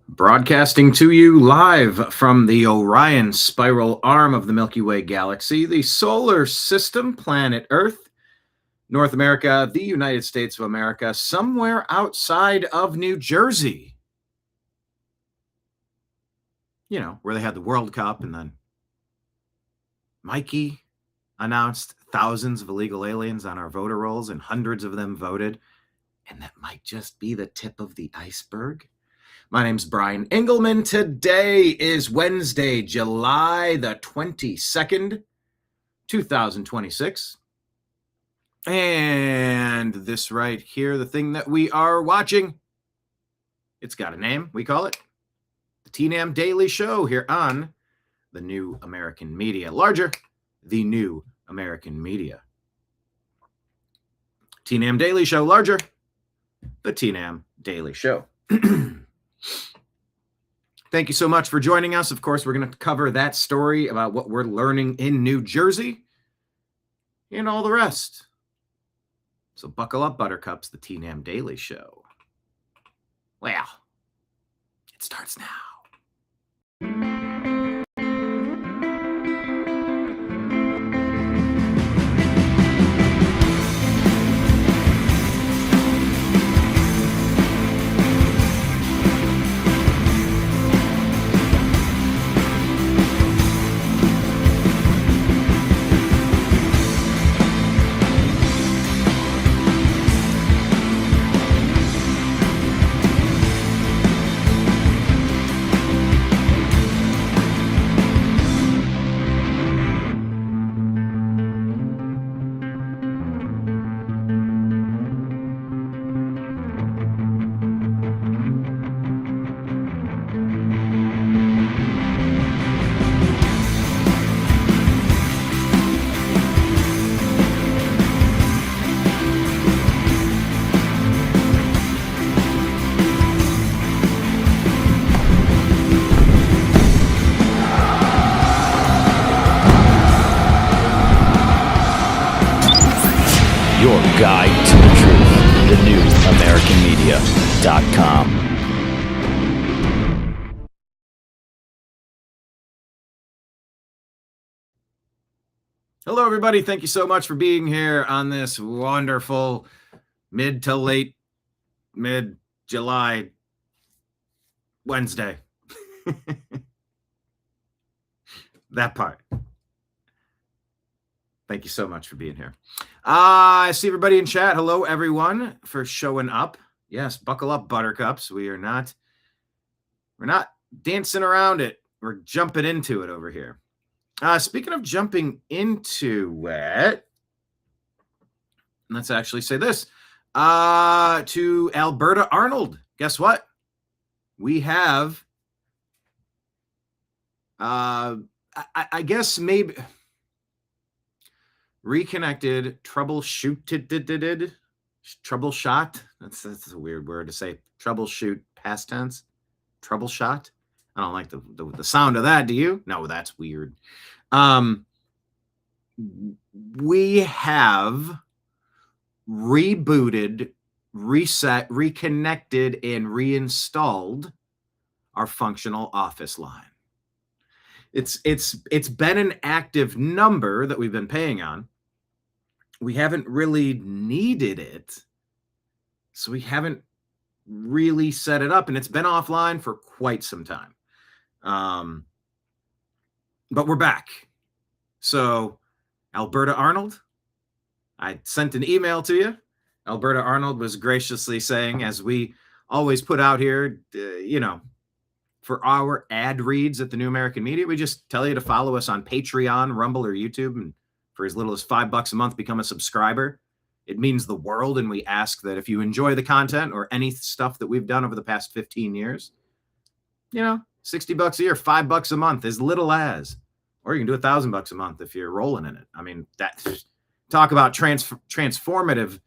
Broadcasting to you live from the Orion spiral arm of the Milky Way galaxy, the solar system, planet Earth, North America, the United States of America, somewhere outside of New Jersey. You know, where they had the World Cup, and then Mikey announced thousands of illegal aliens on our voter rolls, and hundreds of them voted. And that might just be the tip of the iceberg. My name's Brian Engelman. Today is Wednesday, July the 22nd, 2026. And this right here, the thing that we are watching, it's got a name. We call it the TNAM Daily Show here on the New American Media. Larger, the New American Media. TNAM Daily Show, larger, the TNAM Daily Show. Thank you so much for joining us. Of course, we're going to cover that story about what we're learning in New Jersey and all the rest. So buckle up, Buttercups, the TNAM Daily Show. Well, it starts now. Guide to the Truth, thenewamericanmedia.com. Hello, everybody. Thank you so much for being here on this wonderful mid July Wednesday. That part. Thank you so much for being here. I see everybody in chat. Hello, everyone, for showing up. Yes, buckle up, Buttercups. We're not dancing around it. We're jumping into it over here. Speaking of jumping into it, let's actually say this. To Alberta Arnold, guess what? We have, I guess maybe... reconnected troubleshot. That's a weird word to say. Troubleshoot past tense. Troubleshot. I don't like the sound of that. Do you? No, that's weird. We have rebooted, reset, reconnected, and reinstalled our functional office line. It's been an active number that we've been paying on. We haven't really needed it, so we haven't really set it up, and it's been offline for quite some time. But we're back. So, Alberta Arnold, I sent an email to you. Alberta Arnold was graciously saying, as we always put out here, for our ad reads at the New American Media, we just tell you to follow us on Patreon, Rumble, or YouTube, and for as little as $5 a month, become a subscriber. It means the world, and we ask that if you enjoy the content or any stuff that we've done over the past 15 years, $60 a year, $5 a month, as little as, or you can do $1,000 a month if you're rolling in it. I mean, that talk about transformative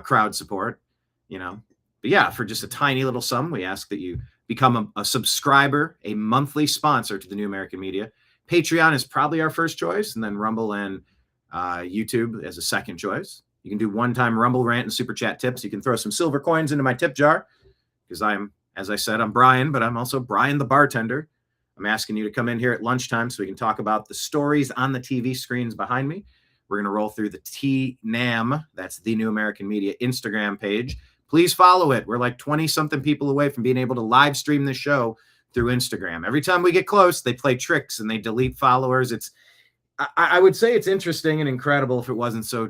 crowd support, But yeah, for just a tiny little sum, we ask that you become a subscriber, a monthly sponsor to the New American Media. Patreon is probably our first choice, and then Rumble and YouTube as a second choice. You can do one-time Rumble rant and super chat tips. You can throw some silver coins into my tip jar because as I said, I'm Brian, but I'm also Brian the bartender. I'm asking you to come in here at lunchtime so we can talk about the stories on the TV screens behind me. We're going to roll through the TNAM, that's the New American Media Instagram page. Please follow it. We're like 20-something people away from being able to live stream the show through Instagram. Every time we get close, they play tricks and they delete followers. I would say it's interesting and incredible if it wasn't so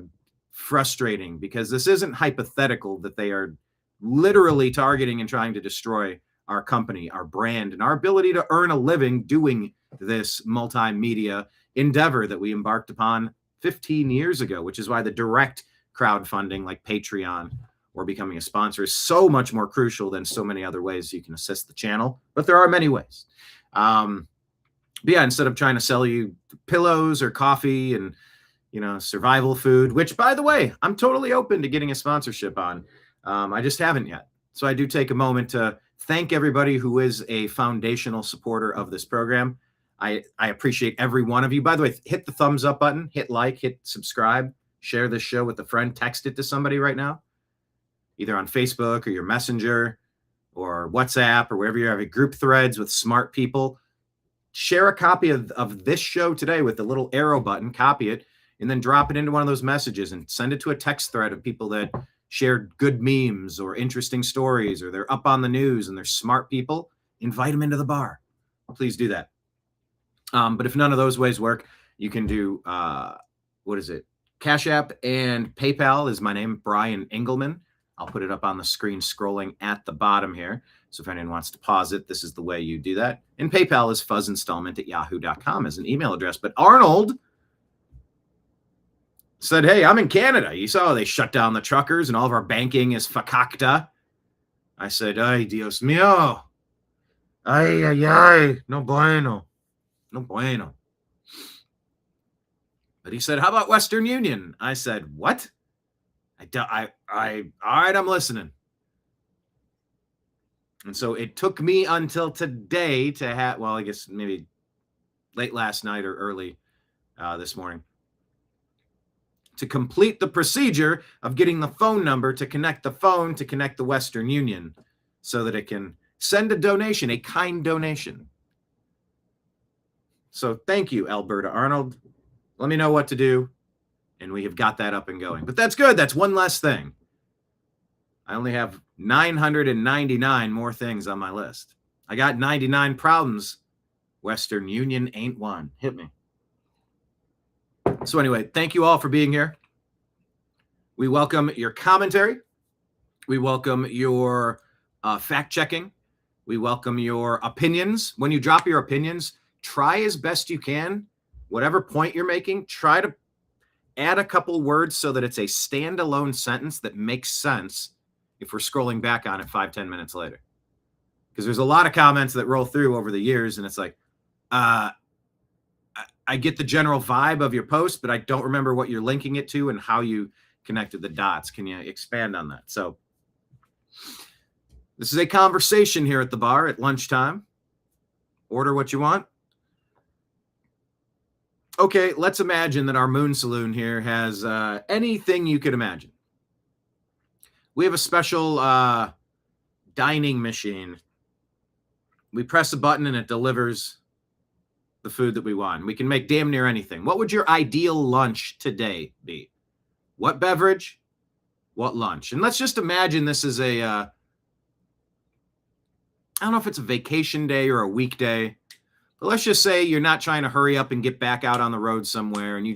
frustrating, because this isn't hypothetical that they are literally targeting and trying to destroy our company, our brand, and our ability to earn a living doing this multimedia endeavor that we embarked upon 15 years ago, which is why the direct crowdfunding like Patreon or becoming a sponsor is so much more crucial than so many other ways you can assist the channel. But there are many ways. But yeah, instead of trying to sell you pillows or coffee and, survival food, which, by the way, I'm totally open to getting a sponsorship on. I just haven't yet. So I do take a moment to thank everybody who is a foundational supporter of this program. I appreciate every one of you. By the way, hit the thumbs up button, hit like, hit subscribe, share this show with a friend, text it to somebody right now, either on Facebook or your Messenger or WhatsApp or wherever you have group threads with smart people. Share a copy of this show today with the little arrow button, copy it, and then drop it into one of those messages and send it to a text thread of people that shared good memes or interesting stories, or they're up on the news and they're smart people. Invite them into the bar. Please do that. But if none of those ways work, you can do, Cash App and PayPal is my name, Brian Engelman. I'll put it up on the screen scrolling at the bottom here. So if anyone wants to pause it, this is the way you do that. And PayPal is fuzzinstallment@yahoo.com as an email address. But Arnold said, hey, I'm in Canada. You saw they shut down the truckers and all of our banking is fakakta. I said, ay, Dios mío. Ay, ay, ay. No bueno. No bueno. But he said, how about Western Union? I said, what? All right, I'm listening. And so it took me until today to have, well, I guess maybe late last night or early this morning, to complete the procedure of getting the phone number to connect the phone to connect the Western Union so that it can send a donation, a kind donation. So thank you, Alberta Arnold. Let me know what to do. And we have got that up and going. But that's good. That's one less thing. I only have 999 more things on my list. I got 99 problems. Western Union ain't one. Hit me. So anyway, thank you all for being here. We welcome your commentary. We welcome your fact-checking. We welcome your opinions. When you drop your opinions, try as best you can, whatever point you're making, try to add a couple words so that it's a standalone sentence that makes sense if we're scrolling back on it 5-10 minutes later. Because there's a lot of comments that roll through over the years, and it's like, I get the general vibe of your post, but I don't remember what you're linking it to and how you connected the dots. Can you expand on that? So this is a conversation here at the bar at lunchtime. Order what you want. Okay, let's imagine that our Moon Saloon here has anything you could imagine. We have a special dining machine. We press a button and it delivers the food that we want. We can make damn near anything. What would your ideal lunch today be? What beverage? What lunch? And let's just imagine this is I don't know if it's a vacation day or a weekday, but let's just say you're not trying to hurry up and get back out on the road somewhere, and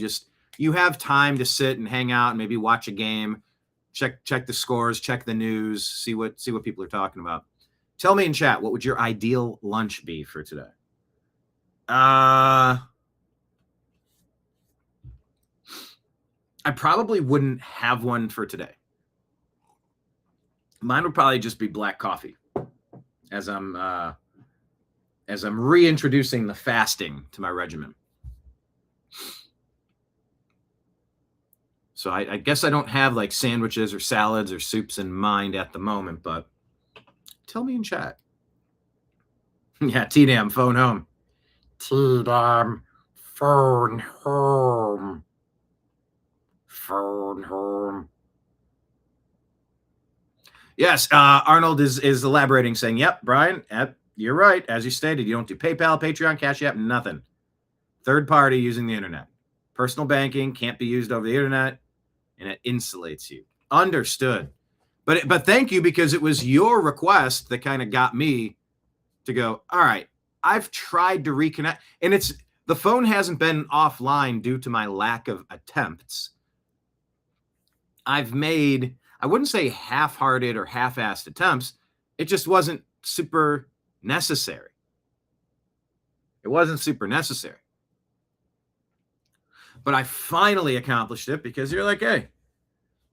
you have time to sit and hang out and maybe watch a game, check the scores, check the news, see what people are talking about. Tell me in chat, what would your ideal lunch be for today? I probably wouldn't have one for today. Mine would probably just be black coffee, as I'm reintroducing the fasting to my regimen. So I guess I don't have like sandwiches or salads or soups in mind at the moment, but tell me in chat. Yeah, TNAM, phone home. TNAM, phone home. Phone home. Yes, Arnold is elaborating, saying, "Yep, Brian, you're right. As you stated, you don't do PayPal, Patreon, Cash App, nothing. Third party using the internet. Personal banking can't be used over the internet, and it insulates you." Understood. But thank you, because it was your request that kind of got me to go, all right, I've tried to reconnect, and the phone hasn't been offline due to my lack of attempts. I've made, I wouldn't say half-hearted or half-assed attempts. It just wasn't super necessary. It wasn't super necessary. But I finally accomplished it, because you're like, hey,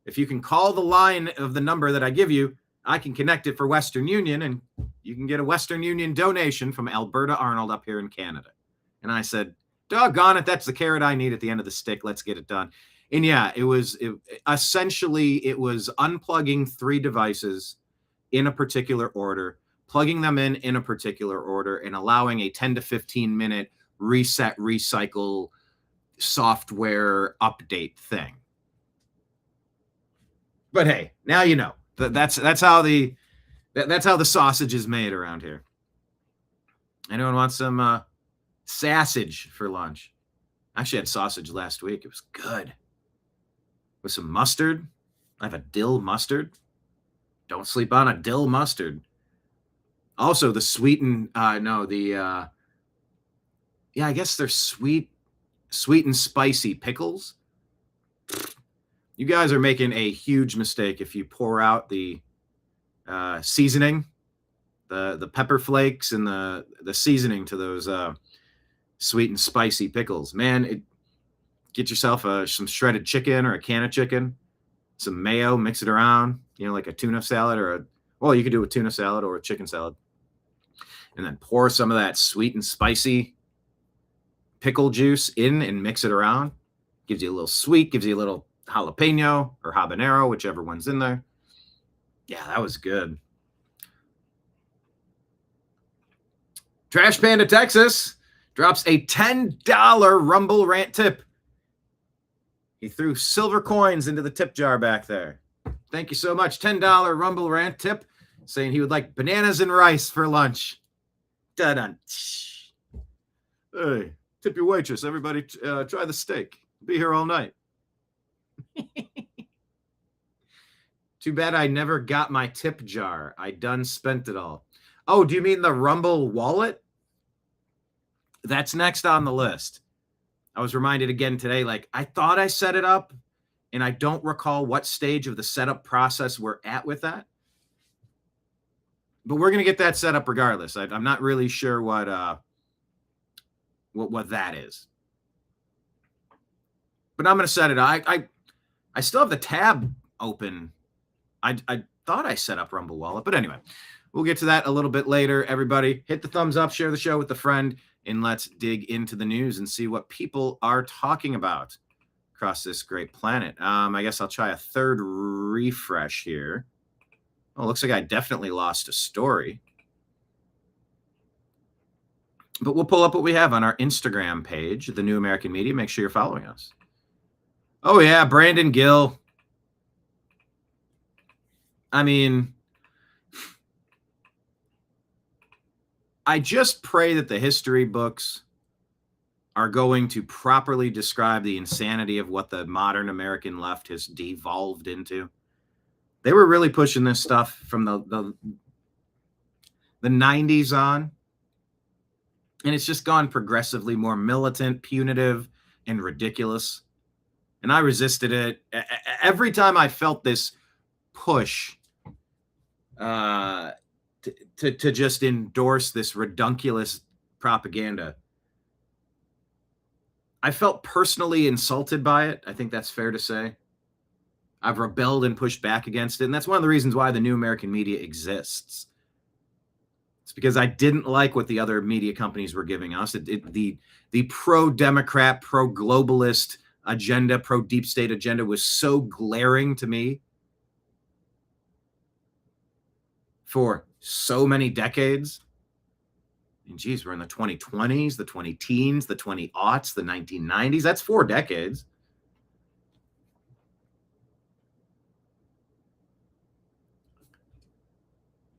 if you can call the line of the number that I give you, I can connect it for Western Union, and you can get a Western Union donation from Alberta Arnold up here in Canada. And I said, doggone it, that's the carrot I need at the end of the stick. Let's get it done. And yeah, essentially it was unplugging 3 devices in a particular order, plugging them in a particular order, and allowing a 10 to 15 minute reset, recycle software update thing. But hey, now you know. That's how the sausage is made around here. Anyone want some sausage for lunch? I actually had sausage last week. It was good. With some mustard. I have a dill mustard. Don't sleep on a dill mustard. Also, the sweetened, I guess they're sweet and spicy pickles. You guys are making a huge mistake if you pour out the seasoning, the pepper flakes, and the seasoning to those sweet and spicy pickles. Man, get yourself some shredded chicken or a can of chicken, some mayo, mix it around, like a tuna salad, you could do a tuna salad or a chicken salad, and then pour some of that sweet and spicy pickle juice in and mix it around. Gives you a little sweet, gives you a little jalapeno or habanero, whichever one's in there. Yeah, that was good. Trash Panda Texas drops a $10 Rumble Rant tip. He threw silver coins into the tip jar back there. Thank you so much. $10 Rumble Rant tip, saying he would like bananas and rice for lunch. Dun-dun. Hey, tip your waitress. Everybody try the steak. Be here all night. Too bad I never got my tip jar. I done spent it all. Oh, do you mean the Rumble wallet? That's next on the list. I was reminded again today, I thought I set it up, and I don't recall what stage of the setup process we're at with that. But we're going to get that set up regardless. I'm not really sure what that is. But I'm going to set it up. I still have the tab open. I thought I set up Rumble Wallet, but anyway, we'll get to that a little bit later. Everybody, hit the thumbs up, share the show with a friend, and let's dig into the news and see what people are talking about across this great planet. I guess I'll try a third refresh here. Oh, looks like I definitely lost a story. But we'll pull up what we have on our Instagram page, The New American Media. Make sure you're following us. Oh, yeah, Brandon Gill. I mean, I just pray that the history books are going to properly describe the insanity of what the modern American left has devolved into. They were really pushing this stuff from the 90s on, and it's just gone progressively more militant, punitive, and ridiculous. And I resisted it. Every time I felt this push to just endorse this redunculous propaganda, I felt personally insulted by it. I think that's fair to say. I've rebelled and pushed back against it. And that's one of the reasons why the New American Media exists. It's because I didn't like what the other media companies were giving us. The pro-Democrat, pro-globalist agenda, pro-deep state agenda was so glaring to me for so many decades. And geez, we're in the 2020s, the 20-teens, the 20-aughts, the 1990s. That's 4 decades.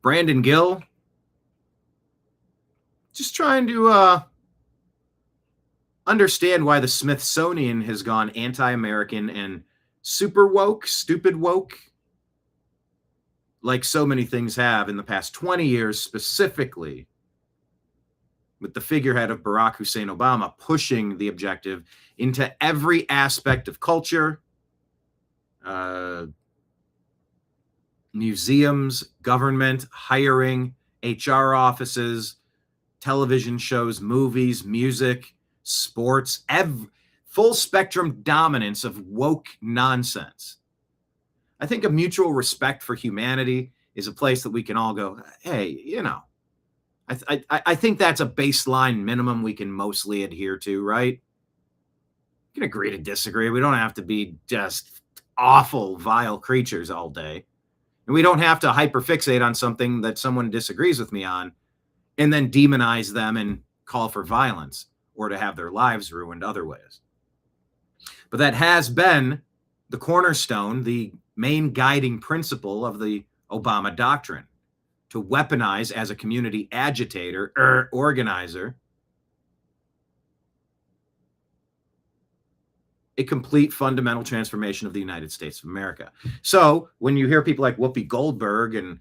Brandon Gill, just trying to understand why the Smithsonian has gone anti-American and super woke, stupid woke, like so many things have in the past 20 years, specifically with the figurehead of Barack Hussein Obama pushing the objective into every aspect of culture, museums, government, hiring, HR offices, television shows, movies, music, sports, full spectrum dominance of woke nonsense. I think a mutual respect for humanity is a place that we can all go, hey, you know, I think that's a baseline minimum we can mostly adhere to, right? You can agree to disagree. We don't have to be just awful, vile creatures all day. And we don't have to hyperfixate on something that someone disagrees with me on and then demonize them and call for violence or to have their lives ruined other ways. But that has been the cornerstone, the main guiding principle of the Obama doctrine, to weaponize as a community agitator or organizer a complete fundamental transformation of the United States of America. So when you hear people like Whoopi Goldberg and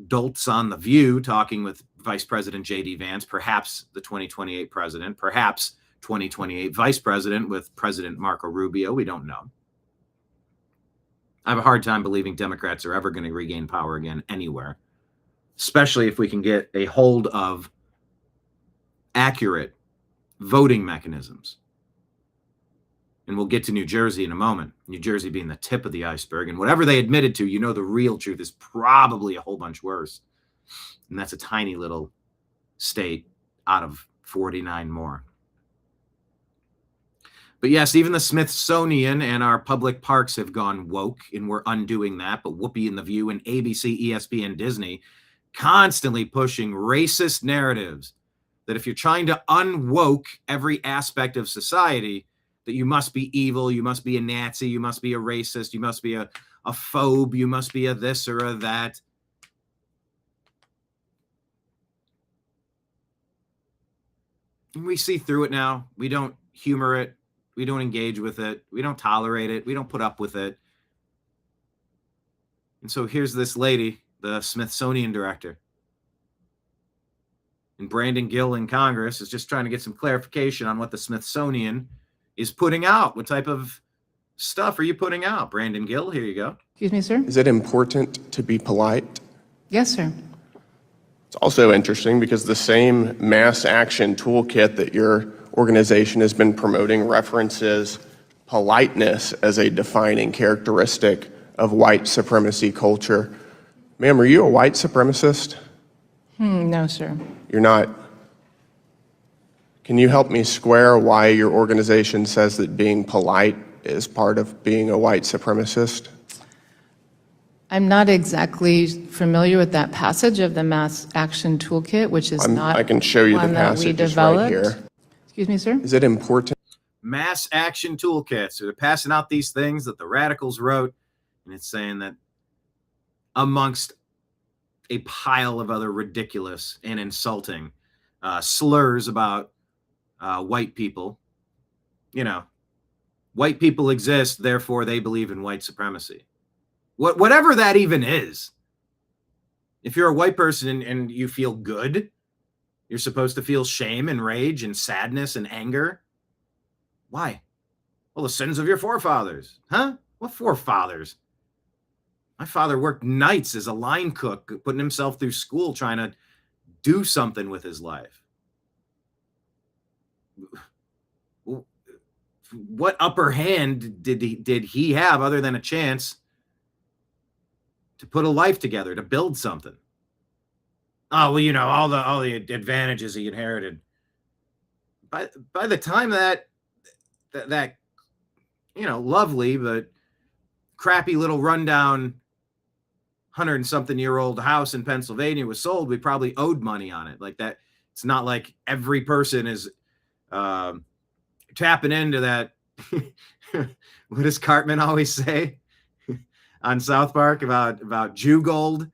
dolts on The View talking with Vice President J.D. Vance, perhaps the 2028 president, perhaps 2028 vice president with President Marco Rubio, we don't know. I have a hard time believing Democrats are ever going to regain power again anywhere, especially if we can get a hold of accurate voting mechanisms. And we'll get to New Jersey in a moment, New Jersey being the tip of the iceberg. And whatever they admitted to, you know, the real truth is probably a whole bunch worse. And that's a tiny little state out of 49 more. But yes, even the Smithsonian and our public parks have gone woke, and we're undoing that. But Whoopi and The View and ABC, ESPN, Disney constantly pushing racist narratives that if you're trying to unwoke every aspect of society, that you must be evil, you must be a Nazi, you must be a racist, you must be a phobe, you must be a this or a that. And we see through it now. We don't humor it. We don't engage with it. We don't tolerate it. We don't put up with it. And so here's this lady, the Smithsonian director. And Brandon Gill in Congress is just trying to get some clarification on what the Smithsonian is putting out. What type of stuff are you putting out? Brandon Gill, here you go. Excuse me, sir? Is it important to be polite? Yes, sir. It's also interesting because the same mass action toolkit that your organization has been promoting references politeness as a defining characteristic of white supremacy culture. Ma'am, are you a white supremacist? No, sir. You're not. Can you help me square why your organization says that being polite is part of being a white supremacist? I'm not exactly familiar with that passage of the Mass Action Toolkit, which is not I can show you the one that we passage right developed. here. Excuse me, sir? Is it important? Mass action toolkits. So they're passing out these things that the radicals wrote, and it's saying that amongst a pile of other ridiculous and insulting slurs about white people, you know, white people exist, therefore they believe in white supremacy. Whatever that even is. If you're a white person and you feel good, you're supposed to feel shame and rage and sadness and anger. Why? Well, the sins of your forefathers. Huh? What forefathers? My father worked nights as a line cook, putting himself through school, trying to do something with his life. What upper hand did he have other than a chance to put a life together, to build something? Oh, well, you know, all the advantages he inherited. By the time that you know, lovely but crappy little rundown 100-something-year-old house in Pennsylvania was sold, we probably owed money on it. Like that, it's not like every person is tapping into that. What does Cartman always say on South Park about Jew gold?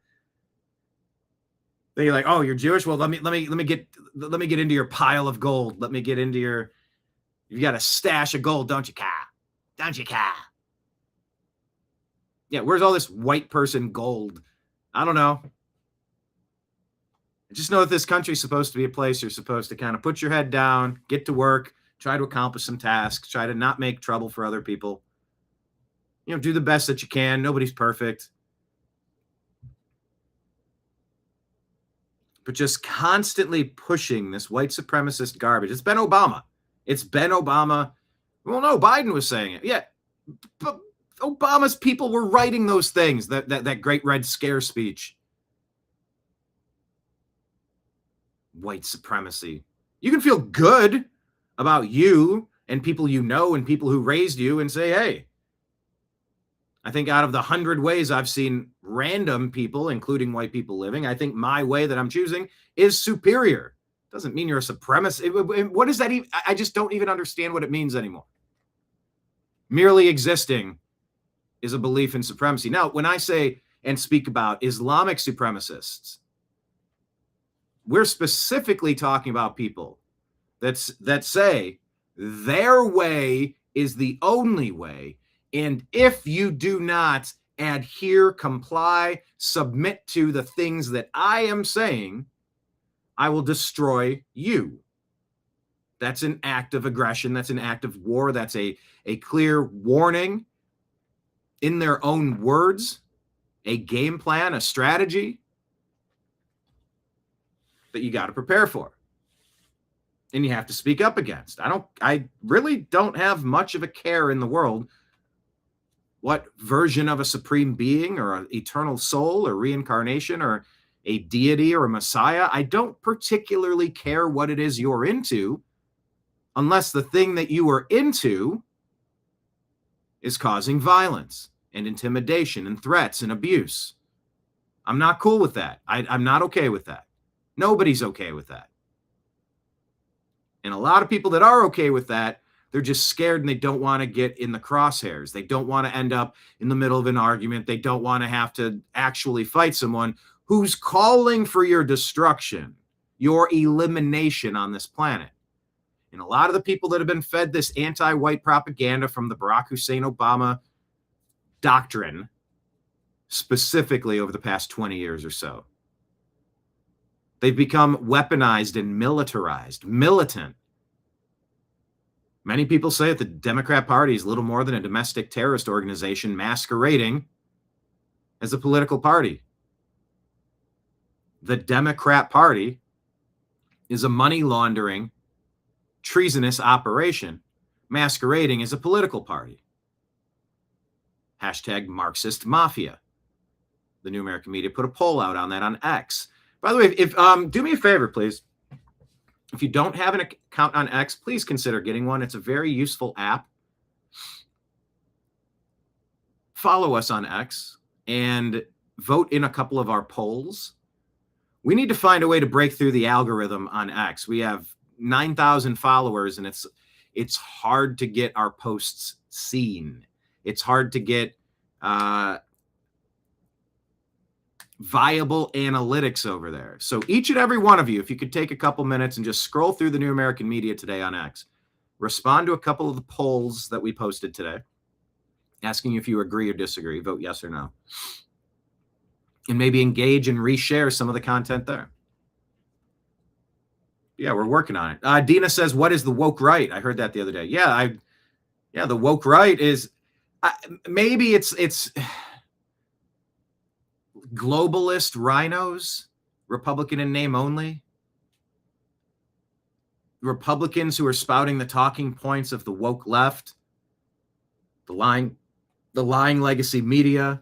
They're like, oh, you're Jewish? Well, let me get into your pile of gold. Let me get into your, you got a stash of gold, don't you, Ka? Don't you, Ka? Yeah, where's all this white person gold? I don't know. I just know that this country's supposed to be a place you're supposed to kind of put your head down, get to work, try to accomplish some tasks, try to not make trouble for other people. You know, do the best that you can. Nobody's perfect. But just constantly pushing this white supremacist garbage. It's been Obama. It's been Obama. Well, no, Biden was saying it. Yeah, but Obama's people were writing those things, that great Red Scare speech. White supremacy. You can feel good about you and people you know and people who raised you and say, hey, I think out of the 100 ways I've seen random people, including white people, living, I think my way that I'm choosing is superior. Doesn't mean you're a supremacist. What does that even? I just don't even understand what it means anymore. Merely existing is a belief in supremacy. Now, when I say and speak about Islamic supremacists, we're specifically talking about people that say their way is the only way. And if you do not adhere, comply, submit to the things that I am saying, I will destroy you. That's an act of aggression. That's an act of war. That's a clear warning in their own words, a game plan, a strategy that you got to prepare for. And you have to speak up against. I really don't have much of a care in the world what version of a supreme being or an eternal soul or reincarnation or a deity or a messiah. I don't particularly care what it is you're into, unless the thing that you are into is causing violence and intimidation and threats and abuse. I'm not cool with that. I'm not okay with that. Nobody's okay with that. And a lot of people that are okay with that, they're just scared and they don't want to get in the crosshairs. They don't want to end up in the middle of an argument. They don't want to have to actually fight someone who's calling for your destruction, your elimination on this planet. And a lot of the people that have been fed this anti-white propaganda from the Barack Hussein Obama doctrine, specifically over the past 20 years or so, they've become weaponized and militarized, militant. Many people say that the Democrat Party is little more than a domestic terrorist organization masquerading as a political party. The Democrat Party is a money laundering, treasonous operation masquerading as a political party. Hashtag Marxist Mafia. The New American Media put a poll out on that on X. By the way, if do me a favor, please. If you don't have an account on X, please consider getting one. It's a very useful app. Follow us on X and vote in a couple of our polls. We need to find a way to break through the algorithm on X. We have 9,000 followers, and it's hard to get our posts seen. It's hard to get viable analytics over there. So each and every one of you, if you could take a couple minutes and just scroll through the New American Media today on X, respond to a couple of the polls that we posted today, asking if you agree or disagree, vote yes or no, and maybe engage and reshare some of the content there. Yeah, we're working on it. Dina says, what is the woke right? I heard that the other day. Yeah, the woke right is maybe it's globalist rhinos, Republican in name only, Republicans who are spouting the talking points of the woke left, the lying legacy media.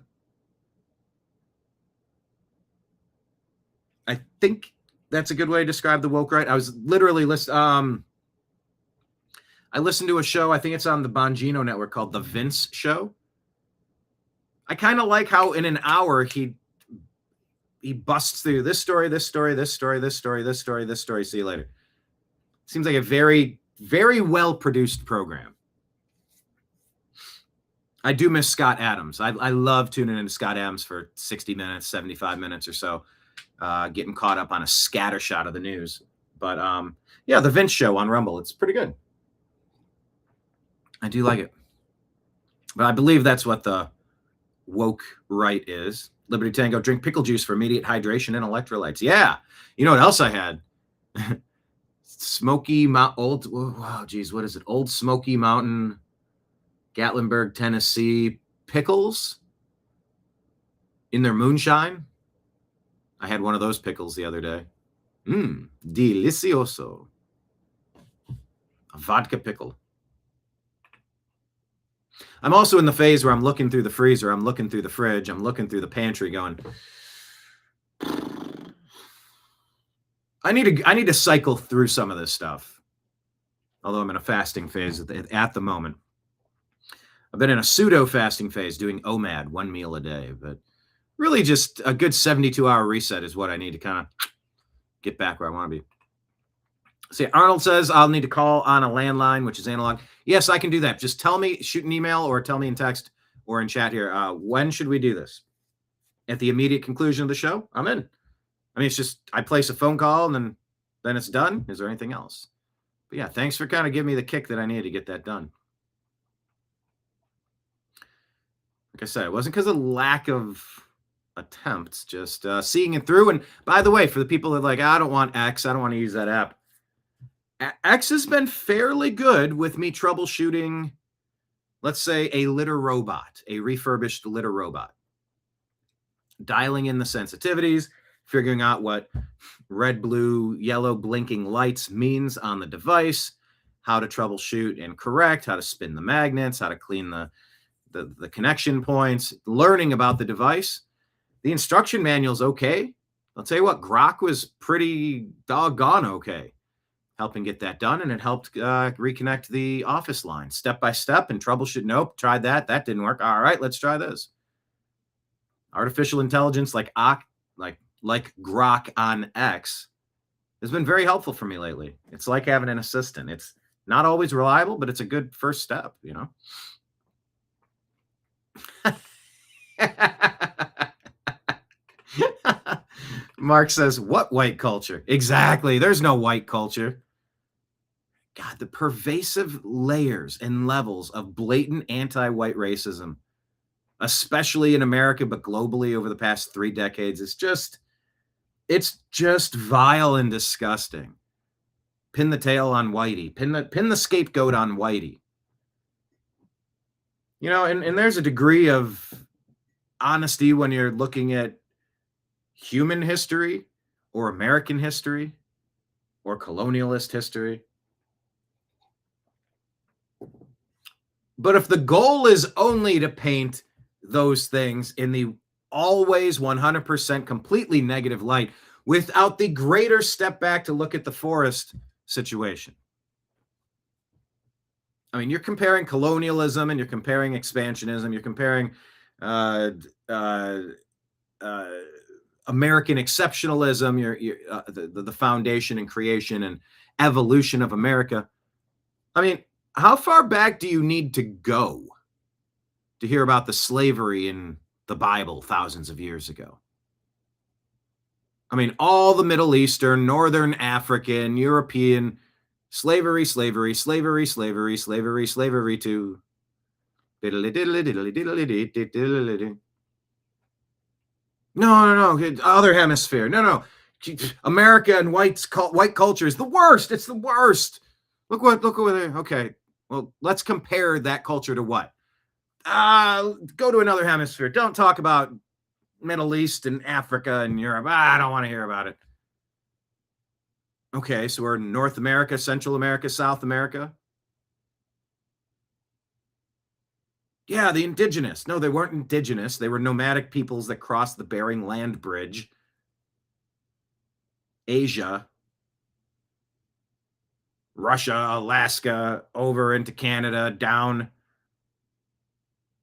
I think that's a good way to describe the woke right. I was literally I listened to a show, I think it's on the Bongino network, called The Vince Show. I kind of like how in an hour he busts through this story, this story, this story, this story, this story, this story. See you later. Seems like a very, very well-produced program. I do miss Scott Adams. I love tuning into Scott Adams for 60 minutes, 75 minutes or so. getting caught up on a scatter shot of the news. But yeah, the Vince Show on Rumble, it's pretty good. I do like it. But I believe that's what the woke right is. Liberty Tango, drink pickle juice for immediate hydration and electrolytes. Yeah. You know what else I had? Smoky Mount Old. Wow, geez, what is it? Old Smoky Mountain, Gatlinburg, Tennessee pickles in their moonshine. I had one of those pickles the other day. Delicioso. A vodka pickle. I'm also in the phase where I'm looking through the freezer, I'm looking through the fridge, I'm looking through the pantry going, I need to cycle through some of this stuff. Although I'm in a fasting phase at the moment. I've been in a pseudo fasting phase doing OMAD, 1 meal a day, but really just a good 72-hour reset is what I need to kind of get back where I want to be. See, Arnold says I'll need to call on a landline, which is analog. Yes, I can do that. Just tell me, shoot an email or tell me in text or in chat here. When should we do this? At the immediate conclusion of the show? I'm in. I mean, it's just I place a phone call and then it's done. Is there anything else? But yeah, thanks for kind of giving me the kick that I needed to get that done. Like I said, it wasn't because of lack of attempts, just seeing it through. And by the way, for the people that are like, I don't want X, I don't want to use that app. X has been fairly good with me troubleshooting, let's say, a litter robot, a refurbished litter robot. Dialing in the sensitivities, figuring out what red, blue, yellow blinking lights means on the device, how to troubleshoot and correct, how to spin the magnets, how to clean the connection points, learning about the device. The instruction manual's okay. I'll tell you what, Grok was pretty doggone okay helping get that done, and it helped reconnect the office line step by step and troubleshoot. Nope, tried that. That didn't work. All right, let's try this. Artificial intelligence like Grok on X has been very helpful for me lately. It's like having an assistant. It's not always reliable, but it's a good first step, you know? Mark says, what white culture? Exactly. There's no white culture. God, the pervasive layers and levels of blatant anti-white racism, especially in America, but globally over the past 3 decades, it's just vile and disgusting. Pin the tail on Whitey. Pin the scapegoat on Whitey. You know, and there's a degree of honesty when you're looking at human history or American history or colonialist history. But if the goal is only to paint those things in the always 100% completely negative light without the greater step back to look at the forest situation. I mean, you're comparing colonialism and you're comparing expansionism. You're comparing American exceptionalism, the foundation and creation and evolution of America. I mean, how far back do you need to go to hear about the slavery in the Bible thousands of years ago? I mean, all the Middle Eastern, Northern African, European slavery too. No. Other hemisphere. No. America and white culture is the worst. It's the worst. Look over there. Okay. Well, let's compare that culture to what? Go to another hemisphere. Don't talk about Middle East and Africa and Europe. I don't want to hear about it. Okay, so we're in North America, Central America, South America. Yeah, the indigenous. No, they weren't indigenous. They were nomadic peoples that crossed the Bering Land Bridge. Asia. Russia, Alaska, over into Canada, down,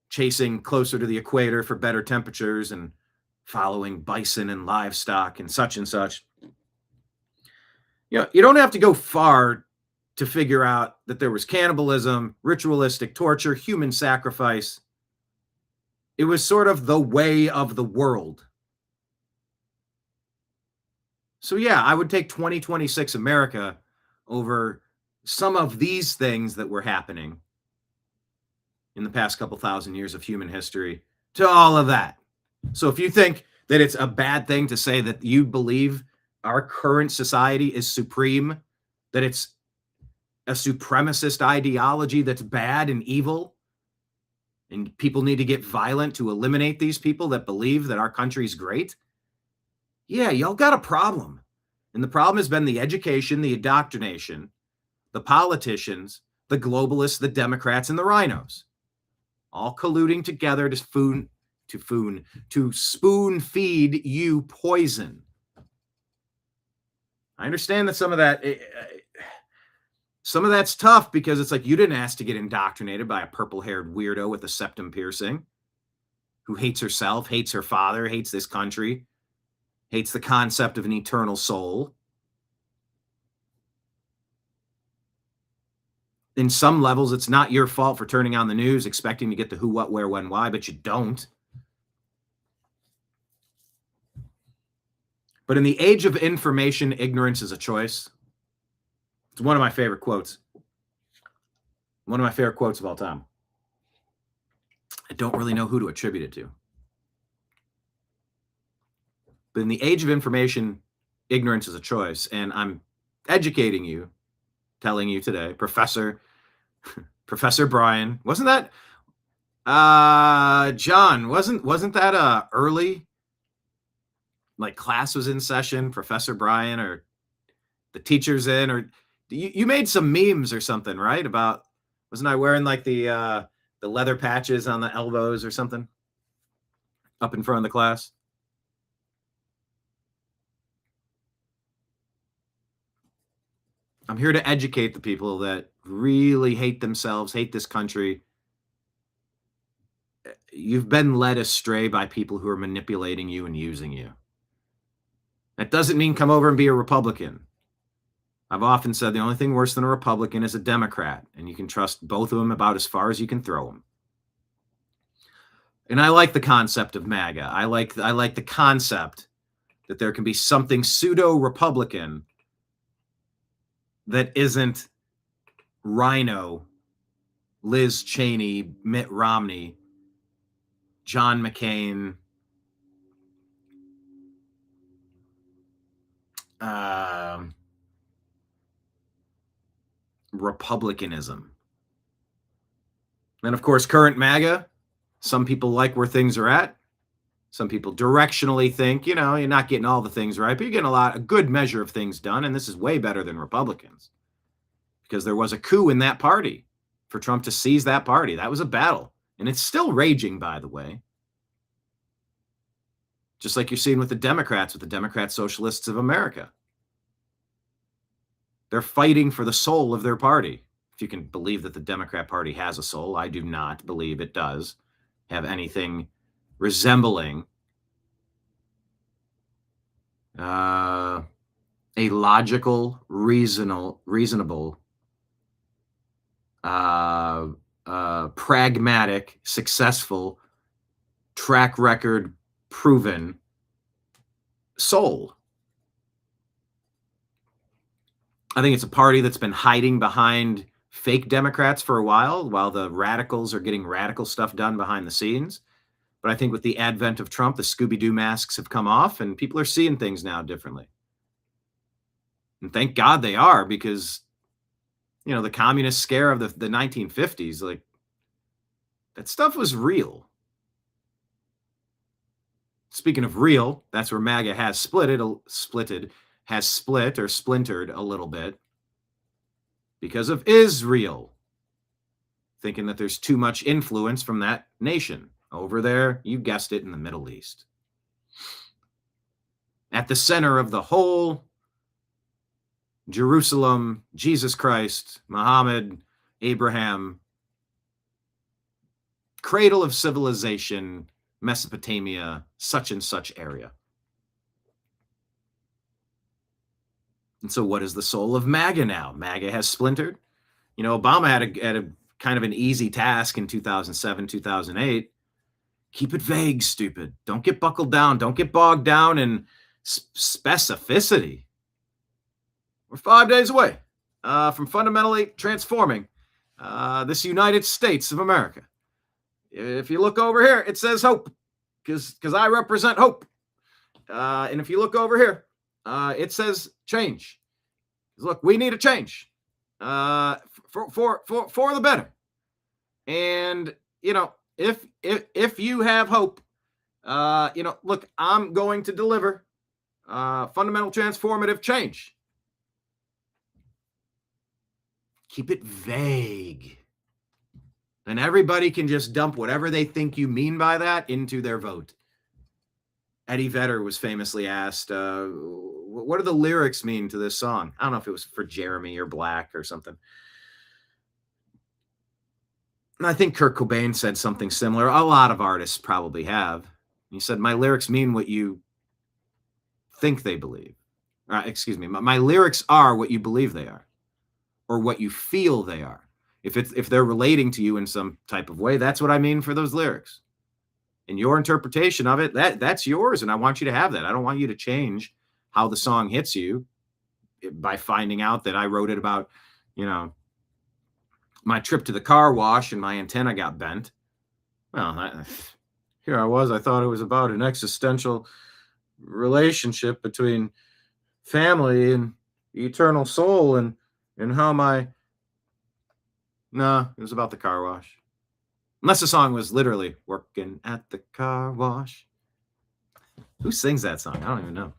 chasing closer to the equator for better temperatures and following bison and livestock and such and such. You know, you don't have to go far to figure out that there was cannibalism, ritualistic torture, human sacrifice. It was sort of the way of the world. So yeah, I would take 2026 America over some of these things that were happening in the past couple thousand years of human history to all of that. So if you think that it's a bad thing to say that you believe our current society is supreme, that it's a supremacist ideology that's bad and evil, and people need to get violent to eliminate these people that believe that our country's great, yeah, y'all got a problem. And the problem has been the education, the indoctrination, the politicians, the globalists, the Democrats, and the rhinos, all colluding together to spoon feed you poison. I understand that some of that's tough because it's like you didn't ask to get indoctrinated by a purple-haired weirdo with a septum piercing who hates herself, hates her father, hates this country, hates the concept of an eternal soul. In some levels, it's not your fault for turning on the news expecting to get the who, what, where, when, why, but you don't. But in the age of information, ignorance is a choice. It's one of my favorite quotes. One of my favorite quotes of all time. I don't really know who to attribute it to. But in the age of information, ignorance is a choice. And I'm educating you, telling you today, Professor Brian, wasn't that John, wasn't that early? Like class was in session, Professor Brian, or the teacher's in, or you made some memes or something, right? About, wasn't I wearing like the leather patches on the elbows or something up in front of the class? I'm here to educate the people that really hate themselves, hate this country. You've been led astray by people who are manipulating you and using you. That doesn't mean come over and be a Republican. I've often said the only thing worse than a Republican is a Democrat, and you can trust both of them about as far as you can throw them. And I like the concept of MAGA. I like the concept that there can be something pseudo-Republican that isn't Rhino, Liz Cheney, Mitt Romney, John McCain, Republicanism. And of course, current MAGA, some people like where things are at. Some people directionally think, you're not getting all the things right, but you're getting a good measure of things done. And this is way better than Republicans because there was a coup in that party for Trump to seize that party. That was a battle. And it's still raging, by the way. Just like you're seeing with the Democrats, with the Democrat Socialists of America. They're fighting for the soul of their party. If you can believe that the Democrat Party has a soul, I do not believe it does have anything resembling a logical, reasonable, pragmatic, successful, track record proven soul. I think it's a party that's been hiding behind fake Democrats for a while the radicals are getting radical stuff done behind the scenes. But I think with the advent of Trump, the Scooby-Doo masks have come off and people are seeing things now differently. And thank God they are, because, the communist scare of the 1950s, like, that stuff was real. Speaking of real, that's where MAGA has split or splintered a little bit because of Israel, thinking that there's too much influence from that nation over there, you guessed it, in the Middle East. At the center of the whole Jerusalem, Jesus Christ, Muhammad, Abraham, cradle of civilization, Mesopotamia, such and such area. And so what is the soul of MAGA now? MAGA has splintered. Obama had a kind of an easy task in 2007, 2008. Keep it vague, stupid. Don't get buckled down. Don't get bogged down in Specificity. We're 5 days away from fundamentally transforming this United States of America. If you look over here, it says hope, because I represent hope. And if you look over here, it says change. Look, we need a change for the better. And if you have hope, look, I'm going to deliver fundamental transformative change. Keep it vague. And everybody can just dump whatever they think you mean by that into their vote. Eddie Vedder was famously asked, what do the lyrics mean to this song? I don't know if it was for Jeremy or Black or something. And I think Kurt Cobain said something similar. A lot of artists probably have. He said, my lyrics mean what you think they believe. Excuse me. My lyrics are what you believe they are, or what you feel they are. If they're relating to you in some type of way, that's what I mean for those lyrics. And your interpretation of it, that's yours, and I want you to have that. I don't want you to change how the song hits you by finding out that I wrote it about, my trip to the car wash and my antenna got bent. Well, here I was. I thought it was about an existential relationship between family and the eternal soul, and how it was about the car wash. Unless the song was literally working at the car wash. Who sings that song? I don't even know.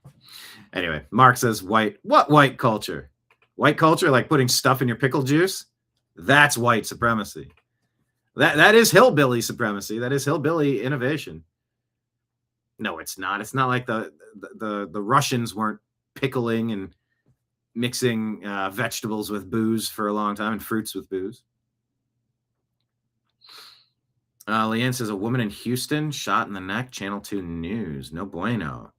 Anyway, Mark says white. What white culture? White culture, like putting stuff in your pickle juice? That's white supremacy. That is hillbilly supremacy. That is hillbilly innovation. No, it's not. It's not like the Russians weren't pickling and mixing vegetables with booze for a long time and fruits with booze. Leanne says a woman in Houston shot in the neck. Channel 2 News. No bueno.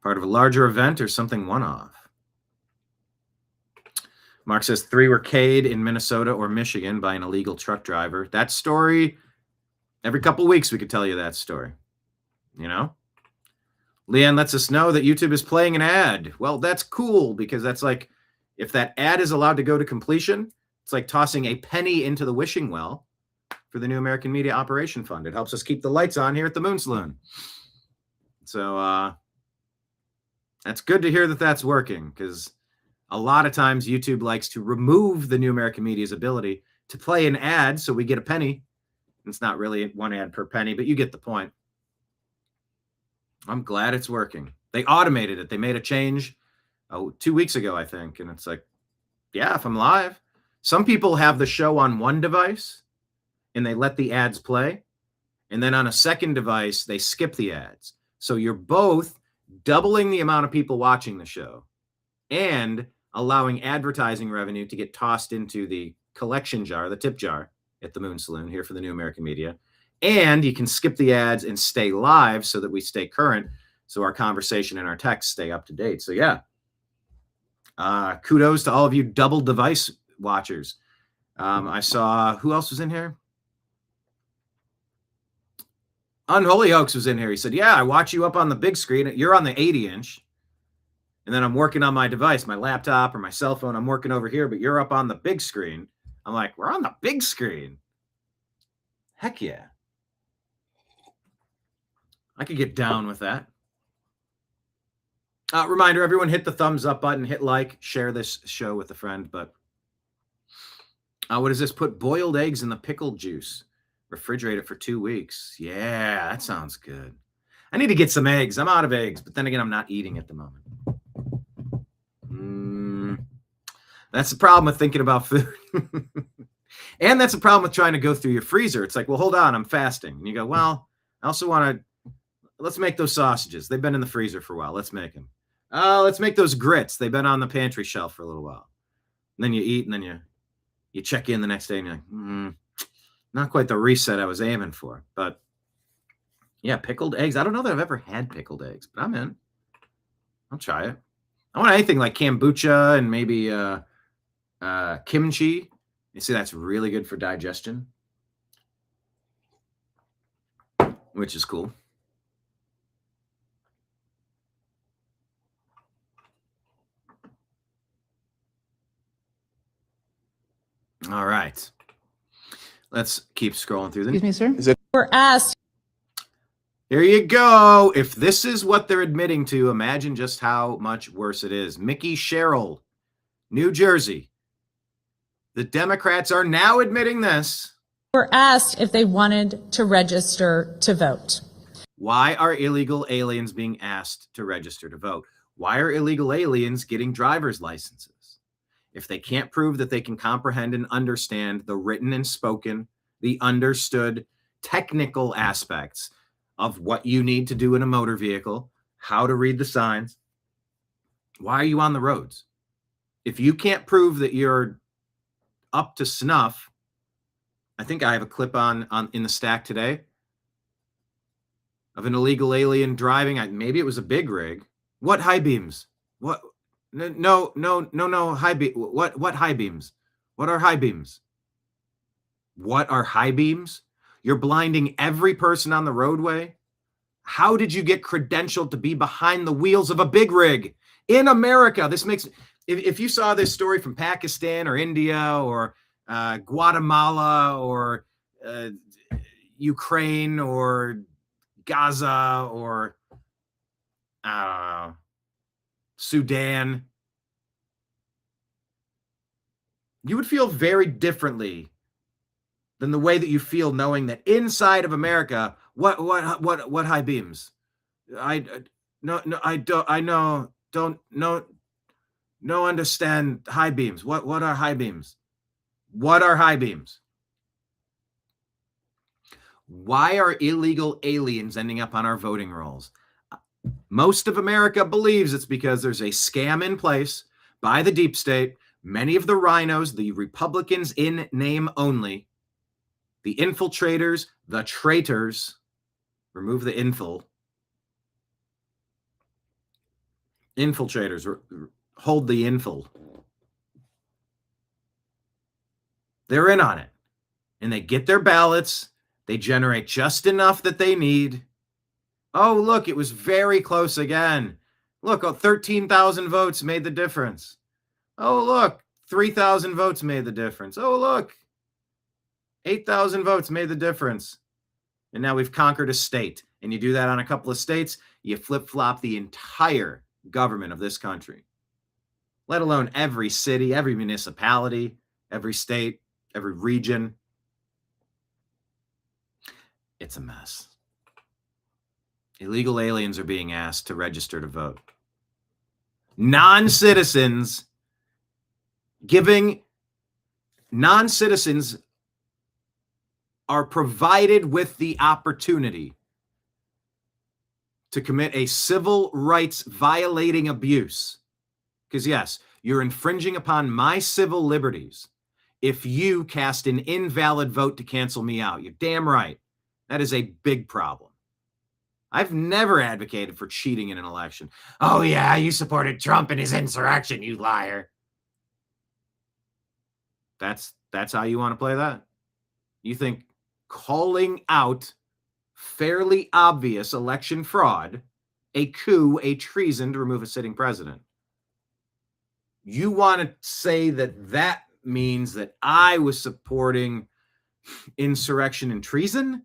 Part of a larger event or something one-off. Mark says 3 were K'd in Minnesota or Michigan by an illegal truck driver. That story, every couple weeks we could tell you that story. Leanne lets us know that YouTube is playing an ad. Well, that's cool, because that's like, if that ad is allowed to go to completion, it's like tossing a penny into the wishing well for the New American Media Operation Fund. It helps us keep the lights on here at the Moon Saloon. So that's good to hear that that's working, because a lot of times YouTube likes to remove the New American Media's ability to play an ad so we get a penny. It's not really one ad per penny, but you get the point. I'm glad it's working. They automated it. They made a change 2 weeks ago, I think. And it's like, yeah, if I'm live. Some people have the show on one device and they let the ads play. And then on a second device, they skip the ads. So you're both doubling the amount of people watching the show and allowing advertising revenue to get tossed into the collection jar, the tip jar at the Moon Saloon here for the New American Media. And you can skip the ads and stay live so that we stay current, so our conversation and our texts stay up to date. So yeah, kudos to all of you double device watchers. I saw, who else was in here? Unholy Hoax was in here. He said, yeah, I watch you up on the big screen. You're on the 80-inch. And then I'm working on my device, my laptop or my cell phone. I'm working over here, but you're up on the big screen. I'm like, we're on the big screen. Heck yeah. I could get down with that. Reminder, everyone hit the thumbs up button, hit like, share this show with a friend. But what is this? Put boiled eggs in the pickled juice. Refrigerate it for 2 weeks. Yeah, that sounds good. I need to get some eggs. I'm out of eggs, but then again, I'm not eating at the moment. That's the problem with thinking about food. And that's the problem with trying to go through your freezer. It's like, well, hold on, I'm fasting. And you go, well, I also want to, let's make those sausages. They've been in the freezer for a while. Let's make them. Let's make those grits. They've been on the pantry shelf for a little while. And then you eat, and then you check in the next day, and you're like, not quite the reset I was aiming for. But yeah, pickled eggs. I don't know that I've ever had pickled eggs, but I'm in. I'll try it. I want anything like kombucha and maybe kimchi. You see, that's really good for digestion, which is cool. Let's keep scrolling through Excuse them. me, sir? Were asked. Here you go. If this is what they're admitting to, imagine just how much worse it is. Mickey Sherrill, New Jersey. The Democrats are now admitting this. Were asked if they wanted to register to vote. Why are illegal aliens being asked to register to vote? Why are illegal aliens getting driver's licenses? If they can't prove that they can comprehend and understand the written and spoken, the understood technical aspects of what you need to do in a motor vehicle, how to read the signs, why are you on the roads? If you can't prove that you're up to snuff, I think I have a clip on in the stack today of an illegal alien driving. Maybe it was a big rig. What high beams? What? No, high beam. What high beams? What are high beams? What are high beams? You're blinding every person on the roadway. How did you get credentialed to be behind the wheels of a big rig in America? This makes, if you saw this story from Pakistan or India or Guatemala or Ukraine or Gaza or Sudan, you would feel very differently than the way that you feel knowing that inside of America, what high beams? No understand high beams. What are high beams? What are high beams? Why are illegal aliens ending up on our voting rolls? Most of America believes it's because there's a scam in place by the deep state. Many of the rhinos, the Republicans in name only, the infiltrators, the traitors, remove the infiltrators, hold the infil. They're in on it. And they get their ballots. They generate just enough that they need. Oh, look, it was very close again. Look, 13,000 votes made the difference. Oh, look, 3,000 votes made the difference. Oh, look, 8,000 votes made the difference. And now we've conquered a state. And you do that on a couple of states, you flip-flop the entire government of this country, let alone every city, every municipality, every state, every region. It's a mess. Illegal aliens are being asked to register to vote. Non-citizens are provided with the opportunity to commit a civil rights violating abuse. Because yes, you're infringing upon my civil liberties if you cast an invalid vote to cancel me out. You're damn right. That is a big problem. I've never advocated for cheating in an election. Oh yeah, you supported Trump and his insurrection, you liar. That's how you want to play that? You think calling out fairly obvious election fraud, a coup, a treason to remove a sitting president, you want to say that means that I was supporting insurrection and treason?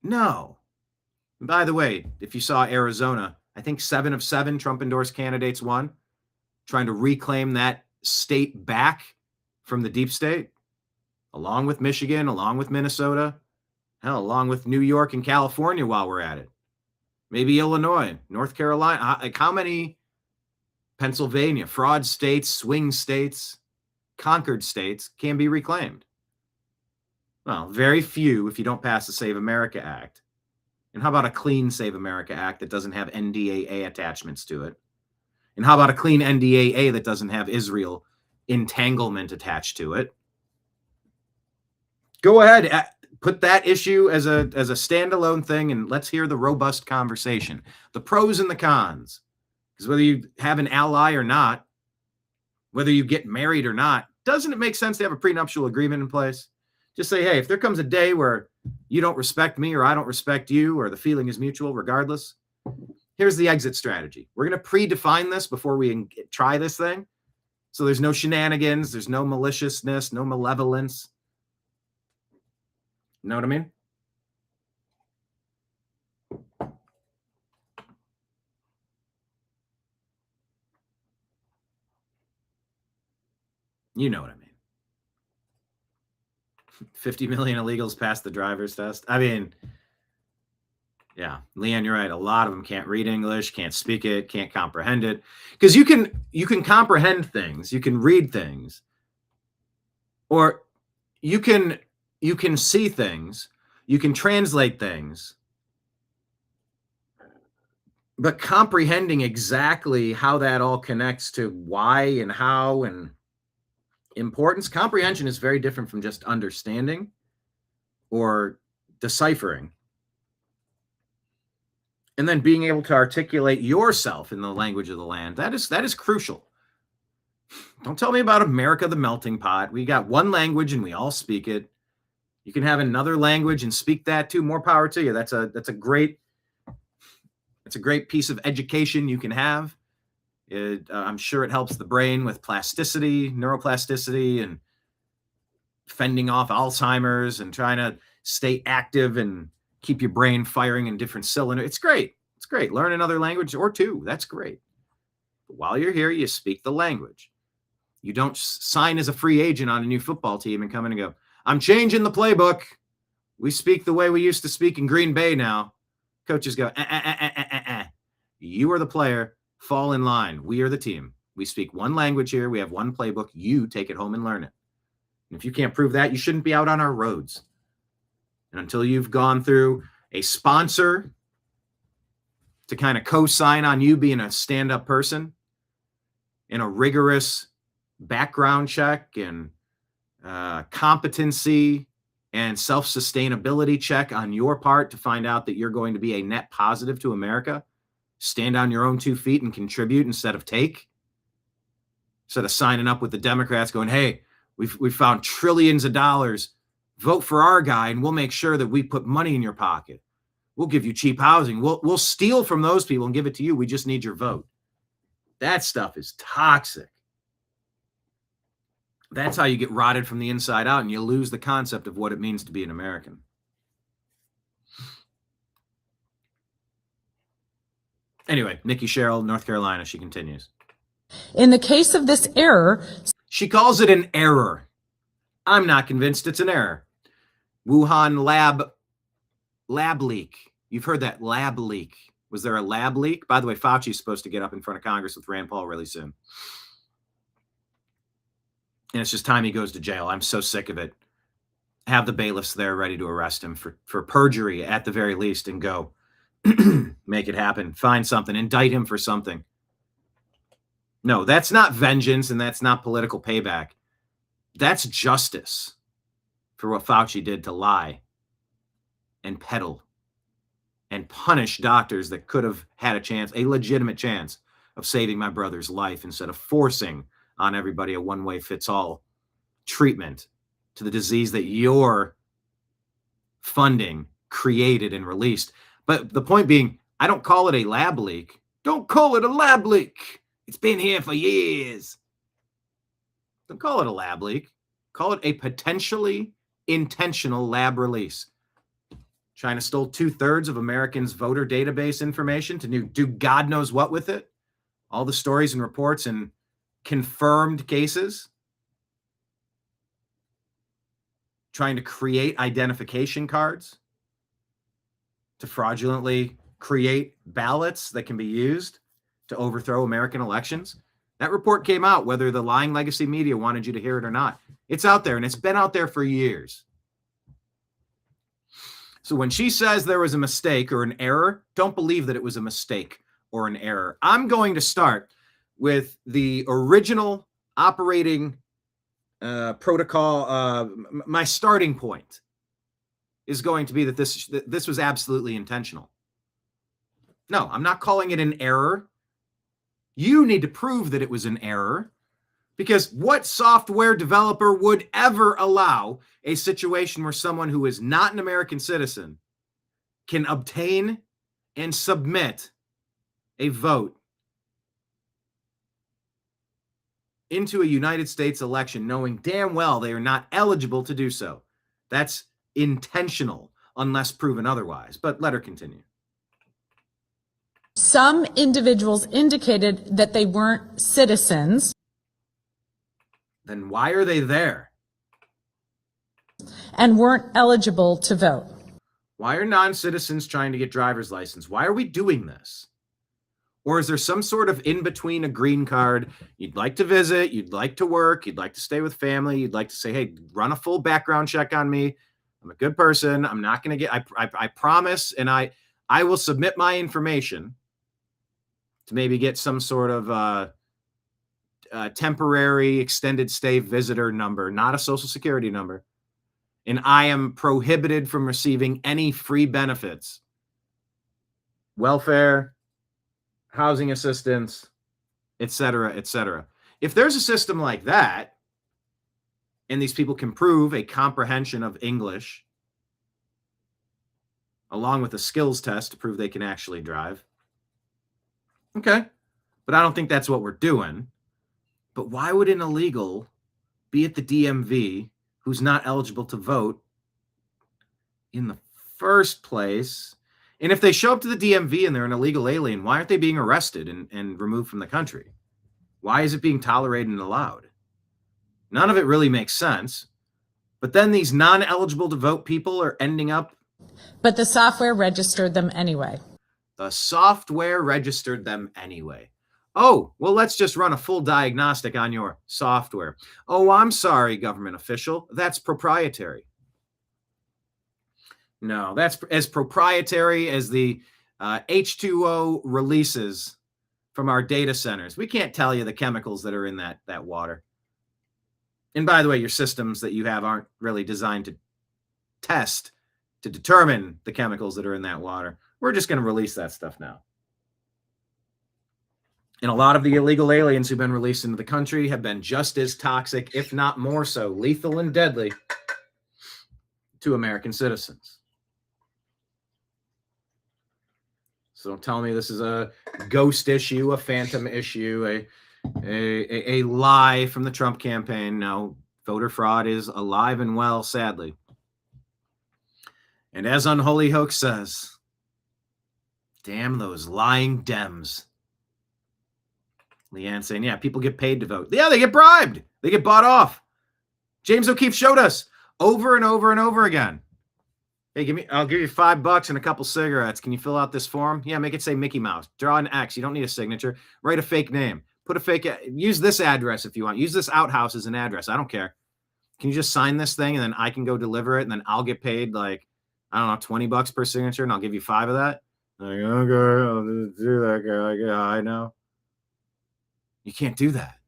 No. And by the way, if you saw Arizona, I think 7 of 7 Trump-endorsed candidates won, trying to reclaim that state back from the deep state, along with Michigan, along with Minnesota, hell, along with New York and California while we're at it. Maybe Illinois, North Carolina. Like how many Pennsylvania, fraud states, swing states, conquered states can be reclaimed? Well, very few if you don't pass the Save America Act. And how about a clean Save America Act that doesn't have NDAA attachments to it? And how about a clean NDAA that doesn't have Israel entanglement attached to it? Go ahead, put that issue as a standalone thing, and let's hear the robust conversation. The pros and the cons. Because whether you have an ally or not, whether you get married or not, doesn't it make sense to have a prenuptial agreement in place? Just say, hey, if there comes a day where you don't respect me or I don't respect you or the feeling is mutual regardless, here's the exit strategy. We're going to predefine this before we try this thing. So there's no shenanigans, there's no maliciousness, no malevolence. You know what I mean? You know what I mean. 50 million illegals passed the driver's test. I mean, yeah, Leanne, you're right. A lot of them can't read English, can't speak it, can't comprehend it. Because you can comprehend things, you can read things, or you can see things, you can translate things, but comprehending exactly how that all connects to why and how and importance, comprehension is very different from just understanding or deciphering. And then being able to articulate yourself in the language of the land, that is crucial. Don't tell me about America, the melting pot. We got one language and we all speak it. You can have another language and speak that too. More power to you. That's a great piece of education you can have. I'm sure it helps the brain with plasticity, neuroplasticity, and fending off Alzheimer's and trying to stay active and keep your brain firing in different cylinders. It's great. It's great. Learn another language or two. That's great. But while you're here, you speak the language. You don't sign as a free agent on a new football team and come in and go, I'm changing the playbook. We speak the way we used to speak in Green Bay now. Coaches go, You are the player. Fall in line. We are the team. We speak one language here. We have one playbook. You take it home and learn it. And if you can't prove that, you shouldn't be out on our roads. And until you've gone through a sponsor to kind of co-sign on you being a stand-up person in a rigorous background check and competency and self-sustainability check on your part to find out that you're going to be a net positive to America, stand on your own 2 feet and contribute instead of take, instead of signing up with the Democrats going, hey, we've found trillions of dollars. Vote for our guy, and we'll make sure that we put money in your pocket. We'll give you cheap housing. We'll steal from those people and give it to you. We just need your vote. That stuff is toxic. That's how you get rotted from the inside out, and you lose the concept of what it means to be an American. Anyway, Nikki Sherrill, North Carolina, she continues. In the case of this error, she calls it an error. I'm not convinced it's an error. Wuhan lab leak. You've heard that lab leak. Was there a lab leak? By the way, Fauci's supposed to get up in front of Congress with Rand Paul really soon. And it's just time he goes to jail. I'm so sick of it. Have the bailiffs there ready to arrest him for perjury at the very least and go make it happen. Find something. Indict him for something. No, that's not vengeance and that's not political payback. That's justice for what Fauci did to lie and peddle and punish doctors that could have had a chance, a legitimate chance of saving my brother's life instead of forcing on everybody a one-way fits all treatment to the disease that your funding created and released. But the point being, I don't call it a lab leak. Don't call it a lab leak. It's been here for years. Don't call it a lab leak. Call it a potentially intentional lab release. China stole 2/3 of Americans' voter database information to do God knows what with it. All the stories and reports and confirmed cases. Trying to create identification cards to fraudulently create ballots that can be used to overthrow American elections. That report came out, whether the lying legacy media wanted you to hear it or not. It's out there, and it's been out there for years. So when she says there was a mistake or an error, don't believe that it was a mistake or an error. I'm going to start with the original operating protocol. My starting point is going to be that this was absolutely intentional. No, I'm not calling it an error. You need to prove that it was an error, because what software developer would ever allow a situation where someone who is not an American citizen can obtain and submit a vote into a United States election knowing damn well they are not eligible to do so. That's intentional unless proven otherwise. But let her continue. Some individuals indicated that they weren't citizens Then why are they there? and weren't eligible to vote. Why are non-citizens trying to get driver's license? Why are we doing this? Or is there some sort of in-between a green card? You'd like to visit, you'd like to work, you'd like to stay with family, you'd like to say, hey, run a full background check on me. I'm a good person. I'm not going to get, I promise, and I will submit my information to maybe get some sort of temporary extended stay visitor number, not a social security number. And I am prohibited from receiving any free benefits, welfare, housing assistance, et cetera, et cetera. If there's a system like that, and these people can prove a comprehension of English, along with a skills test to prove they can actually drive, okay. But I don't think that's what we're doing. But why would an illegal be at the DMV who's not eligible to vote in the first place? And if they show up to the DMV and they're an illegal alien, why aren't they being arrested and removed from the country? Why is it being tolerated and allowed? None of it really makes sense. But then these non-eligible to vote people are ending up. But the software registered them anyway. The software registered them anyway. Oh, well, let's just run a full diagnostic on your software. Oh, I'm sorry, government official. That's proprietary. No, that's as proprietary as the H2O releases from our data centers. We can't tell you the chemicals that are in that water. And by the way, your systems that you have aren't really designed to test to determine the chemicals that are in that water. We're just going to release that stuff now. And a lot of the illegal aliens who've been released into the country have been just as toxic, if not more so, lethal and deadly to American citizens. So don't tell me this is a ghost issue, a phantom issue, a lie from the Trump campaign. No, voter fraud is alive and well, sadly. And as Unholy Hoax says, damn those lying Dems. Leanne saying, yeah, people get paid to vote. Yeah, they get bribed. They get bought off. James O'Keefe showed us over and over and over again. Hey, I'll give you $5 and a couple cigarettes. Can you fill out this form? Yeah, make it say Mickey Mouse. Draw an X. You don't need a signature. Write a fake name. Put a fake, use this address if you want. Use this outhouse as an address. I don't care. Can you just sign this thing and then I can go deliver it and then I'll get paid like, I don't know, $20 per signature and I'll give you 5 of that? Like, okay, I'll do that, guy. Yeah, I know. You can't do that.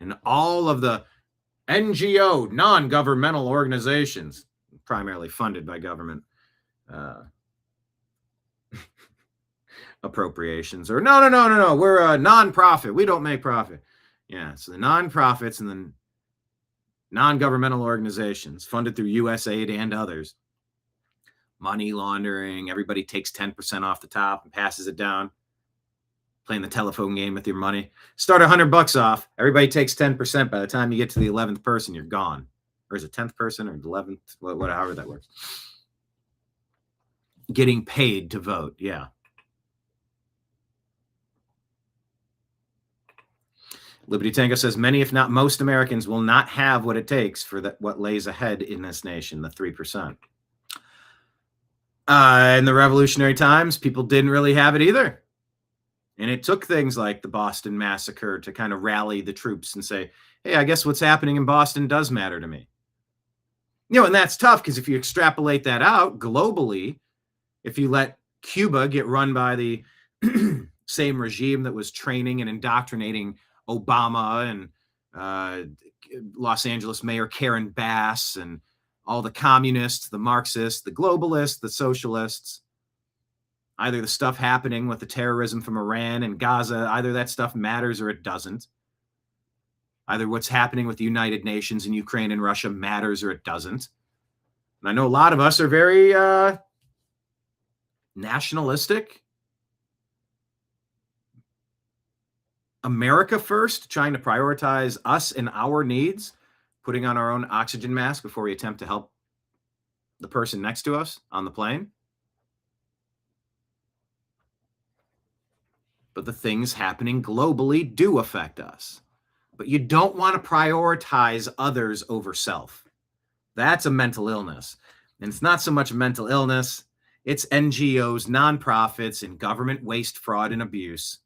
And all of the NGO, non-governmental organizations, primarily funded by government appropriations, or no, we're a non-profit. We don't make profit. Yeah, so the non-profits and the non-governmental organizations funded through USAID and others, money laundering, everybody takes 10% off the top and passes it down. Playing the telephone game with your money. Start $100 off. Everybody takes 10%. By the time you get to the 11th person, you're gone. Or is it 10th person or 11th? Whatever that works. Getting paid to vote. Yeah. Liberty Tango says many, if not most Americans will not have what it takes for what lays ahead in this nation, the 3%. In the revolutionary times, people didn't really have it either. And it took things like the Boston Massacre to kind of rally the troops and say, hey, I guess what's happening in Boston does matter to me. You know, and that's tough because if you extrapolate that out globally, if you let Cuba get run by the same regime that was training and indoctrinating Obama and Los Angeles Mayor Karen Bass and all the communists, the Marxists, the globalists, the socialists, either the stuff happening with the terrorism from Iran and Gaza, either that stuff matters or it doesn't. Either what's happening with the United Nations in Ukraine and Russia matters or it doesn't. And I know a lot of us are very nationalistic. America first, trying to prioritize us and our needs, putting on our own oxygen mask before we attempt to help the person next to us on the plane. But the things happening globally do affect us. But you don't want to prioritize others over self. That's a mental illness. And it's not so much a mental illness. It's NGOs, nonprofits, and government waste, fraud, and abuse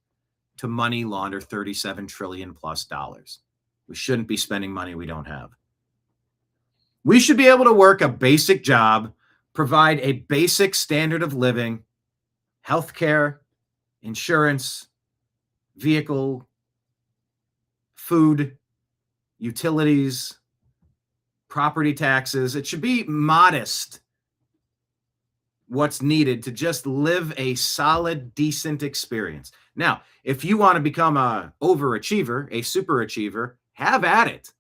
to money launder $37 trillion plus dollars. We shouldn't be spending money we don't have. We should be able to work a basic job, provide a basic standard of living, healthcare, insurance, vehicle, food, utilities, property taxes. It should be modest what's needed to just live a solid, decent experience. Now, if you want to become a overachiever, a superachiever, have at it.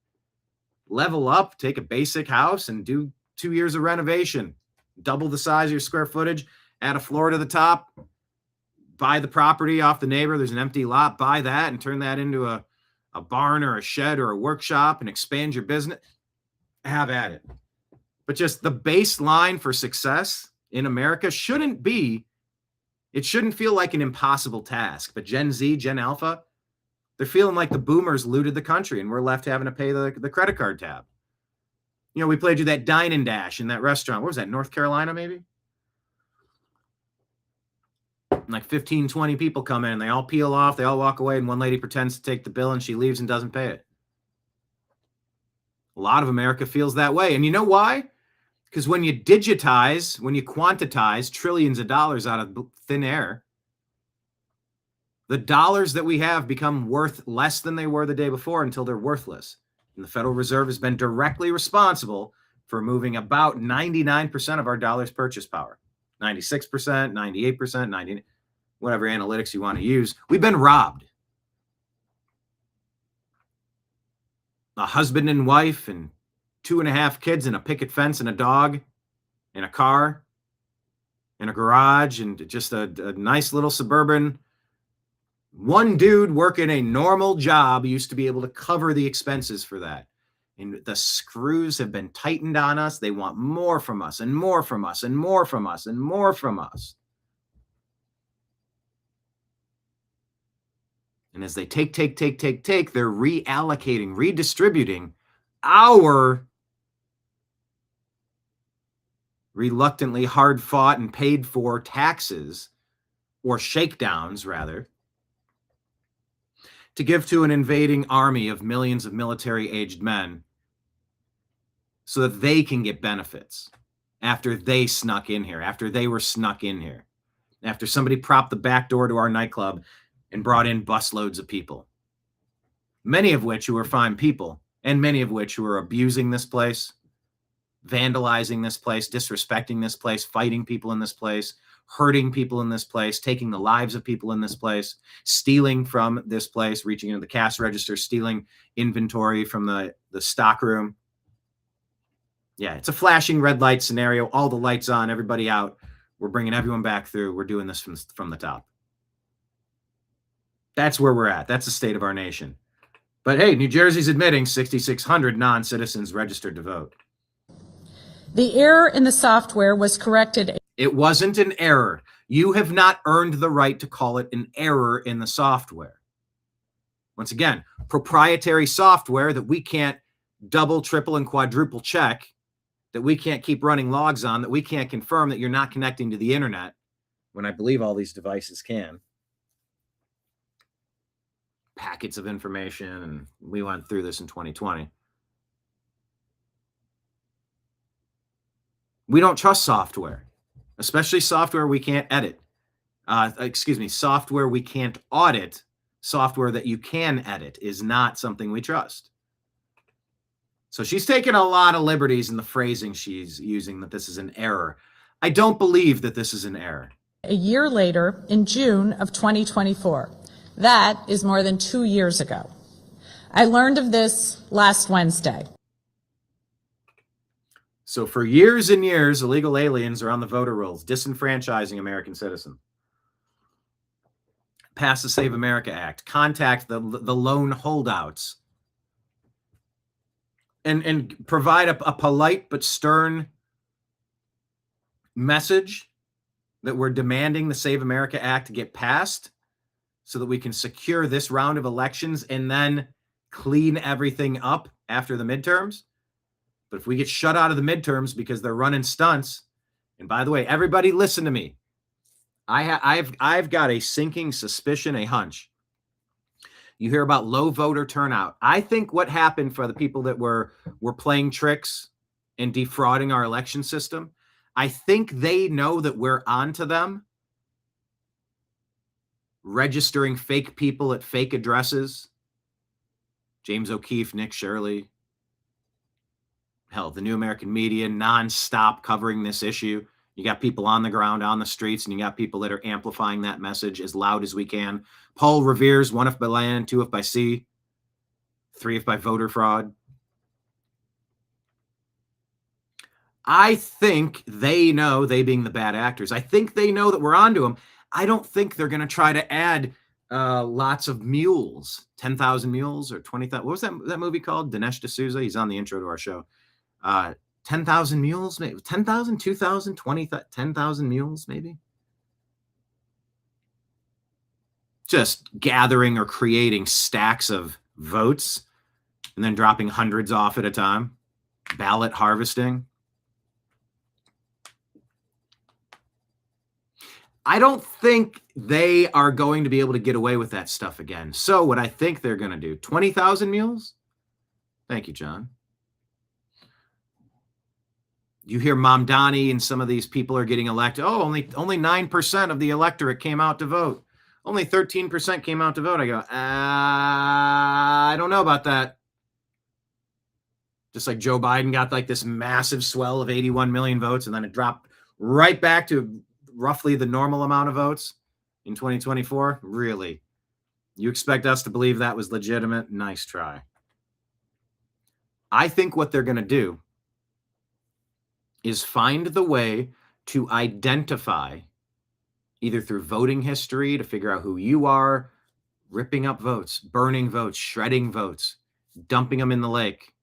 Level up, take a basic house and do 2 years of renovation. Double the size of your square footage, add a floor to the top, buy the property off the neighbor. There's an empty lot, buy that and turn that into a barn or a shed or a workshop and expand your business. Have at it. But just the baseline for success in America shouldn't feel like an impossible task. But Gen Z, Gen Alpha, they're feeling like the boomers looted the country and we're left having to pay the credit card tab. You know, we played you that dine and dash in that restaurant. What was that, North Carolina maybe? Like 15, 20 people come in and they all peel off, they all walk away, and one lady pretends to take the bill and she leaves and doesn't pay it. A lot of America feels that way. And you know why? Because when you digitize, when you quantitize trillions of dollars out of thin air, the dollars that we have become worth less than they were the day before until they're worthless. And the Federal Reserve has been directly responsible for moving about 99% of our dollars purchase power. 96%, 98%, 90%, whatever analytics you want to use. We've been robbed. A husband and wife and 2.5 kids and a picket fence and a dog and a car and a garage and just a nice little suburban. One dude working a normal job used to be able to cover the expenses for that. And the screws have been tightened on us. They want more from us and more from us and more from us and more from us. And as they take, they're reallocating, redistributing our reluctantly hard fought and paid for taxes, or shakedowns rather, to give to an invading army of millions of military-aged men so that they can get benefits after they snuck in here, after they were snuck in here, after somebody propped the back door to our nightclub and brought in busloads of people, many of which who are fine people, and many of which who are abusing this place, vandalizing this place, disrespecting this place, fighting people in this place, hurting people in this place, taking the lives of people in this place, stealing from this place, reaching into the cash register, stealing inventory from the stock room. Yeah, it's a flashing red light scenario. All the lights on, everybody out. We're bringing everyone back through. We're doing this from the top. That's where we're at. That's the state of our nation. But hey, New Jersey's admitting 6,600 non-citizens registered to vote. The error in the software was corrected. It wasn't an error. You have not earned the right to call it an error in the software. Once again, proprietary software that we can't double, triple, and quadruple check, that we can't keep running logs on, that we can't confirm that you're not connecting to the internet, when I believe all these devices can. Packets of information, and we went through this in 2020. We don't trust software, especially software we can't edit. Software we can't audit. Software that you can edit is not something we trust. So she's taken a lot of liberties in the phrasing she's using, that this is an error. I don't believe that this is an error. A year later, in June of 2024. That is more than 2 years ago. I learned of this last Wednesday. So for years and years, illegal aliens are on the voter rolls, disenfranchising American citizens. pass the Save America Act, contact the lone holdouts, and provide a polite but stern message that we're demanding the Save America Act to get passed so that we can secure this round of elections and then clean everything up after the midterms. But if we get shut out of the midterms because they're running stunts, and by the way, everybody listen to me. I've got a sinking suspicion, a hunch. You hear about low voter turnout. I think what happened for the people that were playing tricks and defrauding our election system, I think they know that we're onto them, registering fake people at fake addresses. James O'Keefe, Nick Shirley, hell, the New American Media, nonstop covering this issue. You got people on the ground, on the streets, and you got people that are amplifying that message as loud as we can. Paul Revere's 1 if by land, 2 if by sea, 3 if by voter fraud. I think they know, they being the bad actors, I think they know that we're onto them. I don't think they're going to try to add lots of mules, 10,000 mules or 20,000. What was that movie called? Dinesh D'Souza. He's on the intro to our show. 10,000 mules, maybe 10,000, 2,000, 20,000, 10,000 mules, maybe. Just gathering or creating stacks of votes and then dropping hundreds off at a time. Ballot harvesting. I don't think they are going to be able to get away with that stuff again. So what I think they're going to do, 20,000 mules? Thank you, John. You hear Mamdani and some of these people are getting elected. Oh, only 9% of the electorate came out to vote. Only 13% came out to vote. I go, I don't know about that. Just like Joe Biden got like this massive swell of 81 million votes, and then it dropped right back to roughly the normal amount of votes in 2024. Really? You expect us to believe that was legitimate? Nice try. I think what they're going to do is find the way to identify, either through voting history to figure out who you are, ripping up votes, burning votes, shredding votes, dumping them in the lake,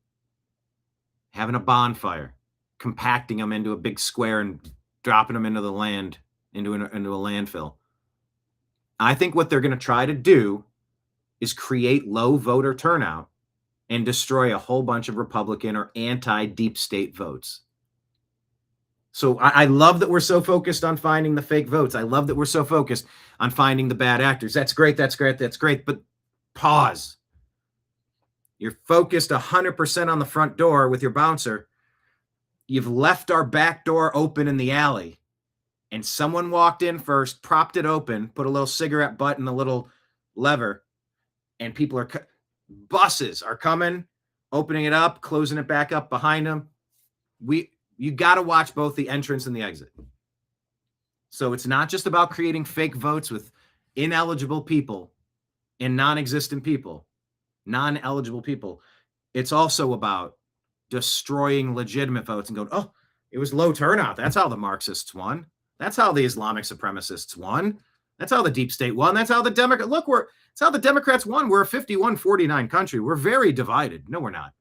having a bonfire, compacting them into a big square and dropping them into the land, into a landfill. I think what they're going to try to do is create low voter turnout and destroy a whole bunch of Republican or anti-deep state votes. So I love that we're so focused on finding the fake votes. I love that we're so focused on finding the bad actors. That's great. That's great. That's great. But pause. You're focused 100% on the front door with your bouncer. You've left our back door open in the alley, and someone walked in first, propped it open, put a little cigarette butt in a little lever, and people are buses are coming, opening it up, closing it back up behind them. You got to watch both the entrance and the exit. So it's not just about creating fake votes with ineligible people and non-existent people, non-eligible people. It's also about destroying legitimate votes and going, oh, it was low turnout. That's how the Marxists won. That's how the Islamic supremacists won. That's how the deep state won. That's how the Democrats, it's how the Democrats won. We're a 51-49 country. We're very divided. No, we're not.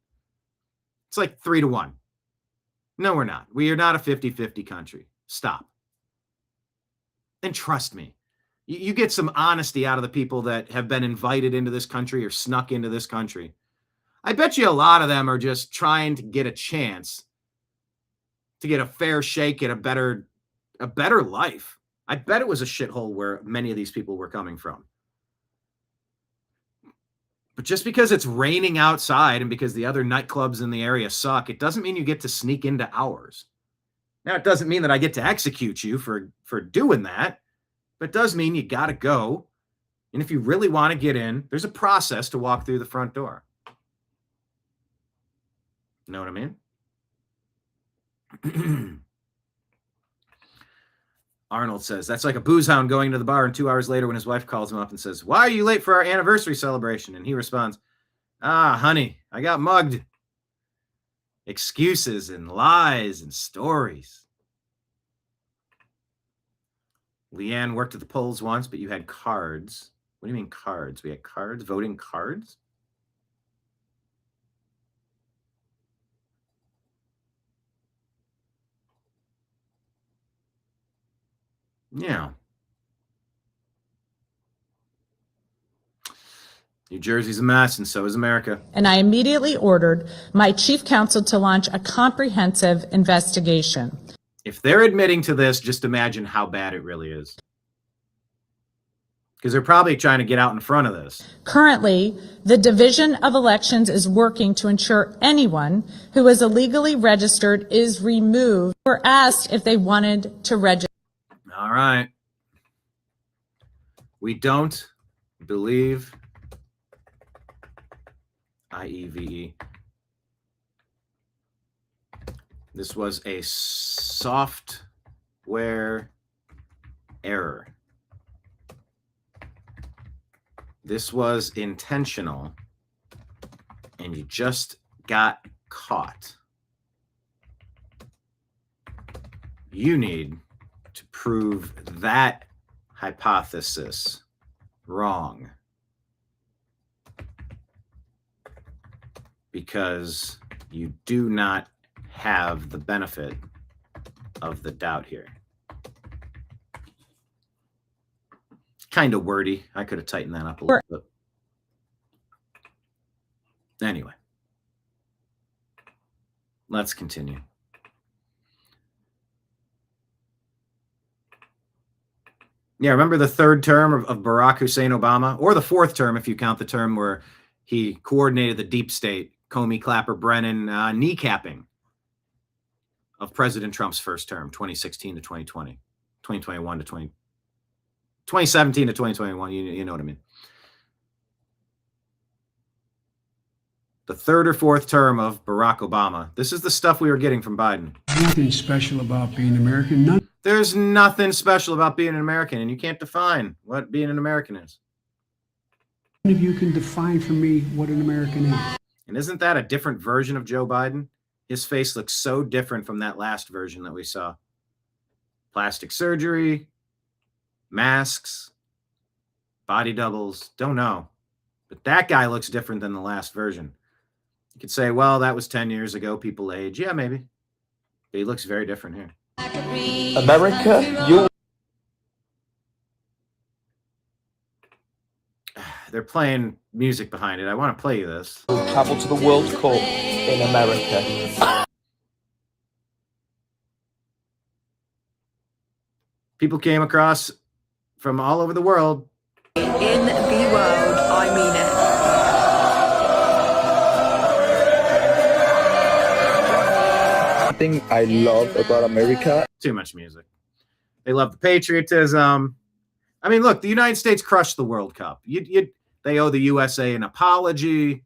It's like 3-1. No, we're not. We are not a 50-50 country. Stop. And trust me, you get some honesty out of the people that have been invited into this country or snuck into this country. I bet you a lot of them are just trying to get a chance to get a fair shake at a better life. I bet it was a shithole where many of these people were coming from. But just because it's raining outside and because the other nightclubs in the area suck, it doesn't mean you get to sneak into ours. Now, it doesn't mean that I get to execute you for doing that, but it does mean you got to go. And if you really want to get in, there's a process to walk through the front door. You know what I mean? Arnold says, that's like a booze hound going to the bar, and 2 hours later when his wife calls him up and says, why are you late for our anniversary celebration? And he responds, honey, I got mugged. Excuses and lies and stories. Leanne worked at the polls once, but you had cards. What do you mean cards? We had cards, voting cards? Yeah. New Jersey's a mess, and so is America. And I immediately ordered my chief counsel to launch a comprehensive investigation. If they're admitting to this, just imagine how bad it really is. Because they're probably trying to get out in front of this. Currently, the Division of Elections is working to ensure anyone who is illegally registered is removed or asked if they wanted to register. All right. We don't believe IEVE. This was a software error. This was intentional, and you just got caught. You need to prove that hypothesis wrong, because you do not have the benefit of the doubt here. Kind of wordy. I could have tightened that up a little bit. Anyway, let's continue. Yeah, remember the third term of Barack Hussein Obama, or the fourth term if you count the term where he coordinated the deep state, Comey, Clapper, Brennan, kneecapping of President Trump's first term, 2016 to 2020, 2021 to 2017 to 2021. You know what I mean. The third or fourth term of Barack Obama. This is the stuff we were getting from Biden. Nothing special about being American. There's nothing special about being an American, and you can't define what being an American is. None of you can define for me what an American is. And isn't that a different version of Joe Biden? His face looks so different from that last version that we saw. Plastic surgery, masks, body doubles, don't know. But that guy looks different than the last version. You could say, well, that was 10 years ago. People age. Yeah, maybe. But he looks very different here. America, you. They're playing music behind it. I want to play you this. Travel to the World Cup in America. People came across from all over the world. In the world, I mean it. Thing I love about America. Too much music. They love the patriotism. I mean, look, the United States crushed the World Cup. They owe the USA an apology.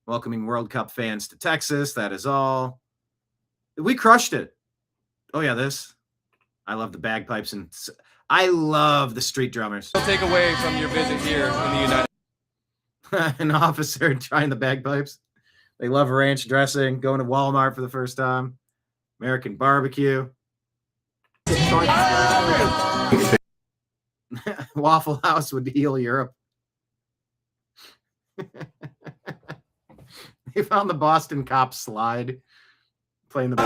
Welcoming World Cup fans to Texas. That is all. We crushed it. Oh, yeah, this. I love the bagpipes, and I love the street drummers. Don't take away from your visit here in the United An officer trying the bagpipes. They love ranch dressing, going to Walmart for the first time. American barbecue. Waffle House would heal Europe. They found the Boston cop slide playing the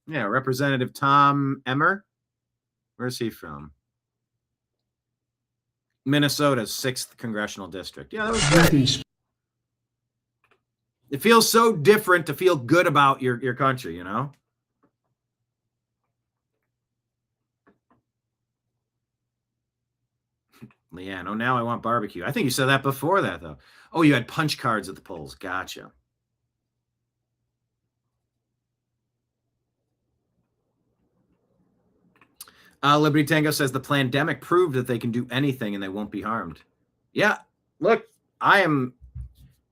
Yeah, Representative Tom Emmer. Where's he from? Minnesota's 6th congressional district. Yeah, that was good. It feels so different to feel good about your country, you know? Leanne, oh, now I want barbecue. I think you said that before that, though. Oh, you had punch cards at the polls. Gotcha. Liberty Tango says the pandemic proved that they can do anything and they won't be harmed. Yeah, look, I am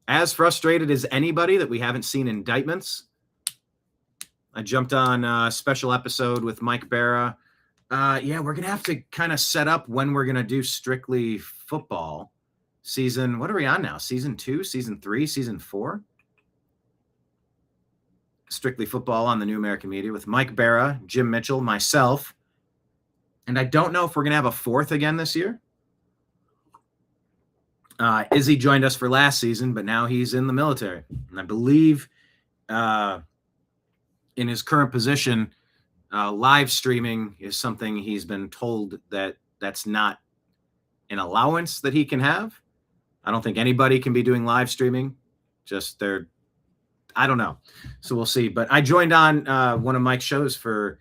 as frustrated as anybody that we haven't seen indictments. I jumped on a special episode with Mike Barra. Yeah, we're going to have to kind of set up when we're going to do strictly football season. What are we on now? Season 2, season 3, season 4? Strictly Football on the New American Media with Mike Barra, Jim Mitchell, myself. And I don't know if we're going to have a fourth again this year. Izzy joined us for last season, but now he's in the military. And I believe in his current position, live streaming is something he's been told that that's not an allowance that he can have. I don't think anybody can be doing live streaming. Just I don't know. So we'll see. But I joined on one of Mike's shows for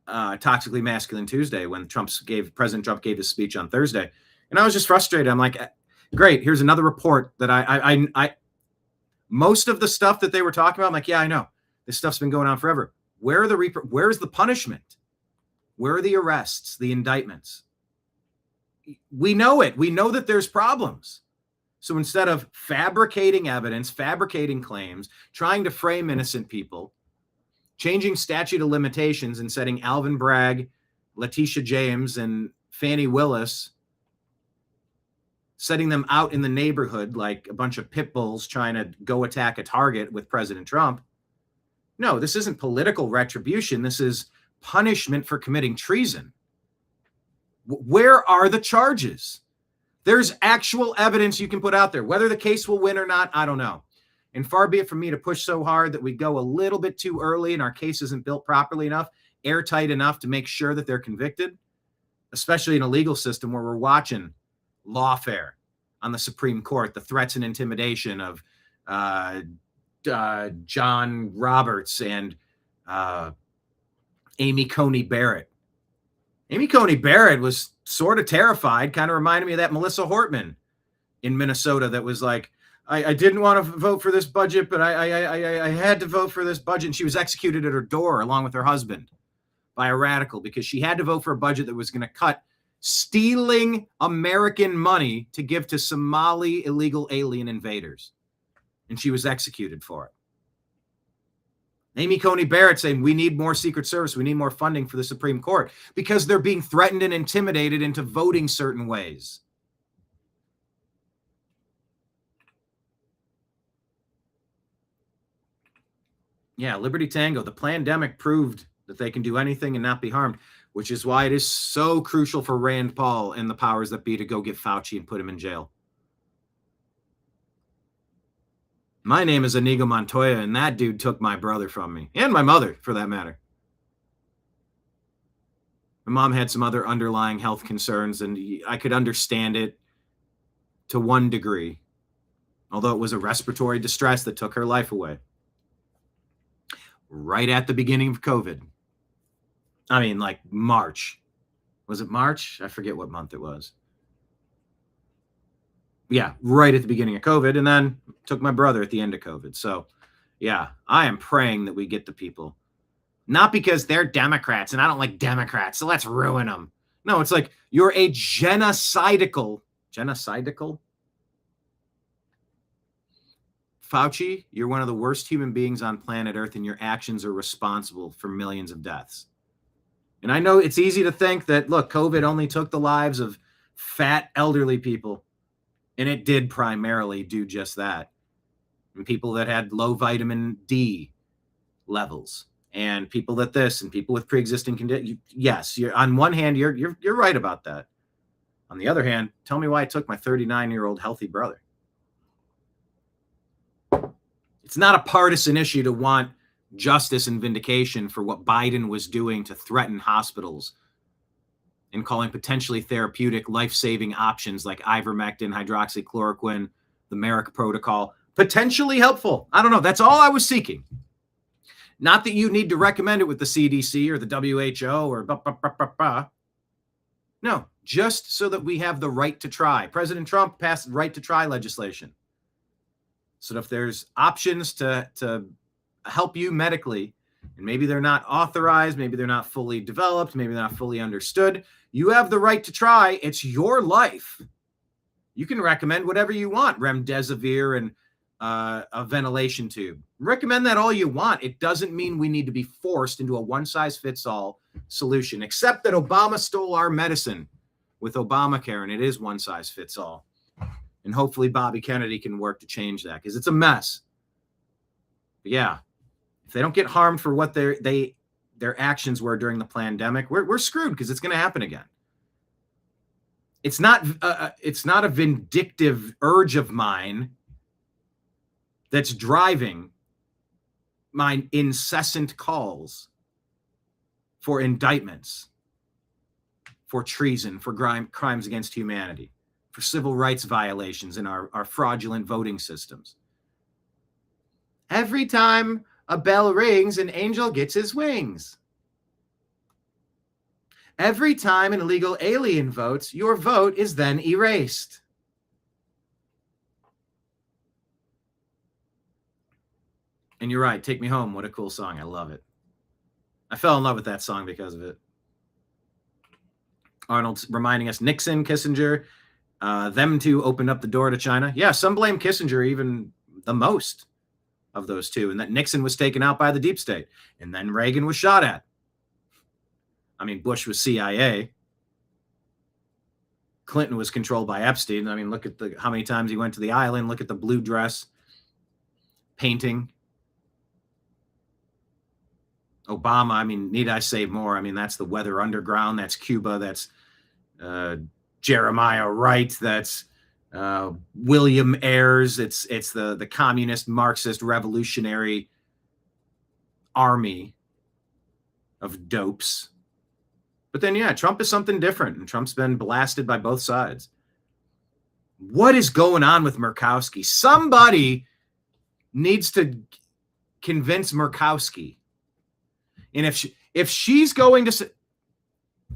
Toxically Masculine Tuesday when President Trump gave his speech on Thursday. And I was just frustrated. I'm like, great, here's another report that I most of the stuff that they were talking about, I'm like, yeah, I know. This stuff's been going on forever. Where's the punishment? Where are the arrests, the indictments? We know it. We know that there's problems. So instead of fabricating evidence, fabricating claims, trying to frame innocent people, changing statute of limitations and setting Alvin Bragg, Letitia James, and Fannie Willis, setting them out in the neighborhood like a bunch of pit bulls trying to go attack a target with President Trump. No, this isn't political retribution. This is punishment for committing treason. Where are the charges? There's actual evidence you can put out there. Whether the case will win or not, I don't know. And far be it from me to push so hard that we go a little bit too early and our case isn't built properly enough, airtight enough to make sure that they're convicted, especially in a legal system where we're watching lawfare on the Supreme Court, the threats and intimidation of John Roberts and Amy Coney Barrett. Amy Coney Barrett was sort of terrified, kind of reminded me of that Melissa Hortman in Minnesota that was like, I didn't want to vote for this budget, but I had to vote for this budget. And she was executed at her door along with her husband by a radical because she had to vote for a budget that was going to cut stealing American money to give to Somali illegal alien invaders. And she was executed for it. Amy Coney Barrett saying we need more Secret Service. We need more funding for the Supreme Court because they're being threatened and intimidated into voting certain ways. Yeah, Liberty Tango. The pandemic proved that they can do anything and not be harmed, which is why it is so crucial for Rand Paul and the powers that be to go get Fauci and put him in jail. My name is Inigo Montoya, and that dude took my brother from me, and my mother, for that matter. My mom had some other underlying health concerns, and I could understand it to one degree, although it was a respiratory distress that took her life away. Right at the beginning of COVID. I mean, like March. Was it March? I forget what month it was. Yeah, right at the beginning of COVID, and then took my brother at the end of COVID. So, yeah, I am praying that we get the people. Not because they're Democrats, and I don't like Democrats, so let's ruin them. No, it's like you're a genocidal? Fauci, you're one of the worst human beings on planet Earth, and your actions are responsible for millions of deaths. And I know it's easy to think that, look, COVID only took the lives of fat, elderly people. And it did primarily do just that. And people that had low vitamin D levels and people that this and people with pre-existing conditions. Yes, you're on one hand, you're right about that. On the other hand, tell me why it took my 39-year-old healthy brother. It's not a partisan issue to want justice and vindication for what Biden was doing to threaten hospitals and calling potentially therapeutic, life-saving options like ivermectin, hydroxychloroquine, the Merck protocol, potentially helpful. I don't know. That's all I was seeking. Not that you need to recommend it with the CDC or the WHO or No, just so that we have the right to try. President Trump passed right to try legislation. So if there's options to help you medically, and maybe they're not authorized, maybe they're not fully developed, maybe they're not fully understood, you have the right to try. It's your life. You can recommend whatever you want, remdesivir and a ventilation tube. Recommend that all you want. It doesn't mean we need to be forced into a one-size-fits-all solution, except that Obama stole our medicine with Obamacare, and it is one-size-fits-all. And hopefully Bobby Kennedy can work to change that because it's a mess. But yeah, if they don't get harmed for what their actions were during the pandemic, we're screwed, because it's going to happen again. It's not a vindictive urge of mine that's driving my incessant calls for indictments, for treason, for crimes against humanity, for civil rights violations in our fraudulent voting systems. Every time a bell rings, an angel gets his wings. Every time an illegal alien votes, your vote is then erased. And you're right, Take Me Home, what a cool song. I love it. I fell in love with that song because of it. Arnold's reminding us Nixon, Kissinger, them two opened up the door to China. Yeah, some blame Kissinger even the most of those two, and that Nixon was taken out by the deep state, and then Reagan was shot at. I mean, Bush was CIA. Clinton was controlled by Epstein. I mean, look at how many times he went to the island. Look at the blue dress painting. Obama, I mean, need I say more? I mean, that's the Weather Underground. That's Cuba. That's Jeremiah Wright. That's William Ayres. It's the communist, Marxist, revolutionary army of dopes. But then, yeah, Trump is something different, and Trump's been blasted by both sides. What is going on with Murkowski? Somebody needs to convince Murkowski. And if she's going to say,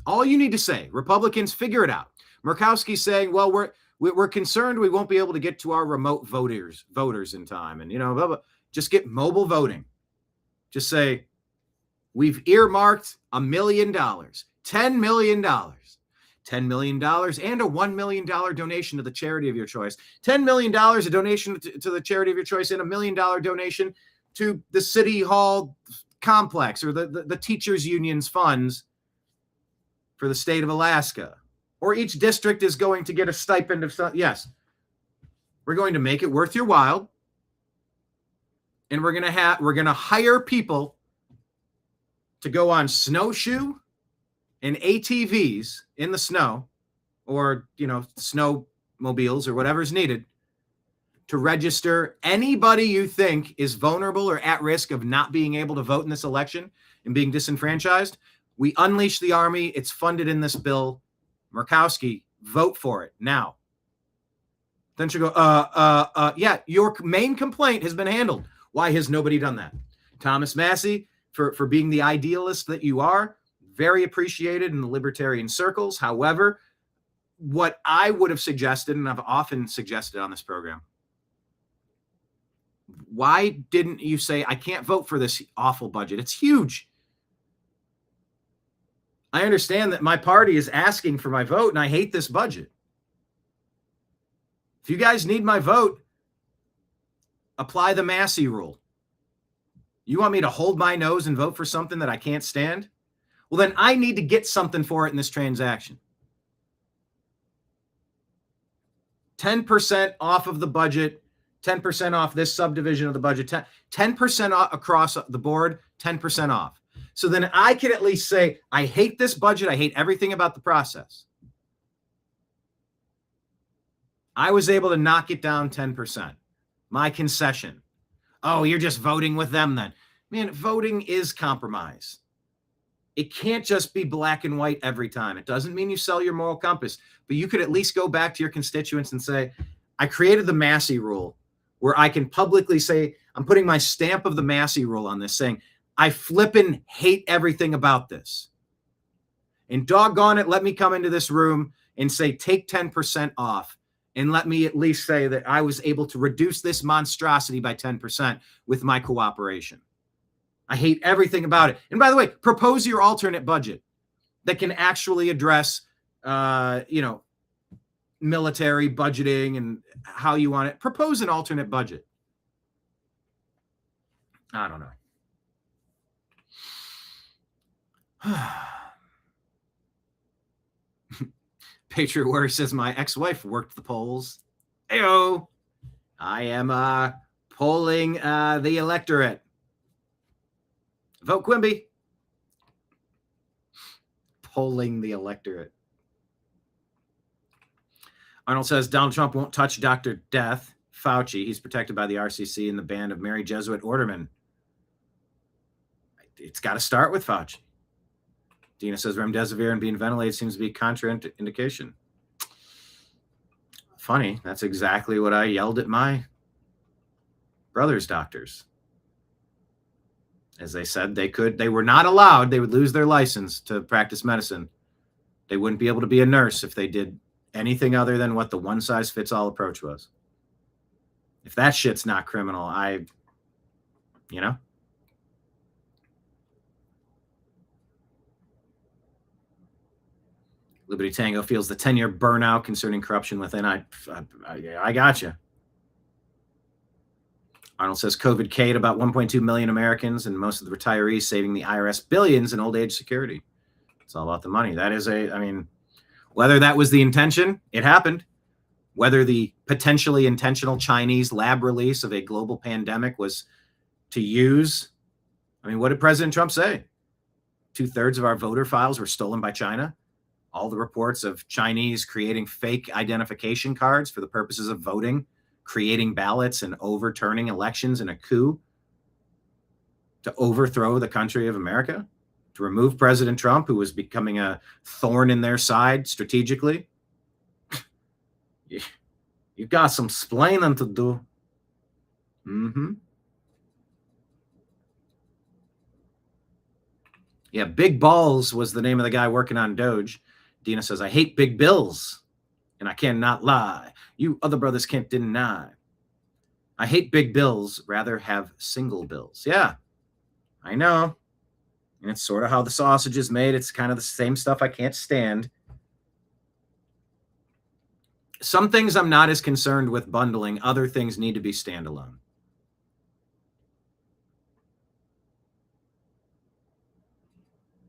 all you need to say, Republicans, figure it out. Murkowski's saying, well, we're concerned we won't be able to get to our remote voters in time, and blah, blah. Just get mobile voting. Just say, we've earmarked $1 million, $10 million, $10 million, and a $1 million donation to the charity of your choice. $10 million, a donation to the charity of your choice, and $1 million donation to the City Hall complex or the teachers unions funds for the state of Alaska. Or each district is going to get a stipend of some. Yes, we're going to make it worth your while, and we're going to hire people to go on snowshoe and ATVs in the snow, or snowmobiles or whatever's needed, to register anybody you think is vulnerable or at risk of not being able to vote in this election and being disenfranchised. We unleash the army. It's funded in this bill. Murkowski, vote for it now. Then she'll go, yeah, your main complaint has been handled. Why has nobody done that? Thomas Massey, for being the idealist that you are, very appreciated in the libertarian circles. However, what I would have suggested, and I've often suggested on this program, why didn't you say, I can't vote for this awful budget? It's huge. I understand that my party is asking for my vote, and I hate this budget. If you guys need my vote, apply the Massey rule. You want me to hold my nose and vote for something that I can't stand? Well, then I need to get something for it in this transaction. 10% off of the budget, 10% off this subdivision of the budget, 10% off across the board, 10% off. So then I can at least say, I hate this budget. I hate everything about the process. I was able to knock it down 10%. My concession. Oh, you're just voting with them then. Man, voting is compromise. It can't just be black and white every time. It doesn't mean you sell your moral compass, but you could at least go back to your constituents and say, I created the Massey rule where I can publicly say, I'm putting my stamp of the Massey rule on this, saying, I flippin' hate everything about this. And doggone it, let me come into this room and say, take 10% off. And let me at least say that I was able to reduce this monstrosity by 10% with my cooperation. I hate everything about it. And by the way, propose your alternate budget that can actually address, military budgeting and how you want it. Propose an alternate budget. I don't know. Patriot Warrior says, my ex-wife worked the polls. Ayo. I am polling the electorate. Vote Quimby. Polling the electorate. Arnold says Donald Trump won't touch Dr. Death, Fauci. He's protected by the RCC and the band of merry Jesuit ordermen. It's got to start with Fauci. Dina says remdesivir and being ventilated seems to be contraindication. Funny, that's exactly what I yelled at my brother's doctors. As they said, they were not allowed, they would lose their license to practice medicine. They wouldn't be able to be a nurse if they did anything other than what the one-size-fits-all approach was. If that shit's not criminal, you know? Liberty Tango feels the 10-year burnout concerning corruption within. I got you. Arnold says COVID K'd about 1.2 million Americans and most of the retirees, saving the IRS billions in old age security. It's all about the money. That is whether that was the intention, it happened. Whether the potentially intentional Chinese lab release of a global pandemic was to use, what did President Trump say? 2/3 of our voter files were stolen by China. All the reports of Chinese creating fake identification cards for the purposes of voting, creating ballots and overturning elections in a coup to overthrow the country of America, to remove President Trump, who was becoming a thorn in their side strategically. You've got some splaining to do. Yeah, Big Balls was the name of the guy working on Doge. Dina says, I hate big bills, and I cannot lie. You other brothers can't deny. I hate big bills, rather have single bills. Yeah, I know. And it's sort of how the sausage is made. It's kind of the same stuff I can't stand. Some things I'm not as concerned with bundling. Other things need to be standalone.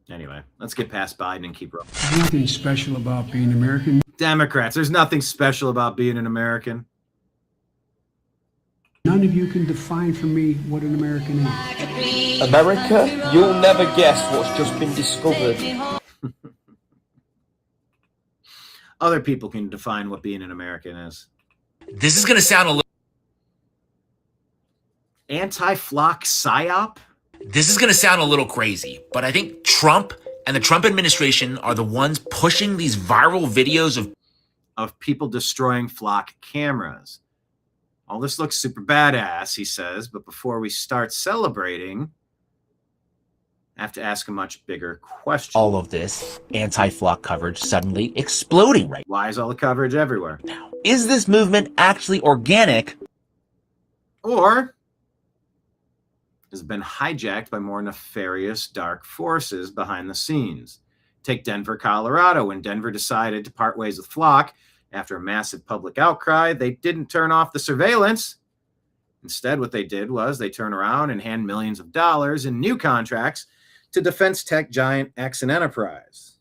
Anyway, let's get past Biden and keep rolling. There's nothing special about being American. Democrats, there's nothing special about being an American. None of you can define for me what an American is. America, you'll never guess what's just been discovered. Other people can define what being an American is. This is going to sound a little... Anti-flock psyop? This is going to sound a little crazy, but I think Trump and the Trump administration are the ones pushing these viral videos of people destroying flock cameras. All this looks super badass, he says, but before we start celebrating, I have to ask a much bigger question. all of this anti-flock coverage suddenly exploding right Why is all the coverage everywhere? now. Is this movement actually organic? Or has been hijacked by more nefarious dark forces behind the scenes? Take Denver, Colorado. When Denver decided to part ways with Flock after a massive public outcry, they didn't turn off the surveillance. Instead, what they did was they turn around and hand millions of dollars in new contracts to defense tech giant Exxon Enterprise.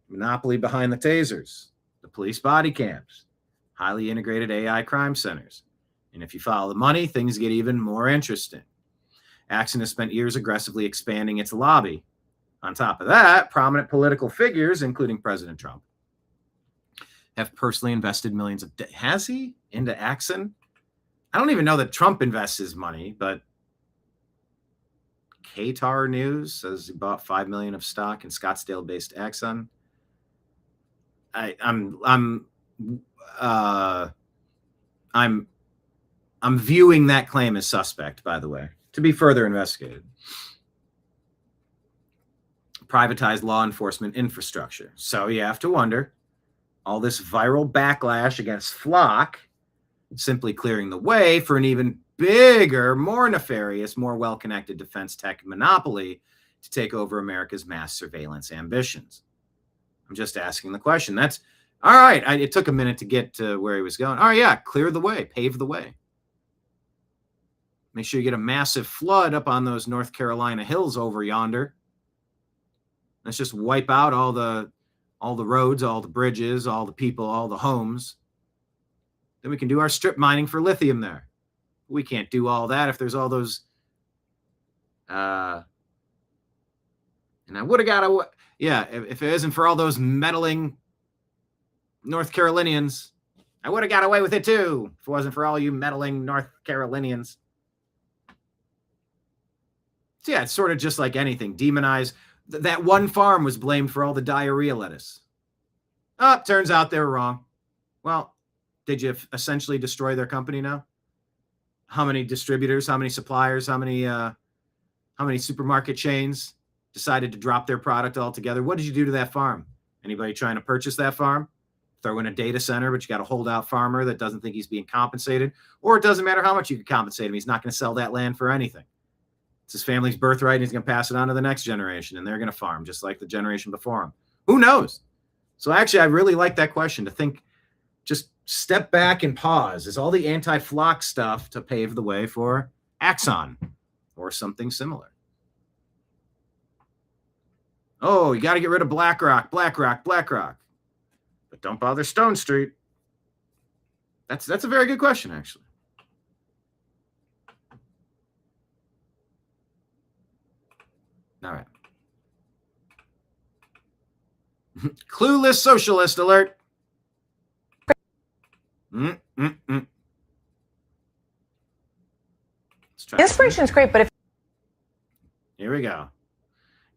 Monopoly behind the tasers, the police body cams, highly integrated AI crime centers. And if you follow the money, things get even more interesting. Exxon has spent years aggressively expanding its lobby. On top of that, prominent political figures, including President Trump, have personally invested millions of has he into Exxon? I don't even know that Trump invests his money, but Qatar News says he bought $5 million of stock in Scottsdale-based Exxon. I'm viewing that claim as suspect, by the way, to be further investigated. Privatized law enforcement infrastructure. So you have to wonder, all this viral backlash against Flock simply clearing the way for an even bigger, more nefarious, more well-connected defense tech monopoly to take over America's mass surveillance ambitions. I'm just asking the question. That's all right. It took a minute to get to where he was going. All right, yeah, clear the way, pave the way. Make sure you get a massive flood up on those North Carolina hills over yonder. Let's just wipe out all the roads, all the bridges, all the people, all the homes. Then we can do our strip mining for lithium there. We can't do all that if there's all those. And I would have got a. Yeah, if it isn't for all those meddling North Carolinians, I would have got away with it too. If it wasn't for all you meddling North Carolinians. So yeah, it's sort of just like anything. Demonize. That one farm was blamed for all the diarrhea lettuce. Turns out they were wrong. Well, did you essentially destroy their company now? How many distributors, how many suppliers, how many supermarket chains decided to drop their product altogether? What did you do to that farm? Anybody trying to purchase that farm? Throw in a data center, but you got a holdout farmer that doesn't think he's being compensated, or it doesn't matter how much you can compensate him. He's not going to sell that land for anything. It's his family's birthright, and he's going to pass it on to the next generation, and they're going to farm just like the generation before him. Who knows? So actually, I really like that question, to think, just step back and pause. Is all the anti-flock stuff to pave the way for Axon or something similar? Oh, you got to get rid of BlackRock. But don't bother Stone Street. That's a very good question, actually. All right. Clueless socialist alert. Inspiration is great, but if Here we go.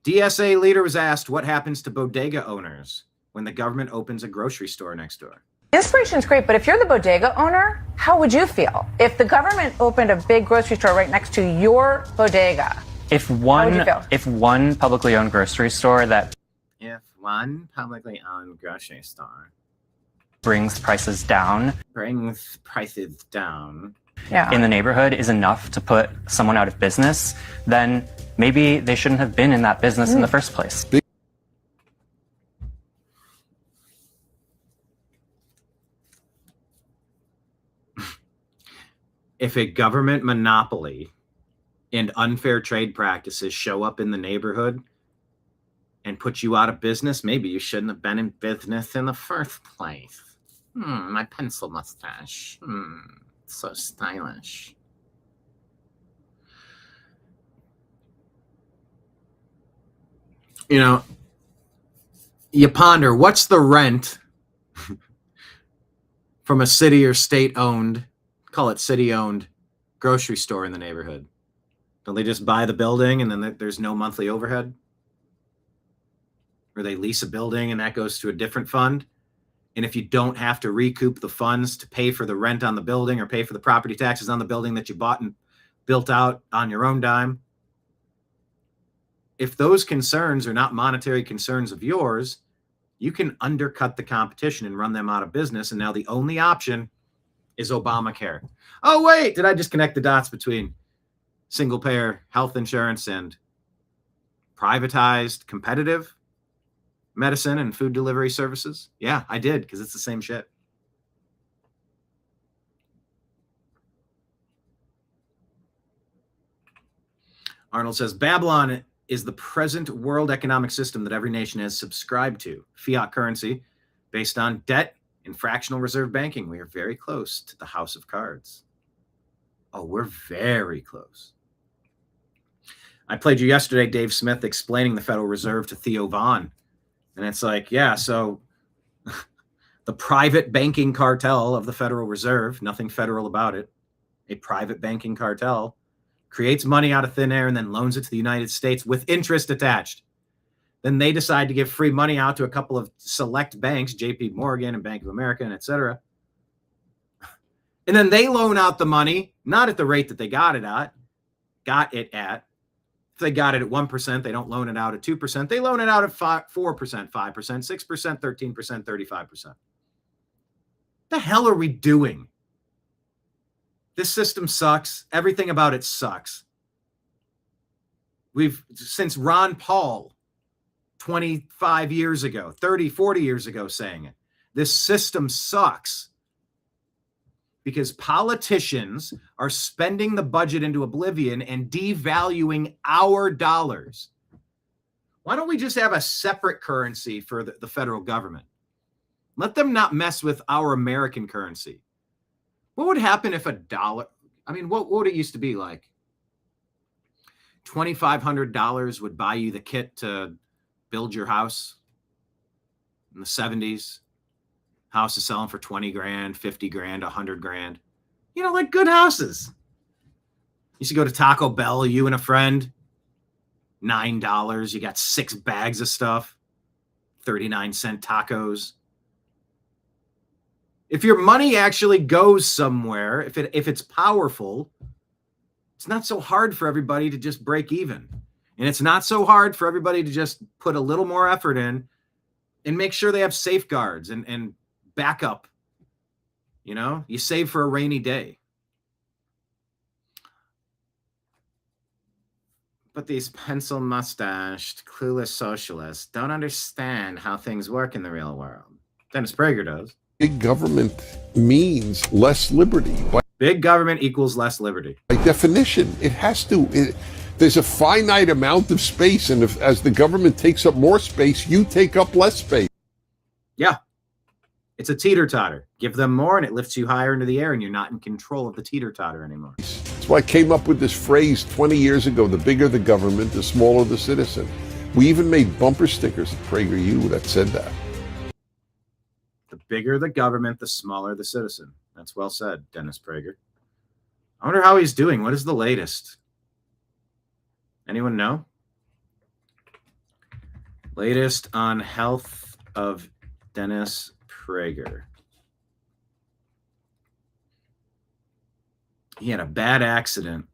DSA leader was asked what happens to bodega owners when the government opens a grocery store next door. inspiration is great, but if you're the bodega owner, how would you feel if the government opened a big grocery store right next to your bodega? If one publicly owned grocery store that brings prices down in the neighborhood is enough to put someone out of business, then maybe they shouldn't have been in that business in the first place. If a government monopoly and unfair trade practices show up in the neighborhood and put you out of business, maybe you shouldn't have been in business in the first place. My pencil mustache. So stylish. You know, you ponder, what's the rent from a city or state-owned, call it city-owned, grocery store in the neighborhood? Don't they just buy the building and then there's no monthly overhead? Or they lease a building and that goes to a different fund? And if you don't have to recoup the funds to pay for the rent on the building or pay for the property taxes on the building that you bought and built out on your own dime, if those concerns are not monetary concerns of yours, you can undercut the competition and run them out of business. And now the only option is Obamacare. Oh, wait, did I just connect the dots between single payer health insurance and privatized competitive medicine and food delivery services? Yeah, I did, because it's the same shit. Arnold says, Babylon is the present world economic system that every nation has subscribed to. Fiat currency based on debt and fractional reserve banking. We are very close to the house of cards. Oh, we're very close. I played you yesterday, Dave Smith, explaining the Federal Reserve to Theo Vaughn. And it's like, yeah, so the private banking cartel of the Federal Reserve, nothing federal about it, a private banking cartel, creates money out of thin air and then loans it to the United States with interest attached. Then they decide to give free money out to a couple of select banks, JP Morgan and Bank of America, and et cetera. And then they loan out the money, not at the rate that they got it at. If they got it at 1%, they don't loan it out at 2%. They loan it out at 4%, 5%, 6%, 13%, 35%. The hell are we doing? This system sucks. Everything about it sucks. Since Ron Paul, 25 years ago, 30, 40 years ago saying it, this system sucks because politicians are spending the budget into oblivion and devaluing our dollars. Why don't we just have a separate currency for the federal government? Let them not mess with our American currency. What would happen if a dollar, I mean, what would it used to be like? $2,500 would buy you the kit to build your house in the 70s. House is selling for 20 grand, 50 grand, 100 grand. You know, like good houses. You should go to Taco Bell, you and a friend, $9. You got 6 bags of stuff, 39-cent tacos. If your money actually goes somewhere, if it's powerful, it's not so hard for everybody to just break even. And it's not so hard for everybody to just put a little more effort in and make sure they have safeguards and backup. You know, you save for a rainy day. But these pencil-mustached, clueless socialists don't understand how things work in the real world. Dennis Prager does. Big government means less liberty. Big government equals less liberty. By definition, it has to. There's a finite amount of space, and as the government takes up more space, you take up less space. Yeah. It's a teeter-totter. Give them more, and it lifts you higher into the air, and you're not in control of the teeter-totter anymore. That's why I came up with this phrase 20 years ago, the bigger the government, the smaller the citizen. We even made bumper stickers at PragerU that said that. The bigger the government, the smaller the citizen. That's well said, Dennis Prager. I wonder how he's doing. What is the latest? Anyone know? Latest on health of Dennis Prager. He had a bad accident.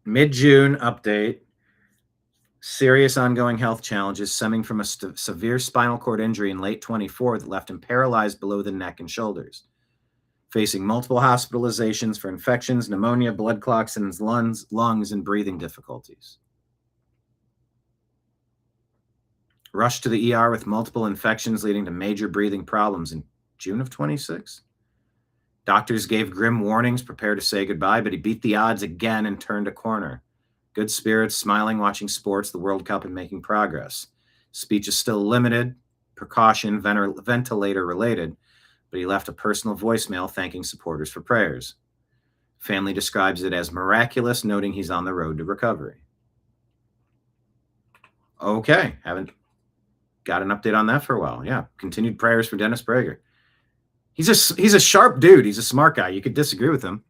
Mid-June update. Serious ongoing health challenges stemming from a severe spinal cord injury in late 24 that left him paralyzed below the neck and shoulders. Facing multiple hospitalizations for infections, pneumonia, blood clots in his lungs, and breathing difficulties. Rushed to the ER with multiple infections leading to major breathing problems in June of 26. Doctors gave grim warnings, prepare to say goodbye, but he beat the odds again and turned a corner. Good spirits, smiling, watching sports, the World Cup, and making progress. Speech is still limited, precaution, ventilator related, but he left a personal voicemail thanking supporters for prayers. Family describes it as miraculous, noting he's on the road to recovery. Okay, haven't got an update on that for a while. Yeah, continued prayers for Dennis Prager. He's a sharp dude. He's a smart guy. You could disagree with him.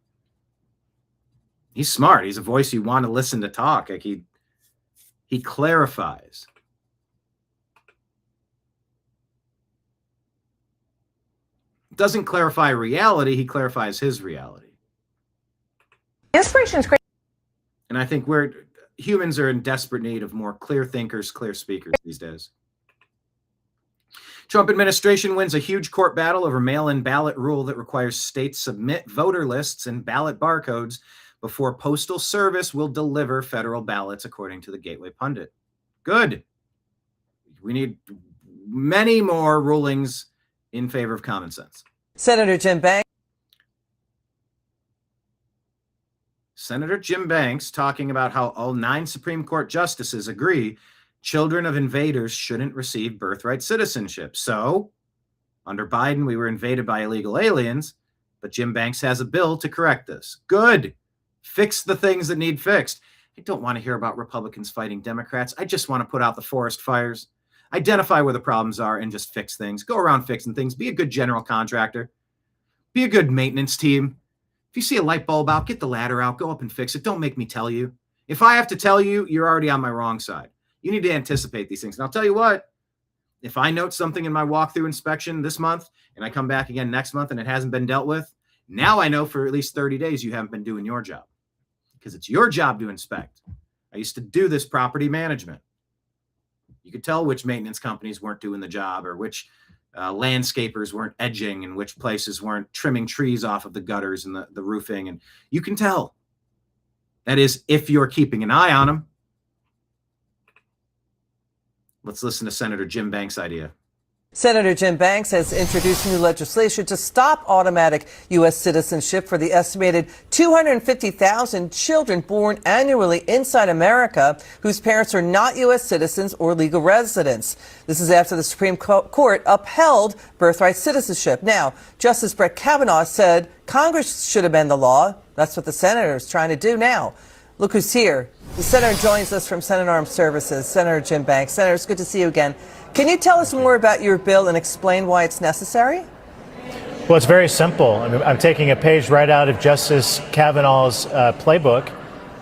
He's smart. He's a voice you want to listen to talk. Like he clarifies. Doesn't clarify reality. He clarifies his reality. Inspiration is great. And I think humans are in desperate need of more clear thinkers, clear speakers these days. Trump administration wins a huge court battle over mail-in ballot rule that requires states submit voter lists and ballot barcodes before Postal Service will deliver federal ballots, according to the Gateway Pundit. Good. We need many more rulings in favor of common sense. Senator Jim Banks. Senator Jim Banks talking about how all 9 Supreme Court justices agree children of invaders shouldn't receive birthright citizenship. So, under Biden, we were invaded by illegal aliens, but Jim Banks has a bill to correct this. Good. Fix the things that need fixed. I don't want to hear about Republicans fighting Democrats. I just want to put out the forest fires, identify where the problems are, and just fix things. Go around fixing things. Be a good general contractor. Be a good maintenance team. If you see a light bulb out, get the ladder out, go up and fix it. Don't make me tell you. If I have to tell you, you're already on my wrong side. You need to anticipate these things. And I'll tell you what, if I note something in my walkthrough inspection this month and I come back again next month and it hasn't been dealt with, now I know for at least 30 days you haven't been doing your job, because it's your job to inspect. I used to do this property management. You could tell which maintenance companies weren't doing the job, or which landscapers weren't edging, and which places weren't trimming trees off of the gutters and the roofing. And you can tell. That is, if you're keeping an eye on them. Let's listen to Senator Jim Banks' idea. Senator Jim Banks has introduced new legislation to stop automatic U.S. citizenship for the estimated 250,000 children born annually inside America whose parents are not U.S. citizens or legal residents. This is after the Supreme Court upheld birthright citizenship. Now, Justice Brett Kavanaugh said Congress should amend the law. That's what the senator is trying to do now. Look who's here. The senator joins us from Senate Armed Services, Senator Jim Banks. Senator, it's good to see you again. Can you tell us more about your bill and explain why it's necessary? Well, it's very simple. I mean, I'm taking a page right out of Justice Kavanaugh's playbook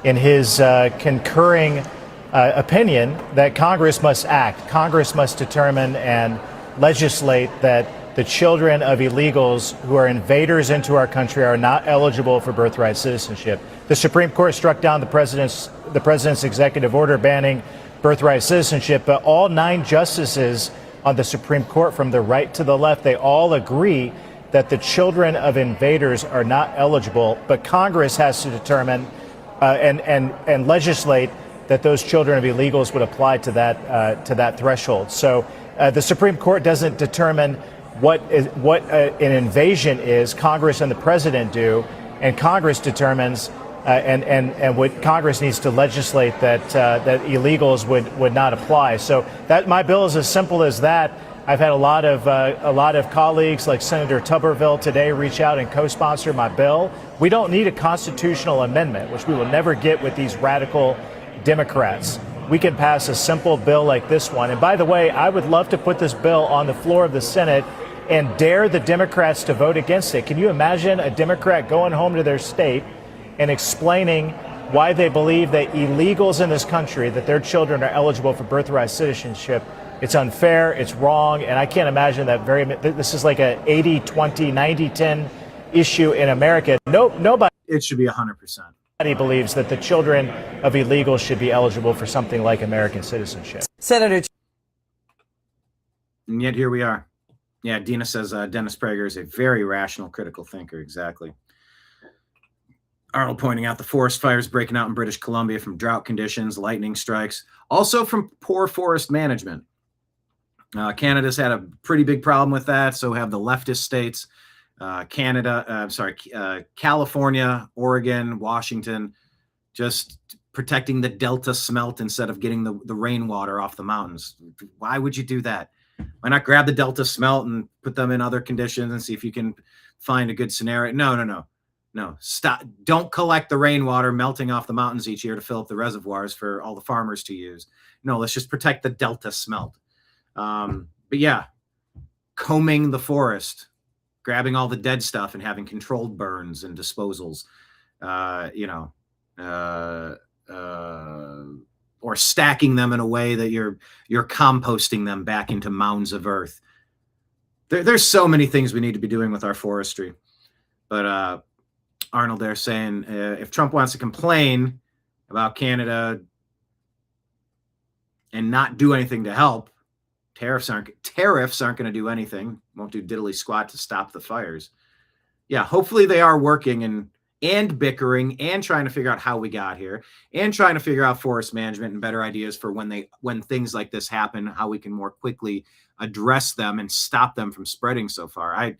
in his concurring opinion that Congress must act. Congress must determine and legislate that the children of illegals who are invaders into our country are not eligible for birthright citizenship. The Supreme Court struck down the president's executive order banning birthright citizenship, but all 9 justices on the Supreme Court, from the right to the left, they all agree that the children of invaders are not eligible, but Congress has to determine and legislate that those children of illegals would apply to that threshold. So the Supreme Court doesn't determine what an invasion is. Congress and the president do, and Congress determines and what Congress needs to legislate that illegals would not apply. So that my bill is as simple as that. I've had a lot of colleagues like Senator Tuberville today reach out and co-sponsor my bill. We don't need a constitutional amendment, which we will never get with these radical Democrats. We can pass a simple bill like this one. And by the way, I would love to put this bill on the floor of the Senate and dare the Democrats to vote against it. Can you imagine a Democrat going home to their state and explaining why they believe that illegals in this country, that their children are eligible for birthright citizenship? It's unfair, it's wrong, and I can't imagine that this is like a 80-20, 90-10 issue in America. Nobody. It should be 100%. Nobody believes that the children of illegals should be eligible for something like American citizenship. Senator. And yet here we are. Yeah, Dina says Dennis Prager is a very rational, critical thinker. Exactly. Arnold pointing out the forest fires breaking out in British Columbia from drought conditions, lightning strikes, also from poor forest management. Canada's had a pretty big problem with that. So have the leftist states. California, Oregon, Washington, just protecting the delta smelt instead of getting the rainwater off the mountains. Why would you do that? Why not grab the delta smelt and put them in other conditions and see if you can find a good scenario? No, stop. Don't collect the rainwater melting off the mountains each year to fill up the reservoirs for all the farmers to use. No, let's just protect the delta smelt. But yeah, combing the forest, grabbing all the dead stuff and having controlled burns and disposals, or stacking them in a way that you're composting them back into mounds of earth. There's so many things we need to be doing with our forestry. But Arnold there saying if Trump wants to complain about Canada and not do anything to help, tariffs aren't going to do anything. Won't do diddly squat to stop the fires. Yeah, hopefully they are working and bickering and trying to figure out how we got here and trying to figure out forest management and better ideas for when things like this happen, how we can more quickly address them and stop them from spreading so far.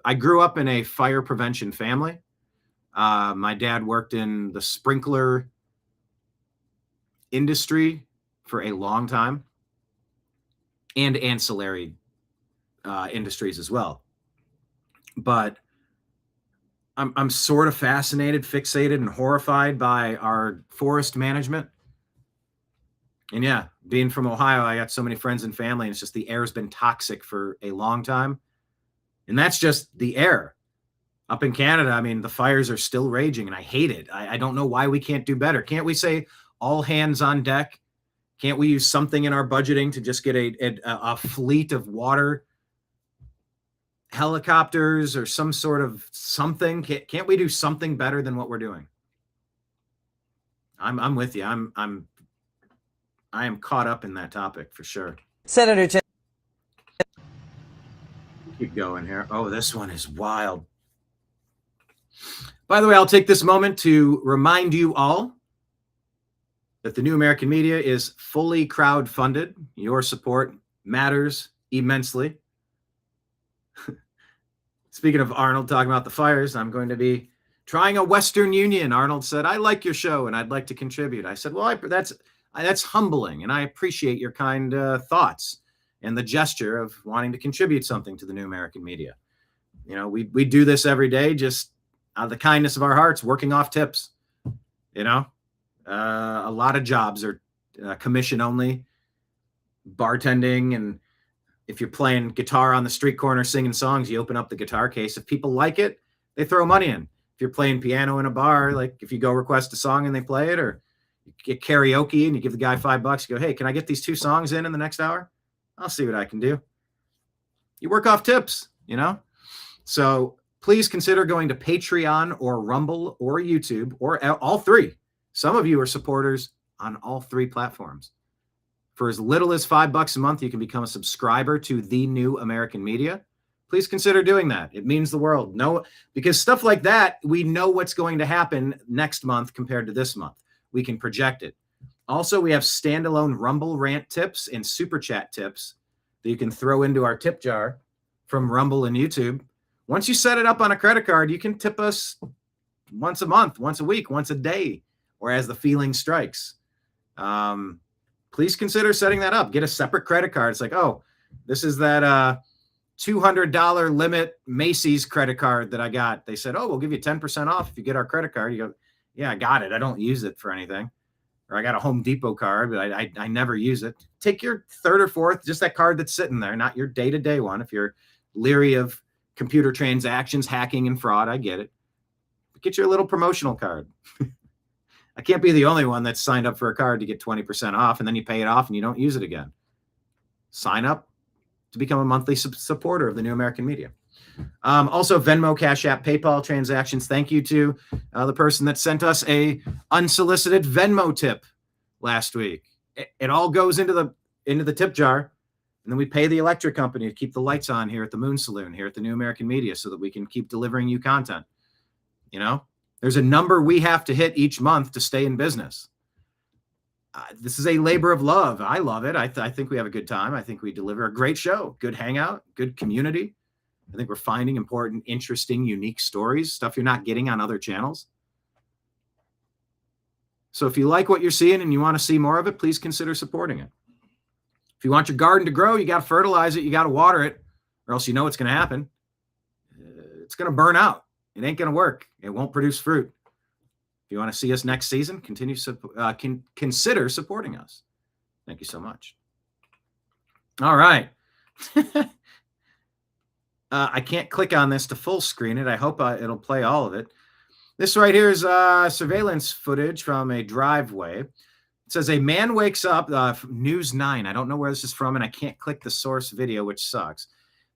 I grew up in a fire prevention family. My dad worked in the sprinkler industry for a long time and ancillary industries as well. But I'm sort of fascinated, fixated, and horrified by our forest management. And yeah, being from Ohio, I got so many friends and family, and it's just the air's been toxic for a long time. And that's just the air. Up in Canada, I mean, the fires are still raging, and I hate it. I don't know why we can't do better. Can't we say all hands on deck? Can't we use something in our budgeting to just get a fleet of water helicopters or some sort of something? Can't we do something better than what we're doing? I'm with you. I am caught up in that topic for sure. Senator Jim. Keep going here. Oh, this one is wild. By the way, I'll take this moment to remind you all that the New American Media is fully crowdfunded. Your support matters immensely. Speaking of Arnold talking about the fires, I'm going to be trying a Western Union. Arnold said, I like your show and I'd like to contribute. I said, well, that's humbling, and I appreciate your kind thoughts and the gesture of wanting to contribute something to the new American media. You know, we do this every day, just out of the kindness of our hearts, working off tips. You know, a lot of jobs are commission only, bartending, and if you're playing guitar on the street corner singing songs, you open up the guitar case. If people like it, they throw money in. If you're playing piano in a bar, like if you go request a song and they play it, or you get karaoke and you give the guy $5, you go, hey, can I get these 2 songs in the next hour? I'll see what I can do. You work off tips, you know? So please consider going to Patreon or Rumble or YouTube or all 3. Some of you are supporters on all 3 platforms. For as little as $5 a month, you can become a subscriber to the new American media. Please consider doing that. It means the world. Because stuff like that, we know what's going to happen next month compared to this month. We can project it. Also, we have standalone Rumble rant tips and super chat tips that you can throw into our tip jar from Rumble and YouTube. Once you set it up on a credit card, you can tip us once a month, once a week, once a day, or as the feeling strikes. Please consider setting that up. Get a separate credit card. It's like, oh, this is that $200 limit Macy's credit card that I got. They said, oh, we'll give you 10% off if you get our credit card. You go, yeah, I got it. I don't use it for anything. Or I got a Home Depot card, but I never use it. Take your 3rd or 4th, just that card that's sitting there, not your day-to-day one. If you're leery of computer transactions, hacking, and fraud, I get it. But get your little promotional card. I can't be the only one that's signed up for a card to get 20% off, and then you pay it off and you don't use it again. Sign up to become a monthly supporter of the new American media. Also, Venmo, Cash App, PayPal transactions. Thank you to the person that sent us a unsolicited Venmo tip last week. It all goes into the tip jar, and then we pay the electric company to keep the lights on here at the Moon Saloon, here at the new American media, so that we can keep delivering you content. You know? There's a number we have to hit each month to stay in business. This is a labor of love. I love it. I think we have a good time. I think we deliver a great show, good hangout, good community. I think we're finding important, interesting, unique stories, stuff you're not getting on other channels. So if you like what you're seeing and you want to see more of it, please consider supporting it. If you want your garden to grow, you got to fertilize it, you got to water it, or else you know what's going to happen. It's going to burn out. It ain't going to work. It won't produce fruit. If you want to see us next season, consider supporting us. Thank you so much. All right. I can't click on this to full screen it. I hope it'll play all of it. This right here is surveillance footage from a driveway. It says a man wakes up, News 9. I don't know where this is from, and I can't click the source video, which sucks.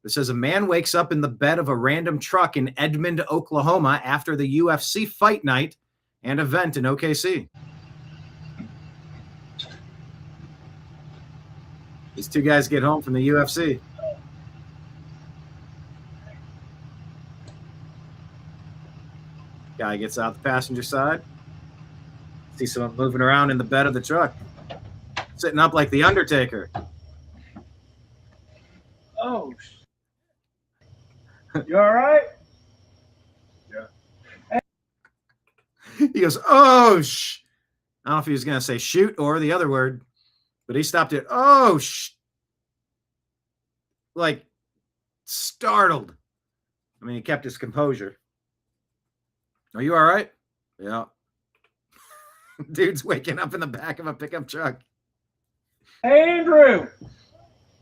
It says a man wakes up in the bed of a random truck in Edmond, Oklahoma after the UFC fight night and event in OKC. These 2 guys get home from the UFC. Guy gets out the passenger side. See someone moving around in the bed of the truck. Sitting up like the Undertaker. Oh, you all right? Yeah. He goes, oh, sh. I don't know if he was going to say shoot or the other word, but he stopped it. Oh, sh. Like, startled. I mean, he kept his composure. Are you all right? Yeah. Dude's waking up in the back of a pickup truck. Hey, Andrew,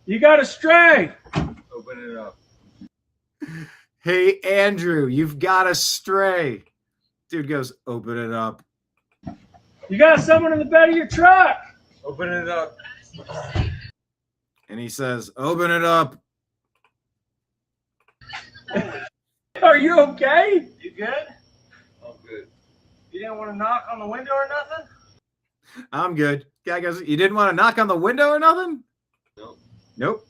you got a stray. Open it up. Hey, Andrew, you've got a stray. Dude goes, open it up. You got someone in the bed of your truck. Open it up. And he says, open it up. Are you okay? You good? I'm good. You didn't want to knock on the window or nothing? I'm good. Guy goes, you didn't want to knock on the window or nothing? Nope. Nope.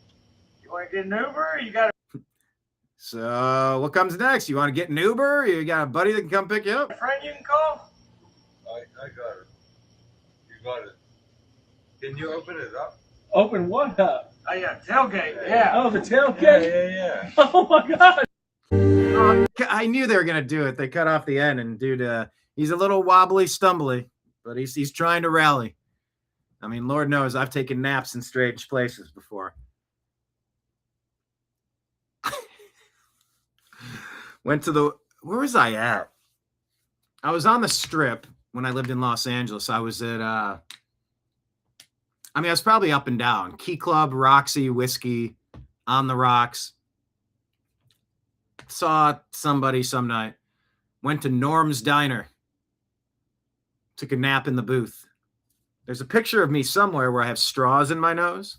You want to get an Uber? Or you got So what comes next? You want to get an Uber? You got a buddy that can come pick you up? a friend you can call? I got it. You got it. Can you open it up? Open what up? Oh, yeah, tailgate. Yeah. Oh, the tailgate? Yeah. Oh, my God. I knew they were going to do it. They cut off the end, and dude, he's a little wobbly, stumbly, but he's trying to rally. I mean, Lord knows I've taken naps in strange places before. Where was I at? I was on the Strip when I lived in Los Angeles. I was at, I was probably up and down. Key Club, Roxy, Whiskey, On the Rocks. Saw somebody some night. Went to Norm's Diner. Took a nap in the booth. There's a picture of me somewhere where I have straws in my nose.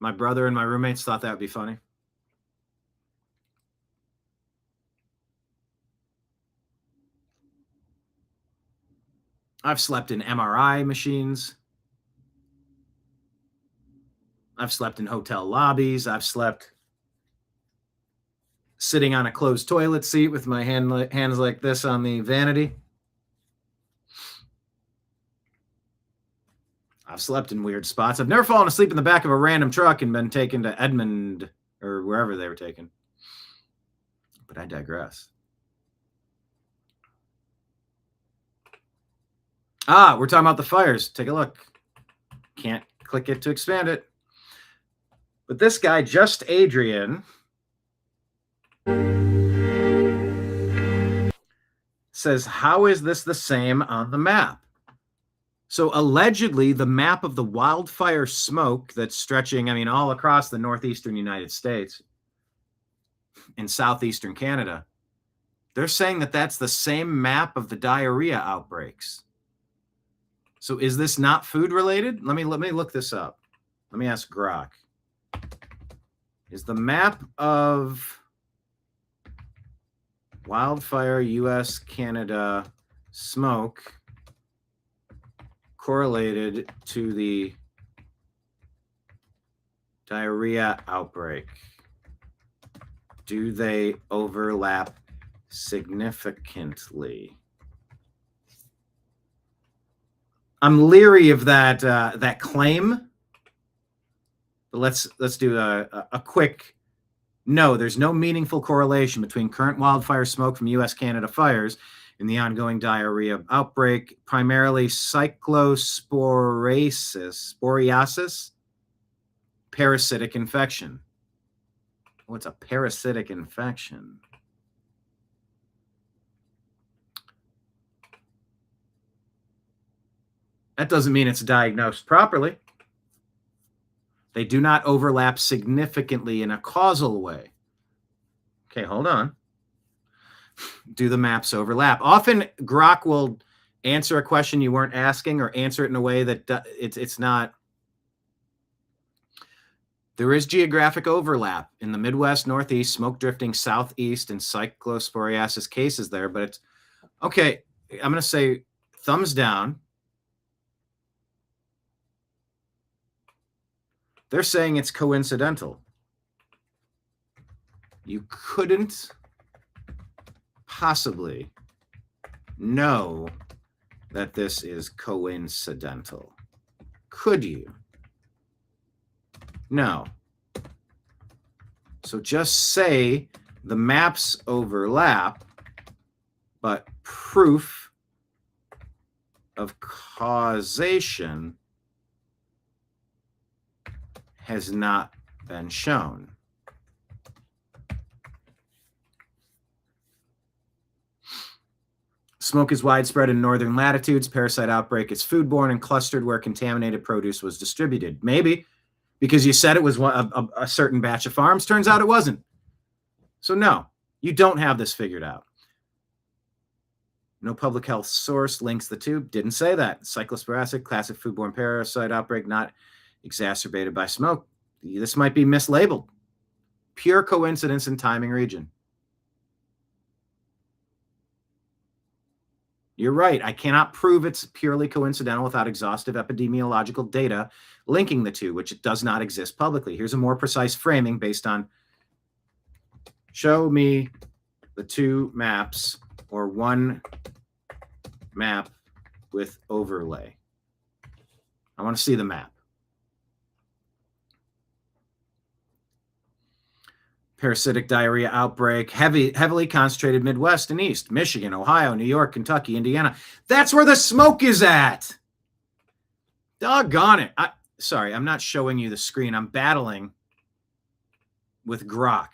My brother and my roommates thought that would be funny. I've slept in MRI machines. I've slept in hotel lobbies. I've slept sitting on a closed toilet seat with my hands like this on the vanity. I've slept in weird spots. I've never fallen asleep in the back of a random truck and been taken to Edmond or wherever they were taken. But I digress. We're talking about the fires. Take a look. Can't click it to expand it. But this guy, Just Adrian, says, how is this the same on the map? So allegedly, the map of the wildfire smoke that's stretching, all across the northeastern United States and southeastern Canada, they're saying that that's the same map of the diarrhea outbreaks. So is this not food related? Let me look this up. Let me ask Grok. Is the map of wildfire U.S. Canada smoke correlated to the diarrhea outbreak? Do they overlap significantly? I'm leery of that claim. But let's do a quick no. There's no meaningful correlation between current wildfire smoke from U.S.-Canada fires and the ongoing diarrhea outbreak, primarily cyclosporiasis, parasitic infection. What's a parasitic infection? That doesn't mean it's diagnosed properly. They do not overlap significantly in a causal way. Okay, hold on. Do the maps overlap? Often Grok will answer a question you weren't asking or answer it in a way that it's not. There is geographic overlap in the Midwest, Northeast, smoke drifting, Southeast, and cyclosporiasis cases there, but it's okay. I'm going to say thumbs down. They're saying it's coincidental. You couldn't possibly know that this is coincidental. Could you? No. So just say the maps overlap, but proof of causation has not been shown. Smoke is widespread in northern latitudes. Parasite outbreak is foodborne and clustered where contaminated produce was distributed. Maybe because you said it was a certain batch of farms. Turns out it wasn't. So no, you don't have this figured out. No public health source links the two. Didn't say that. Cyclosporiasis, classic foodborne parasite outbreak, not exacerbated by smoke. This might be mislabeled. Pure coincidence in timing region. You're right. I cannot prove it's purely coincidental without exhaustive epidemiological data linking the two, which does not exist publicly. Here's a more precise framing based on show me the two maps or one map with overlay. I want to see the map. Parasitic diarrhea outbreak, heavily concentrated Midwest and East, Michigan, Ohio, New York, Kentucky, Indiana. That's where the smoke is at. Doggone it. Sorry, I'm not showing you the screen. I'm battling with Grok.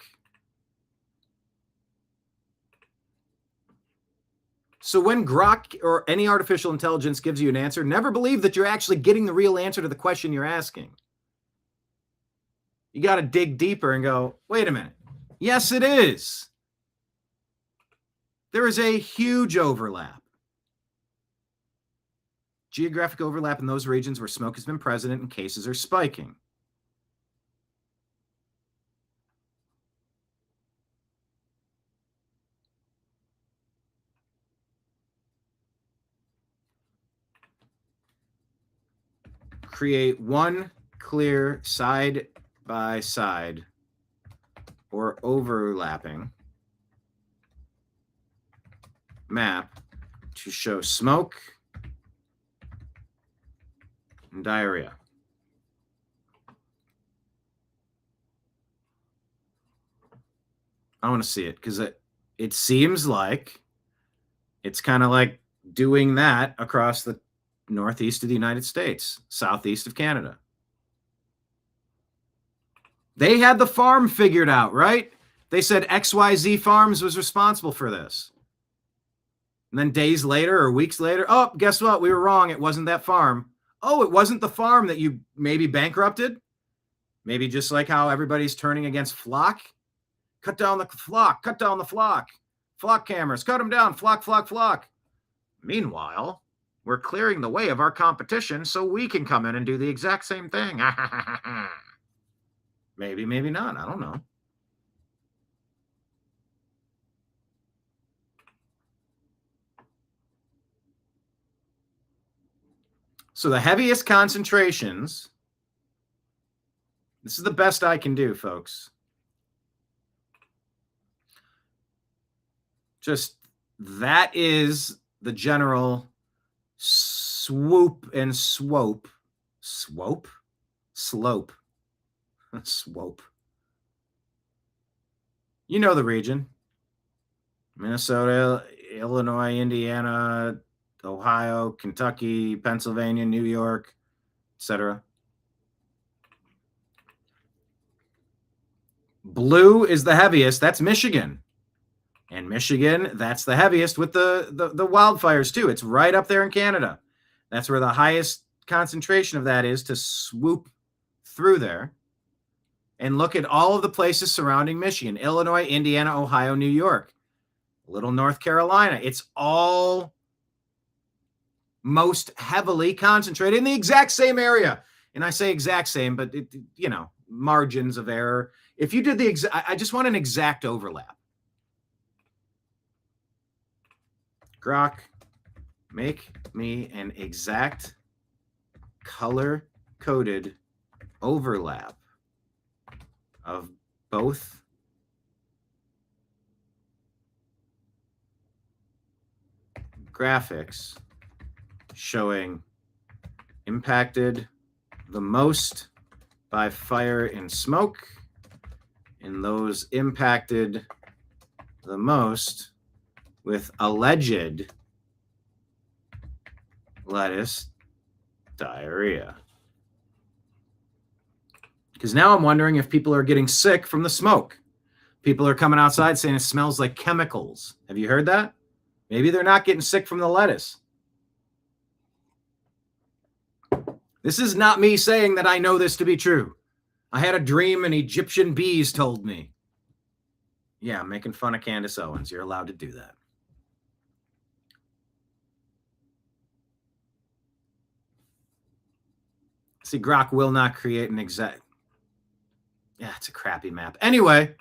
So when Grok or any artificial intelligence gives you an answer, never believe that you're actually getting the real answer to the question you're asking. You got to dig deeper and go, wait a minute. Yes, it is. There is a huge overlap. Geographic overlap in those regions where smoke has been present and cases are spiking. Create one clear side by side or overlapping map to show smoke and diarrhea. I want to see it because it seems like it's kind of like doing that across the northeast of the United States, southeast of Canada. They had the farm figured out, right? They said XYZ Farms was responsible for this. And then days later or weeks later, oh, guess what? We were wrong. It wasn't that farm. Oh, it wasn't the farm that you maybe bankrupted? Maybe just like how everybody's turning against flock. Cut down the flock. Cut down the flock. Flock cameras. Cut them down. Flock, flock, flock. Meanwhile, we're clearing the way of our competition so we can come in and do the exact same thing. Maybe, maybe not. I don't know. So the heaviest concentrations, this is the best I can do, folks. Just that is the general swoop and swope. Swope? Slope. Swope. You know the region. Minnesota, Illinois, Indiana, Ohio, Kentucky, Pennsylvania, New York, etc. Blue is the heaviest. That's Michigan. And Michigan, that's the heaviest with the wildfires too. It's right up there in Canada. That's where the highest concentration of that is to swoop through there. And look at all of the places surrounding Michigan: Illinois, Indiana, Ohio, New York, little North Carolina. It's all most heavily concentrated in the exact same area. And I say exact same, but margins of error. If you did the exact, I just want an exact overlap. Grok, make me an exact color-coded overlap of both graphics showing impacted the most by fire and smoke, and those impacted the most with alleged lettuce diarrhea. Because now I'm wondering if people are getting sick from the smoke. People are coming outside saying it smells like chemicals. Have you heard that? Maybe they're not getting sick from the lettuce. This is not me saying that I know this to be true. I had a dream and Egyptian bees told me. Yeah, I'm making fun of Candace Owens. You're allowed to do that. See, Grok will not create an exact... Yeah, it's a crappy map. Anyway,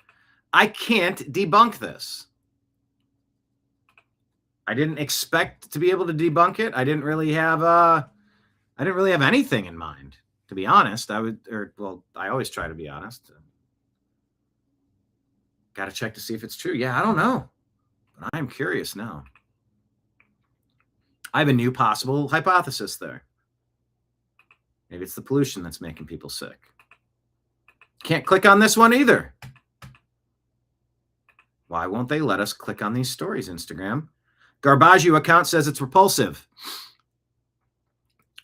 I can't debunk this. I didn't expect to be able to debunk it. I didn't really have anything in mind, to be honest. I always try to be honest. Got to check to see if it's true. Yeah, I don't know. But I am curious now. I have a new possible hypothesis there. Maybe it's the pollution that's making people sick. Can't click on this one either. Why won't they let us click on these stories, Instagram? Garbaggio account says it's repulsive.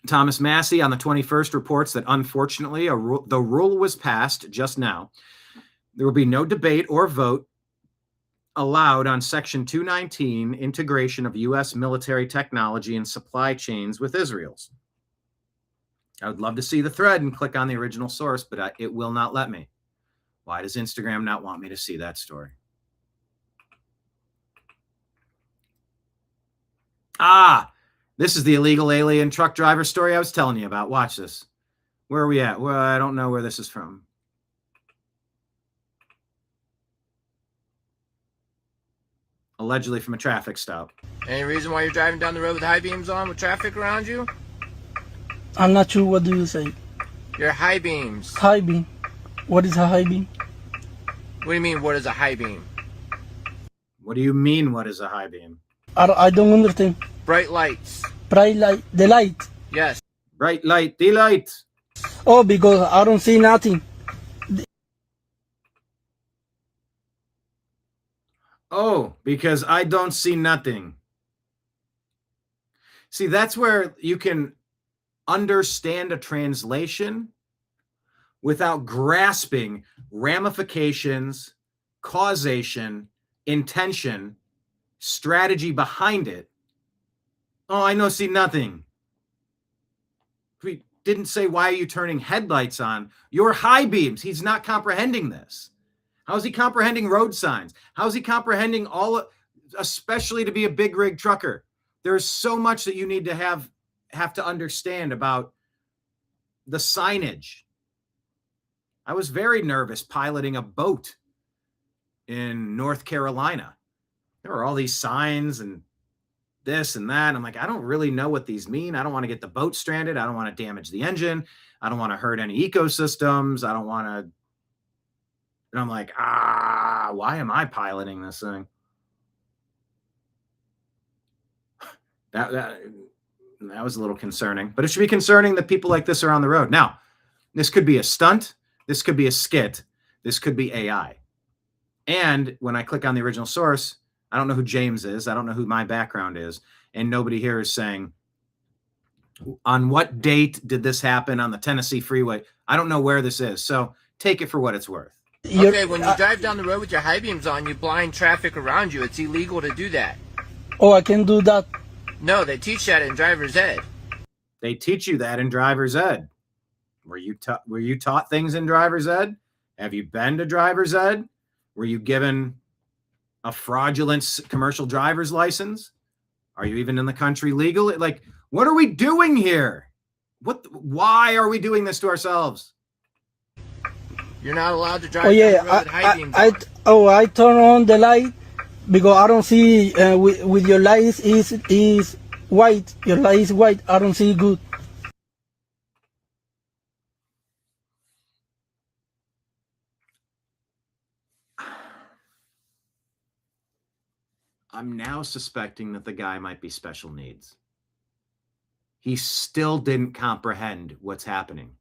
Thomas Massey on the 21st reports that unfortunately the rule was passed just now. There will be no debate or vote allowed on Section 219, integration of U.S. military technology and supply chains with Israel's. I would love to see the thread and click on the original source, but it will not let me. Why does Instagram not want me to see that story? This is the illegal alien truck driver story I was telling you about. Watch this. Where are we at? Well, I don't know where this is from. Allegedly from a traffic stop. Any reason why you're driving down the road with high beams on with traffic around you? I'm not sure. What do you say? Your high beams. High beam. What is a high beam? What do you mean, what is a high beam? What do you mean, what is a high beam? I don't understand. Bright lights. Bright light. The light. Yes. Bright light. The light. Oh, because I don't see nothing. Oh, because I don't see nothing. See, that's where you can understand a translation without grasping ramifications, causation, intention, strategy behind it. Oh, I see nothing. We didn't say, why are you turning headlights on? Your high beams. He's not comprehending this. How is he comprehending road signs? How is he comprehending especially to be a big rig trucker? There's so much that you need to have to understand about the signage. I was very nervous piloting a boat in North Carolina. There were all these signs and this and that. I'm like, I don't really know what these mean. I don't want to get the boat stranded. I don't want to damage the engine. I don't want to hurt any ecosystems. I don't want to. And I'm like, why am I piloting this thing? That was a little concerning, but it should be concerning that people like this are on the road. Now, this could be a stunt. This could be a skit. This could be AI. And when I click on the original source, I don't know who James is. I don't know who my background is. And nobody here is saying, on what date did this happen on the Tennessee freeway? I don't know where this is. So take it for what it's worth. Okay, when you drive down the road with your high beams on, you blind traffic around you. It's illegal to do that. Oh, I can do that. No, they teach that in driver's ed. They teach you that in driver's ed. Were you taught things in driver's ed? Have you been to driver's ed? Were you given a fraudulent commercial driver's license? Are you even in the country legally? Like, what are we doing here? Why are we doing this to ourselves? You're not allowed to drive down the road with high beams on. I turn on the light because I don't see with your light is white. Your light is white. I don't see good. I'm now suspecting that the guy might be special needs. He still didn't comprehend what's happening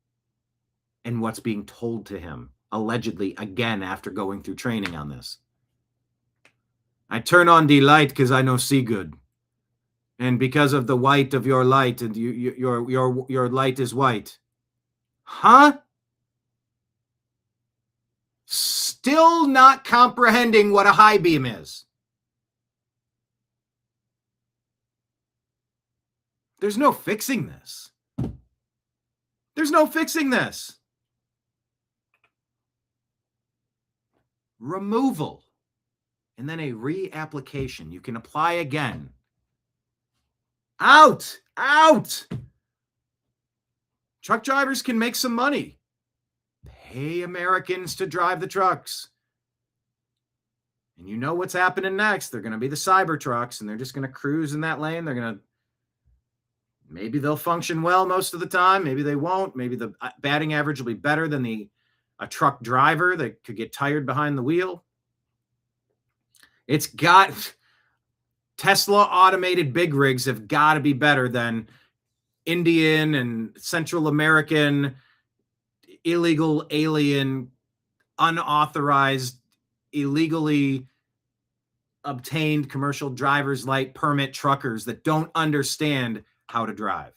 and what's being told to him, allegedly, again, after going through training on this. I turn on the light because I no see good. And because of the white of your light, and your light is white. Huh? Still not comprehending what a high beam is. There's no fixing this. There's no fixing this. Removal. And then a reapplication. You can apply again. Out! Out! Truck drivers can make some money. Pay Americans to drive the trucks. And you know what's happening next. They're going to be the cyber trucks, and they're just going to cruise in that lane. They're going to maybe they'll function well most of the time. Maybe they won't. Maybe the batting average will be better than a truck driver that could get tired behind the wheel. It's got Tesla automated big rigs have got to be better than Indian and Central American illegal alien, unauthorized, illegally obtained commercial driver's light permit truckers that don't understand how to drive.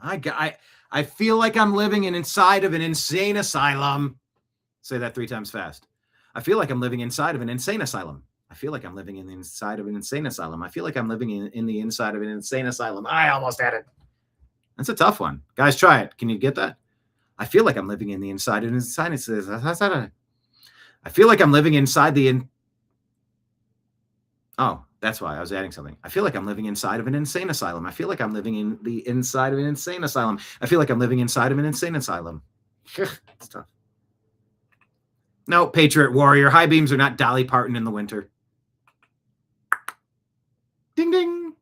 I feel like I'm living inside of an insane asylum. Say that 3 times fast. I feel like I'm living inside of an insane asylum. I feel like I'm living in the inside of an insane asylum. I feel like I'm living in the inside of an insane asylum. I almost had it. That's a tough one. Guys, try it. Can you get that? I feel like I'm living in the inside of an insane asylum. I feel like I'm living inside the Oh, that's why I was adding something. I feel like I'm living inside of an insane asylum. I feel like I'm living in the inside of an insane asylum. I feel like I'm living inside of an insane asylum. It's tough. No, Patriot Warrior. High beams are not Dolly Parton in the winter. Ding, ding.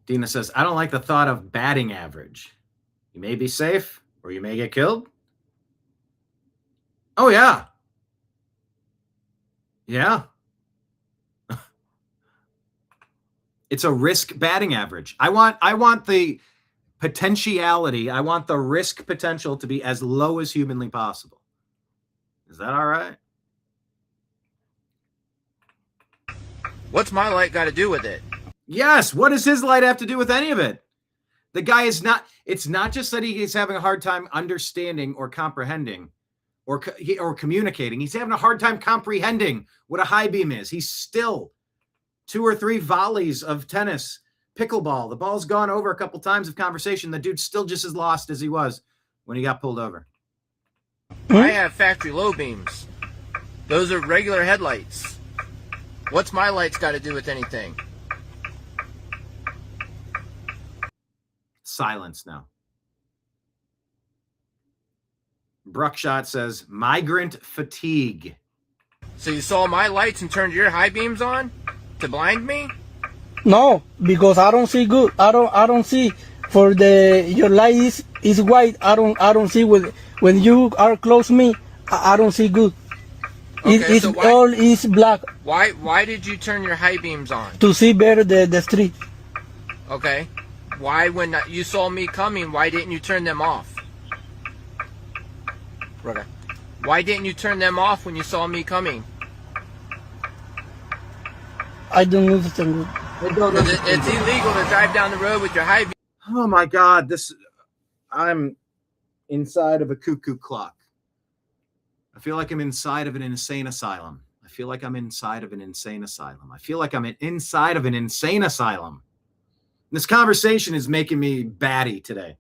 Dina says, I don't like the thought of batting average. You may be safe or you may get killed. Oh, yeah. Yeah. It's a risk batting average. I want the potentiality. I want the risk potential to be as low as humanly possible. Is that all right? What's my light got to do with it? Yes. What does his light have to do with any of it? The guy is not, it's not just that he is having a hard time understanding or comprehending or communicating. He's having a hard time comprehending what a high beam is. He's still 2 or 3 volleys of tennis, pickleball. The ball's gone over a couple times of conversation. The dude's still just as lost as he was when he got pulled over. I have factory low beams. Those are regular headlights. What's my lights got to do with anything? Silence now. Bruckshot says, migrant fatigue. So you saw my lights and turned your high beams on to blind me? No, because I don't see good. I don't see for your light is white. I don't see when you are close to me. I don't see good. Okay, so all is black. Why did you turn your high beams on? To see better the street. Okay. Why, when you saw me coming, why didn't you turn them off? Okay. Why didn't you turn them off when you saw me coming? I don't understand. It's illegal to drive down the road with your high beam. Oh my God, I'm inside of a cuckoo clock. I feel like I'm inside of an insane asylum. I feel like I'm inside of an insane asylum. I feel like I'm inside of an insane asylum. This conversation is making me batty today.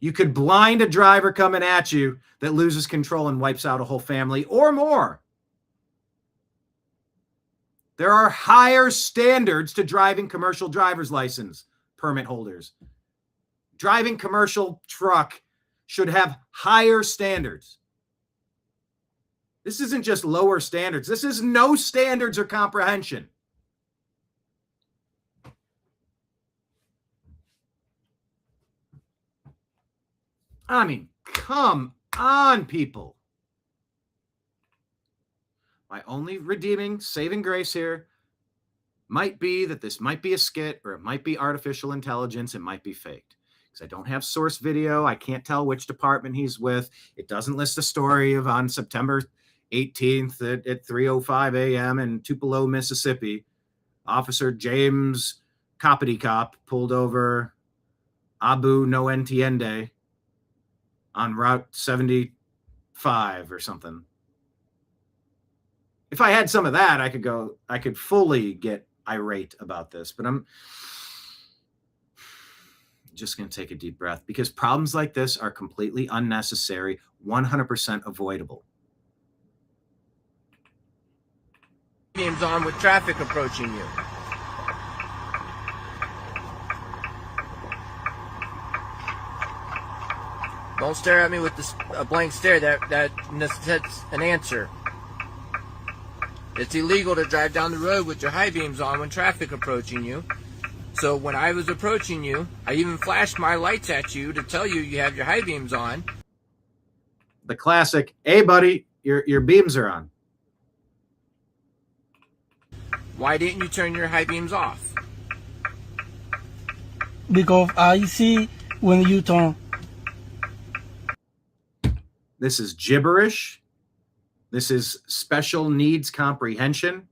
You could blind a driver coming at you that loses control and wipes out a whole family or more. There are higher standards to driving commercial driver's license permit holders. Driving commercial truck should have higher standards. This isn't just lower standards. This is no standards or comprehension. I mean, come on, people. My only redeeming, saving grace here might be that this might be a skit or it might be artificial intelligence. It might be faked because I don't have source video. I can't tell which department he's with. It doesn't list a story of on September 18th at 3:05 a.m. in Tupelo, Mississippi. Officer James Coppity Cop pulled over Abu No Entiende on Route 75 or something. If I had some of that, I could fully get irate about this, but I'm just going to take a deep breath because problems like this are completely unnecessary, 100% avoidable. Beams on with traffic approaching you. Don't stare at me with a blank stare. That necessitates an answer. It's illegal to drive down the road with your high beams on when traffic approaching you. So when I was approaching you, I even flashed my lights at you to tell you you have your high beams on. The classic, hey buddy, your beams are on. Why didn't you turn your high beams off? Because I see when you turn. This is gibberish. This is special needs comprehension.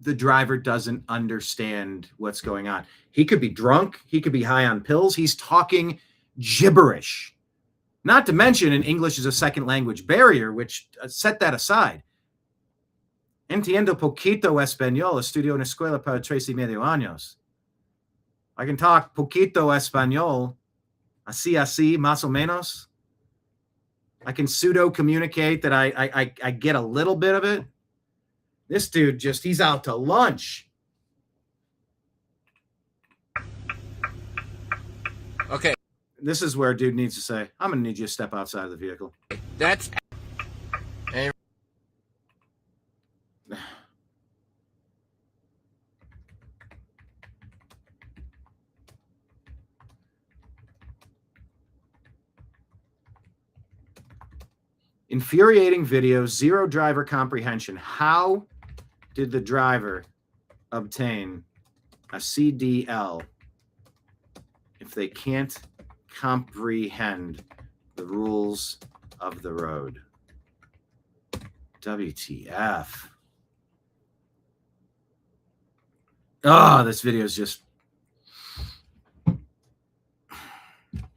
The driver doesn't understand what's going on. He could be drunk. He could be high on pills. He's talking gibberish. Not to mention an English as a second language barrier, which set that aside. Entiendo poquito español. Estudio en escuela para 13 y medio años. I can talk poquito español. Así, más o menos. I can pseudo communicate that I get a little bit of it. This dude he's out to lunch. Okay. This is where a dude needs to say, I'm going to need you to step outside of the vehicle. That's... Infuriating video, zero driver comprehension. How did the driver obtain a CDL if they can't comprehend the rules of the road? WTF. Oh, this video is just...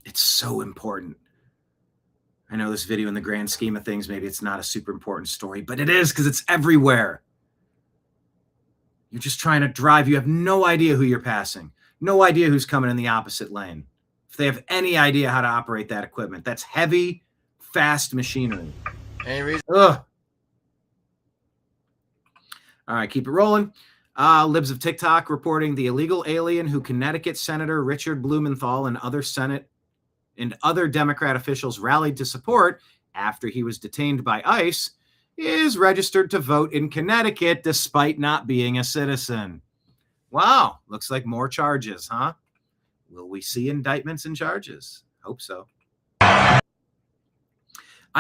It's so important. I know this video in the grand scheme of things, maybe it's not a super important story, but it is because it's everywhere. You're just trying to drive. You have no idea who you're passing. No idea who's coming in the opposite lane. If they have any idea how to operate that equipment, that's heavy, fast machinery. Any reason? Ugh. All right, keep it rolling. Libs of TikTok reporting the illegal alien who Connecticut Senator Richard Blumenthal and other Senate and other Democrat officials rallied to support after he was detained by ICE is registered to vote in Connecticut despite not being a citizen. Wow, looks like more charges, huh? Will we see indictments and charges? Hope so. I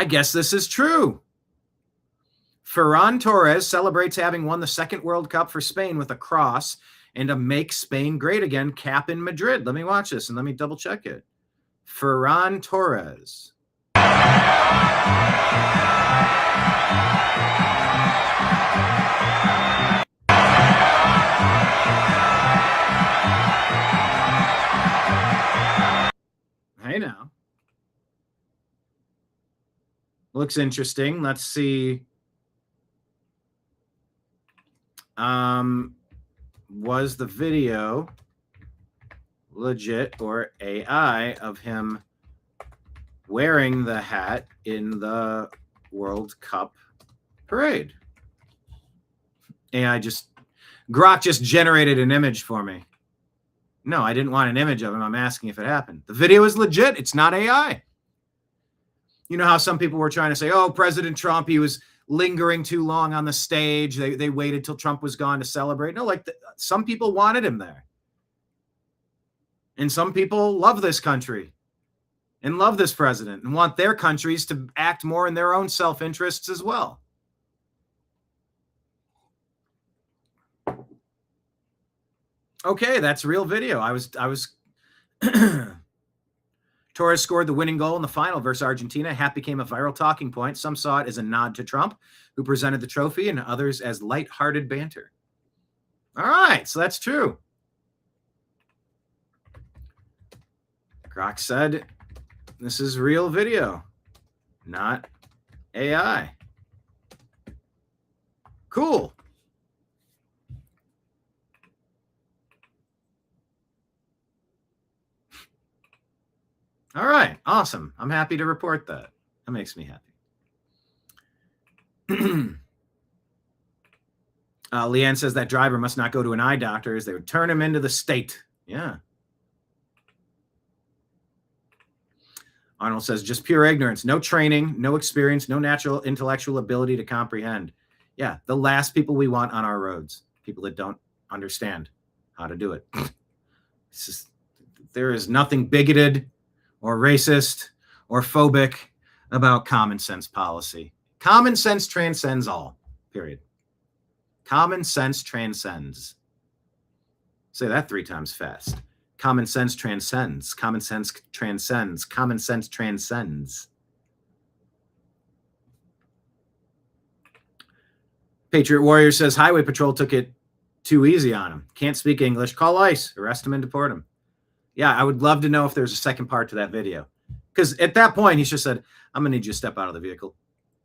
guess this is true. Ferran Torres celebrates having won the second World Cup for Spain with a cross and a Make Spain Great Again cap in Madrid. Let me watch this and let me double check it. Ferran Torres. Hey now. Looks interesting. Let's see. Was the video legit or AI of him wearing the hat in the World Cup parade? Grok just generated an image for me. No, I didn't want an image of him. I'm asking if it happened. The video is legit. It's not AI. You know how some people were trying to say, oh, President Trump, he was lingering too long on the stage. They waited till Trump was gone to celebrate. No, some people wanted him there. And some people love this country and love this president and want their countries to act more in their own self-interests as well. Okay, that's real video. I was Torres scored the winning goal in the final versus Argentina. Hat became a viral talking point. Some saw it as a nod to Trump, who presented the trophy, and others as lighthearted banter. All right, so that's true. Grok said this is real video, not AI. Cool. All right, awesome. I'm happy to report that. That makes me happy. Leanne says that driver must not go to an eye doctor as they would turn him into the state. Yeah. Arnold says just pure ignorance, no training, no experience, no natural intellectual ability to comprehend. Yeah, the last people we want on our roads, people that don't understand how to do it. There is nothing bigoted or racist or phobic about common sense policy. Common sense transcends all, period. Common sense transcends. Say that 3 times fast. Common sense transcends. Common sense transcends. Common sense transcends. Patriot Warrior says Highway Patrol took it too easy on him. Can't speak English. Call ICE. Arrest him and deport him. Yeah, I would love to know if there's a second part to that video. Because at that point, he's just said, I'm going to need you to step out of the vehicle.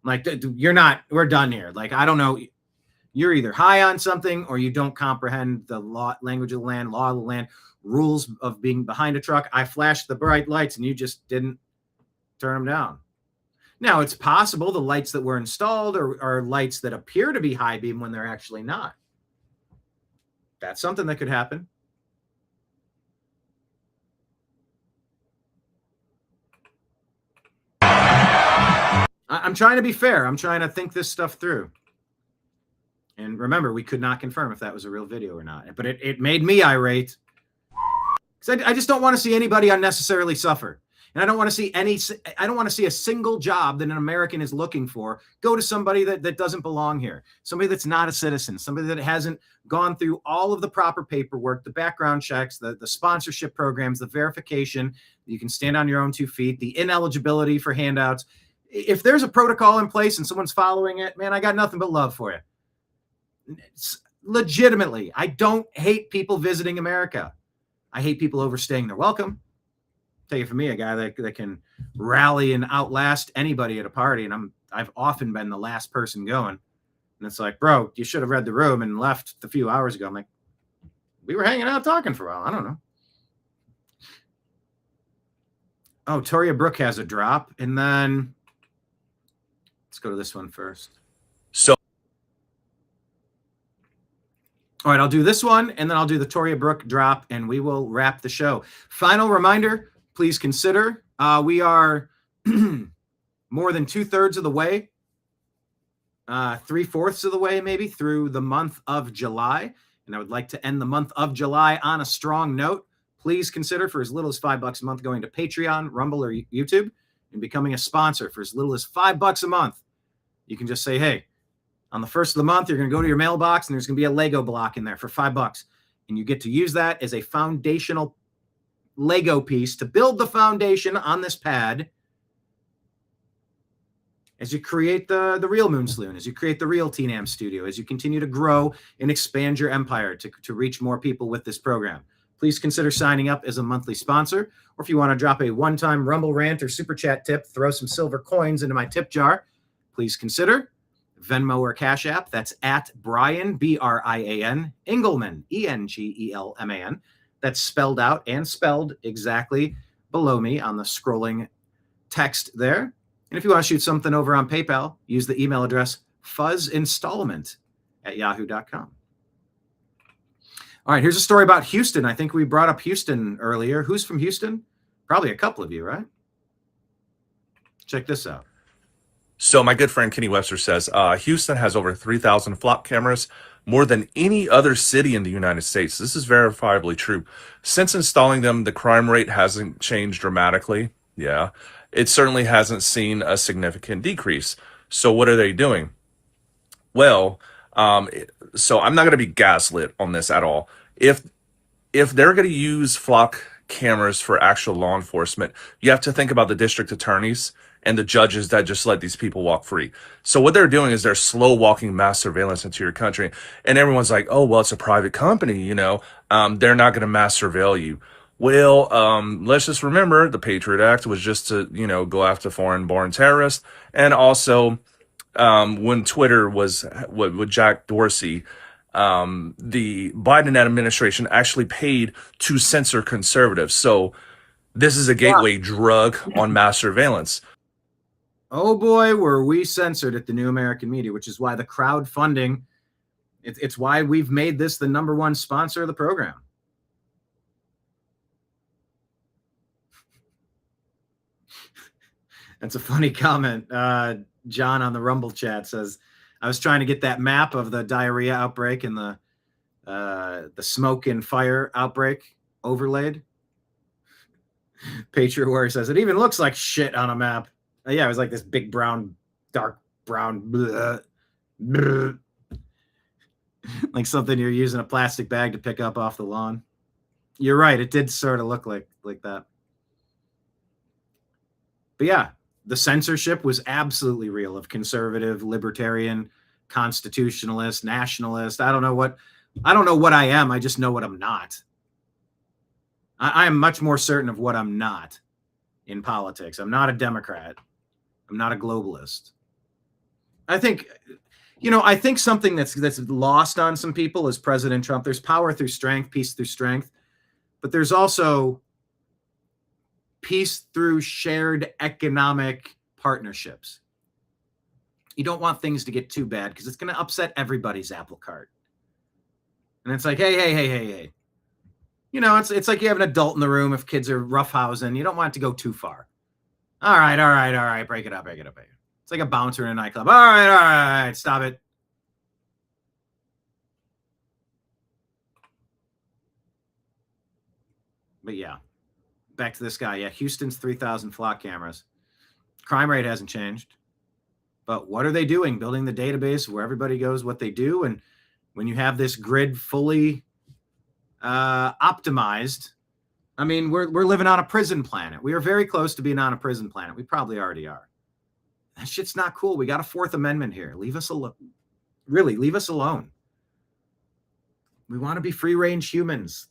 Like, you're not, we're done here. Like, I don't know. You're either high on something or you don't comprehend the law, language of the land, law of the land, rules of being behind a truck. I flashed the bright lights and you just didn't turn them down. Now, it's possible the lights that were installed are lights that appear to be high beam when they're actually not. That's something that could happen. I'm trying to be fair. I'm trying to think this stuff through. And remember, we could not confirm if that was a real video or not. But it made me irate. Because I just don't want to see anybody unnecessarily suffer. And I don't want to see a single job that an American is looking for go to somebody that doesn't belong here. Somebody that's not a citizen. Somebody that hasn't gone through all of the proper paperwork, the background checks, the sponsorship programs, the verification. You can stand on your own 2 feet, the ineligibility for handouts. If there's a protocol in place and someone's following it, man, I got nothing but love for you. Legitimately, I don't hate people visiting America. I hate people overstaying their welcome. Tell you, for me, a guy that can rally and outlast anybody at a party, and I've often been the last person going. And it's like, bro, you should have read the room and left a few hours ago. I'm like, we were hanging out talking for a while. I don't know. Oh, Toria Brooke has a drop, and then let's go to this one first. So, all right, I'll do this one, and then I'll do the Toria Brooke drop, and we will wrap the show. Final reminder, please consider, we are more than 2/3 of the way, 3/4 of the way maybe through the month of July. And I would like to end the month of July on a strong note. Please consider, for as little as $5 a month, going to Patreon, Rumble, or YouTube and becoming a sponsor for as little as $5 a month. You can just say, hey, on the first of the month, you're going to go to your mailbox and there's going to be a Lego block in there for $5. And you get to use that as a foundational Lego piece to build the foundation on this pad as you create the real Moon Saloon, as you create the real TNAM studio, as you continue to grow and expand your empire to reach more people with this program. Please consider signing up as a monthly sponsor, or if you want to drop a one-time Rumble rant or Super Chat tip, throw some silver coins into my tip jar, please consider Venmo or Cash App. That's at Brian, B-R-I-A-N, Engelman, E-N-G-E-L-M-A-N. That's spelled out and spelled exactly below me on the scrolling text there. And if you want to shoot something over on PayPal, use the email address fuzzinstallment@yahoo.com. All right, here's a story about Houston. I think we brought up Houston earlier. Who's from Houston? Probably a couple of you, right? Check this out. So my good friend Kenny Webster says, Houston has over 3,000 flock cameras, more than any other city in the United States. This is verifiably true. Since installing them, the crime rate hasn't changed dramatically. Yeah, it certainly hasn't seen a significant decrease. So what are they doing? Well, so I'm not going to be gaslit on this at all. If they're going to use flock cameras for actual law enforcement, you have to think about the district attorneys and the judges that just let these people walk free. So what they're doing is they're slow walking mass surveillance into your country. And everyone's like, oh, well, it's a private company, you know, they're not going to mass surveil you. Well, let's just remember the Patriot Act was just to, you know, go after foreign-born terrorists. And also, when Twitter was with Jack Dorsey, the Biden administration actually paid to censor conservatives. So this is a gateway drug on mass surveillance. Oh boy, were we censored at the New American Media, which is why the crowdfunding, it's why we've made this the #1 sponsor of the program. That's a funny comment. John on the Rumble chat says, I was trying to get that map of the diarrhea outbreak and the smoke and fire outbreak overlaid. Patriot Warrior says, it even looks like shit on a map. Yeah, it was like this big brown, dark brown. Bleh, bleh. Like something you're using a plastic bag to pick up off the lawn. You're right. It did sort of look like that. But yeah, the censorship was absolutely real of conservative, libertarian, constitutionalist, nationalist. I don't know what I am. I just know what I'm not. I am much more certain of what I'm not in politics. I'm not a Democrat. I'm not a globalist. I think something that's lost on some people is President Trump. There's power through strength, peace through strength, but there's also peace through shared economic partnerships. You don't want things to get too bad because it's going to upset everybody's apple cart. And it's like, hey. It's like you have an adult in the room if kids are roughhousing. You don't want it to go too far. All right. Break it up. It's like a bouncer in a nightclub. All right. Stop it. But yeah, back to this guy. Yeah, Houston's 3,000 flock cameras. Crime rate hasn't changed. But what are they doing? Building the database where everybody goes what they do. And when you have this grid fully optimized, I mean, we're living on a prison planet. We are very close to being on a prison planet. We probably already are. That shit's not cool. We got a Fourth Amendment here. Leave us alone. Really, leave us alone. We want to be free-range humans.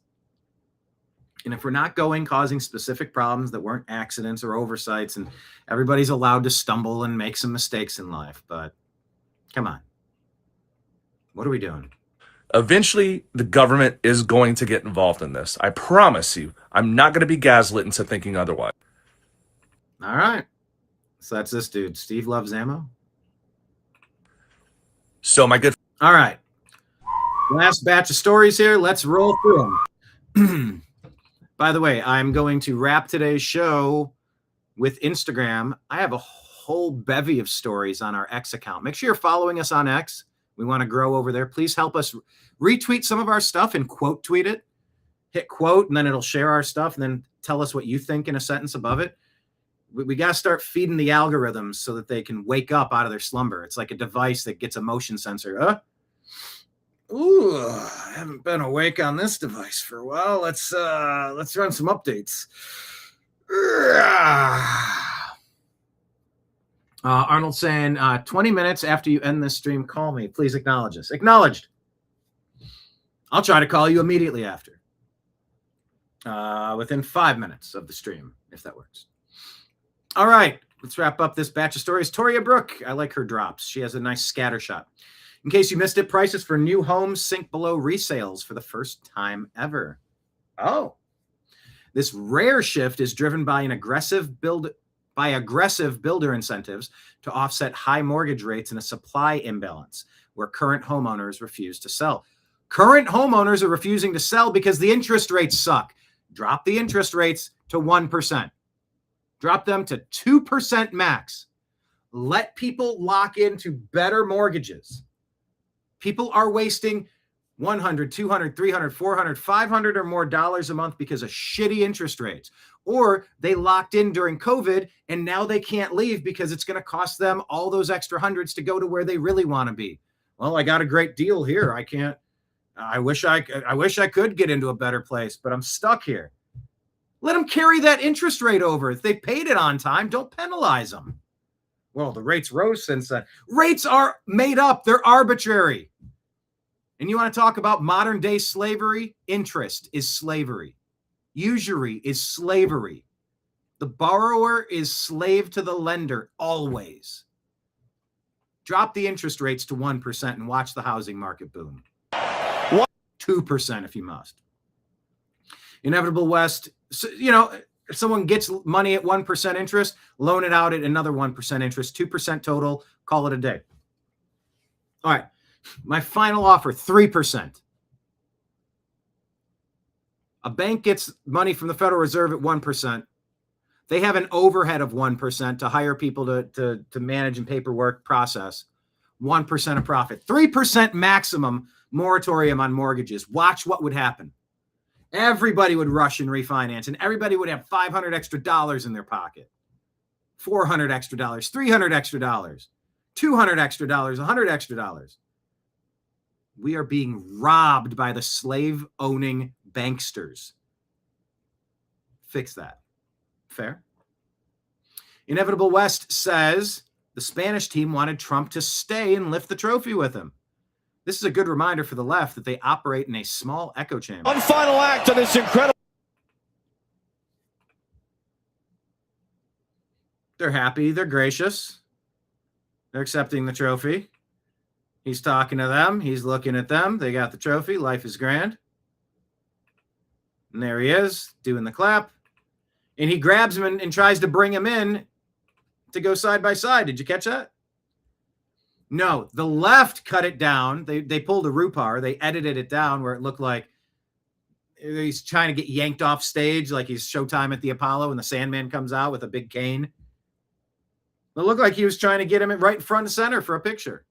And if we're not causing specific problems that weren't accidents or oversights, and everybody's allowed to stumble and make some mistakes in life, but come on. What are we doing? Eventually, the government is going to get involved in this. I promise you. I'm not going to be gaslit into thinking otherwise. All right. So that's this dude. Steve loves ammo. So my good. All right. Last batch of stories here. Let's roll through them. By the way, I'm going to wrap today's show with Instagram. I have a whole bevy of stories on our X account. Make sure you're following us on X. We want to grow over there. Please help us retweet some of our stuff and quote tweet it. Hit quote, and then it'll share our stuff, and then tell us what you think in a sentence above it. We got to start feeding the algorithms so that they can wake up out of their slumber. It's like a device that gets a motion sensor. Ooh, I haven't been awake on this device for a while. Let's run some updates. Arnold saying, 20 minutes after you end this stream, call me. Please acknowledge us. Acknowledged. I'll try to call you immediately after. Within 5 minutes of the stream, if that works. All right, let's wrap up this batch of stories. Toria Brooke, I like her drops. She has a nice scatter shot. In case you missed it, prices for new homes sink below resales for the first time ever. Oh. This rare shift is driven by aggressive builder incentives to offset high mortgage rates and a supply imbalance where current homeowners refuse to sell. Current homeowners are refusing to sell because the interest rates suck. Drop the interest rates to 1%. Drop them to 2% max. Let people lock into better mortgages. People are wasting $100, $200, $300, $400, $500 or more dollars a month because of shitty interest rates. Or they locked in during COVID and now they can't leave because it's going to cost them all those extra hundreds to go to where they really want to be. Well, I got a great deal here. I wish I could get into a better place, but I'm stuck here. Let them carry that interest rate over. If they paid it on time, don't penalize them. Well, the rates rose since then. Rates are made up. They're arbitrary. And you want to talk about modern day slavery? Interest is slavery. Usury is slavery. The borrower is slave to the lender always. Drop the interest rates to 1% and watch the housing market boom. 2% if you must. Inevitable West, if someone gets money at 1% interest, loan it out at another 1% interest, 2% total, call it a day. All right. My final offer, 3%. A bank gets money from the Federal Reserve at 1%. They have an overhead of 1% to hire people to manage and paperwork process. 1% of profit. 3% maximum moratorium on mortgages. Watch what would happen. Everybody would rush and refinance, and everybody would have $500 extra in their pocket. $400 extra, $300 extra, $200 extra, $100 extra. We are being robbed by the slave-owning banksters. Fix that. Fair? Inevitable West says the Spanish team wanted Trump to stay and lift the trophy with him. This is a good reminder for the left that they operate in a small echo chamber. One final act of this incredible. They're happy. They're gracious. They're accepting the trophy. He's talking to them. He's looking at them. They got the trophy. Life is grand. And there he is doing the clap. And he grabs him and tries to bring him in to go side by side. Did you catch that? No, the left cut it down. They pulled a Rupar. They edited it down where it looked like he's trying to get yanked off stage, like he's Showtime at the Apollo and the Sandman comes out with a big cane. It looked like he was trying to get him right in front and center for a picture.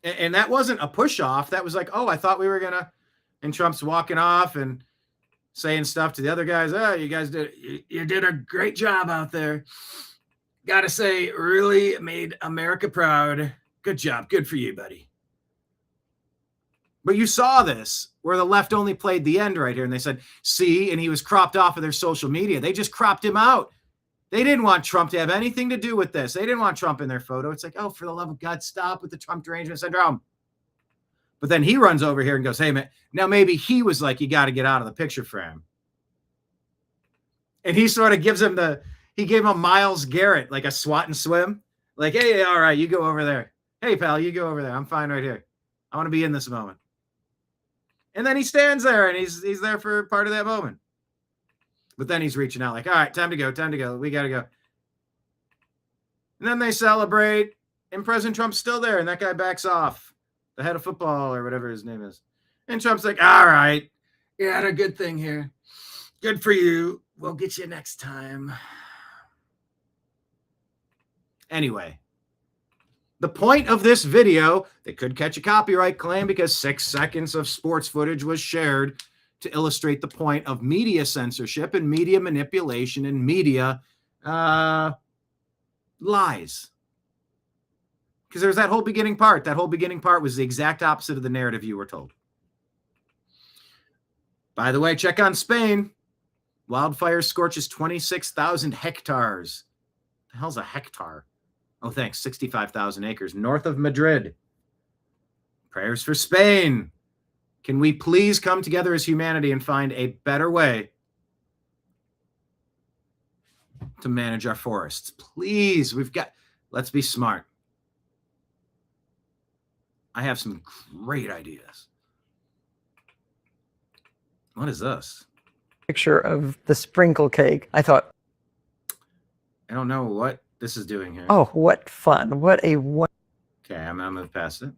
And that wasn't a push off. That was like, oh, I thought we were going to, and Trump's walking off and saying stuff to the other guys. Oh, you guys you did a great job out there. Got to say, really made America proud. Good job. Good for you, buddy. But you saw this where the left only played the end right here. And they said, see, and he was cropped off of their social media. They just cropped him out. They didn't want Trump to have anything to do with this. They didn't want Trump in their photo. It's like, oh, for the love of God, stop with the Trump derangement syndrome. But then he runs over here and goes, hey, man, now maybe he was like, you got to get out of the picture frame. And he sort of gives him he gave him Miles Garrett, like a swat and swim. Like, hey, all right, you go over there. Hey, pal, you go over there. I'm fine right here. I want to be in this moment. And then he stands there and he's there for part of that moment. But then he's reaching out like, all right, time to go. We got to go. And then they celebrate and President Trump's still there. And that guy backs off, the head of football or whatever his name is. And Trump's like, all right, you had a good thing here. Good for you. We'll get you next time. Anyway, the point of this video, they could catch a copyright claim because 6 seconds of sports footage was shared to illustrate the point of media censorship and media manipulation and media lies. Because there's that whole beginning part. That whole beginning part was the exact opposite of the narrative you were told. By the way, check on Spain. Wildfire scorches 26,000 hectares. The hell's a hectare? Oh, thanks. 65,000 acres north of Madrid. Prayers for Spain. Can we please come together as humanity and find a better way to manage our forests? Please, let's be smart. I have some great ideas. What is this? Picture of the sprinkle cake. I thought, I don't know what this is doing here. oh, what fun. Okay, I'm going to move past it.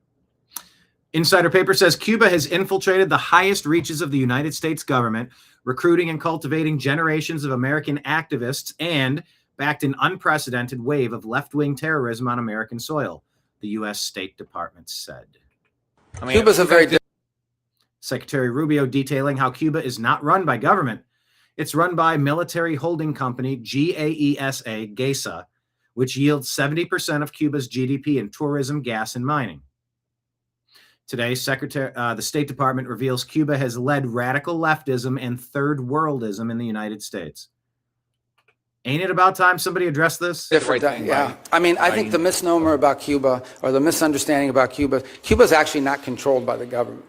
Insider paper says Cuba has infiltrated the highest reaches of the United States government, recruiting and cultivating generations of American activists, and backed an unprecedented wave of left-wing terrorism on American soil, the U.S. State Department said. Cuba's a very Secretary Rubio detailing how Cuba is not run by government. It's run by military holding company GAESA, which yields 70% of Cuba's GDP in tourism, gas, and mining. Today, the State Department reveals Cuba has led radical leftism and third worldism in the United States. Ain't it about time somebody addressed this? Yeah. I mean, I think the misnomer about Cuba, or the misunderstanding about Cuba's actually not controlled by the government.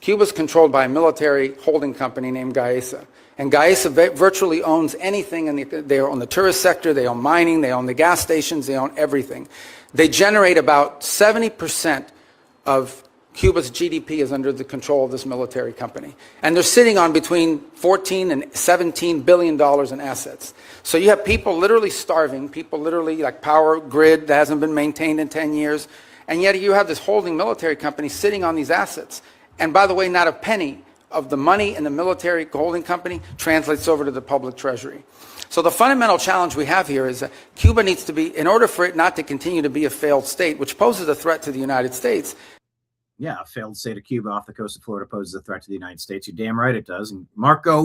Cuba's controlled by a military holding company named GAESA. And GAESA virtually owns anything. They own the tourist sector, they own mining, they own the gas stations, they own everything. They generate about 70% of Cuba's GDP is under the control of this military company. And they're sitting on between $14 and $17 billion in assets. So you have people literally starving, people literally like power grid that hasn't been maintained in 10 years. And yet you have this holding military company sitting on these assets. And by the way, not a penny of the money in the military holding company translates over to the public treasury. So the fundamental challenge we have here is that Cuba needs to be, in order for it not to continue to be a failed state, which poses a threat to the United States. Yeah, a failed state of Cuba off the coast of Florida poses a threat to the United States. You're damn right it does. And Marco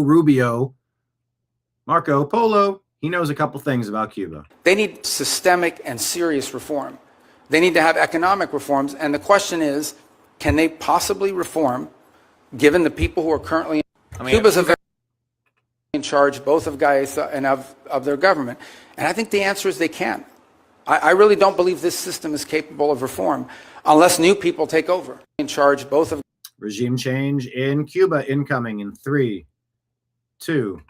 Polo, he knows a couple things about Cuba. They need systemic and serious reform. They need to have economic reforms. And the question is, can they possibly reform, given the people who are currently Cuba's a very in charge, both of Gaesa and of their government. And I think the answer is they can. I really don't believe this system is capable of reform unless new people take over. In charge, both of regime change in Cuba incoming in 3, 2.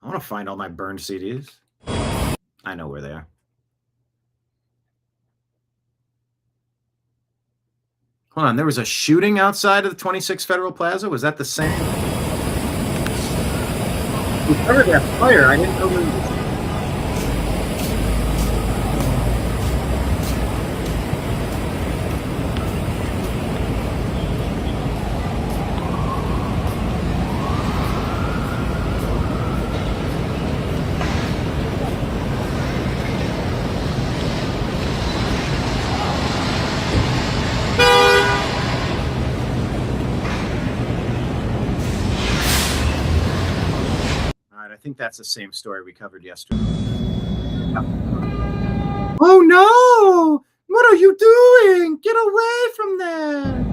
I want to find all my burned CDs. I know where they are. Hold on, there was a shooting outside of the 26 Federal Plaza? Was that the same? We covered that fire. I didn't know there was... I think that's the same story we covered yesterday. Oh no! What are you doing? Get away from there!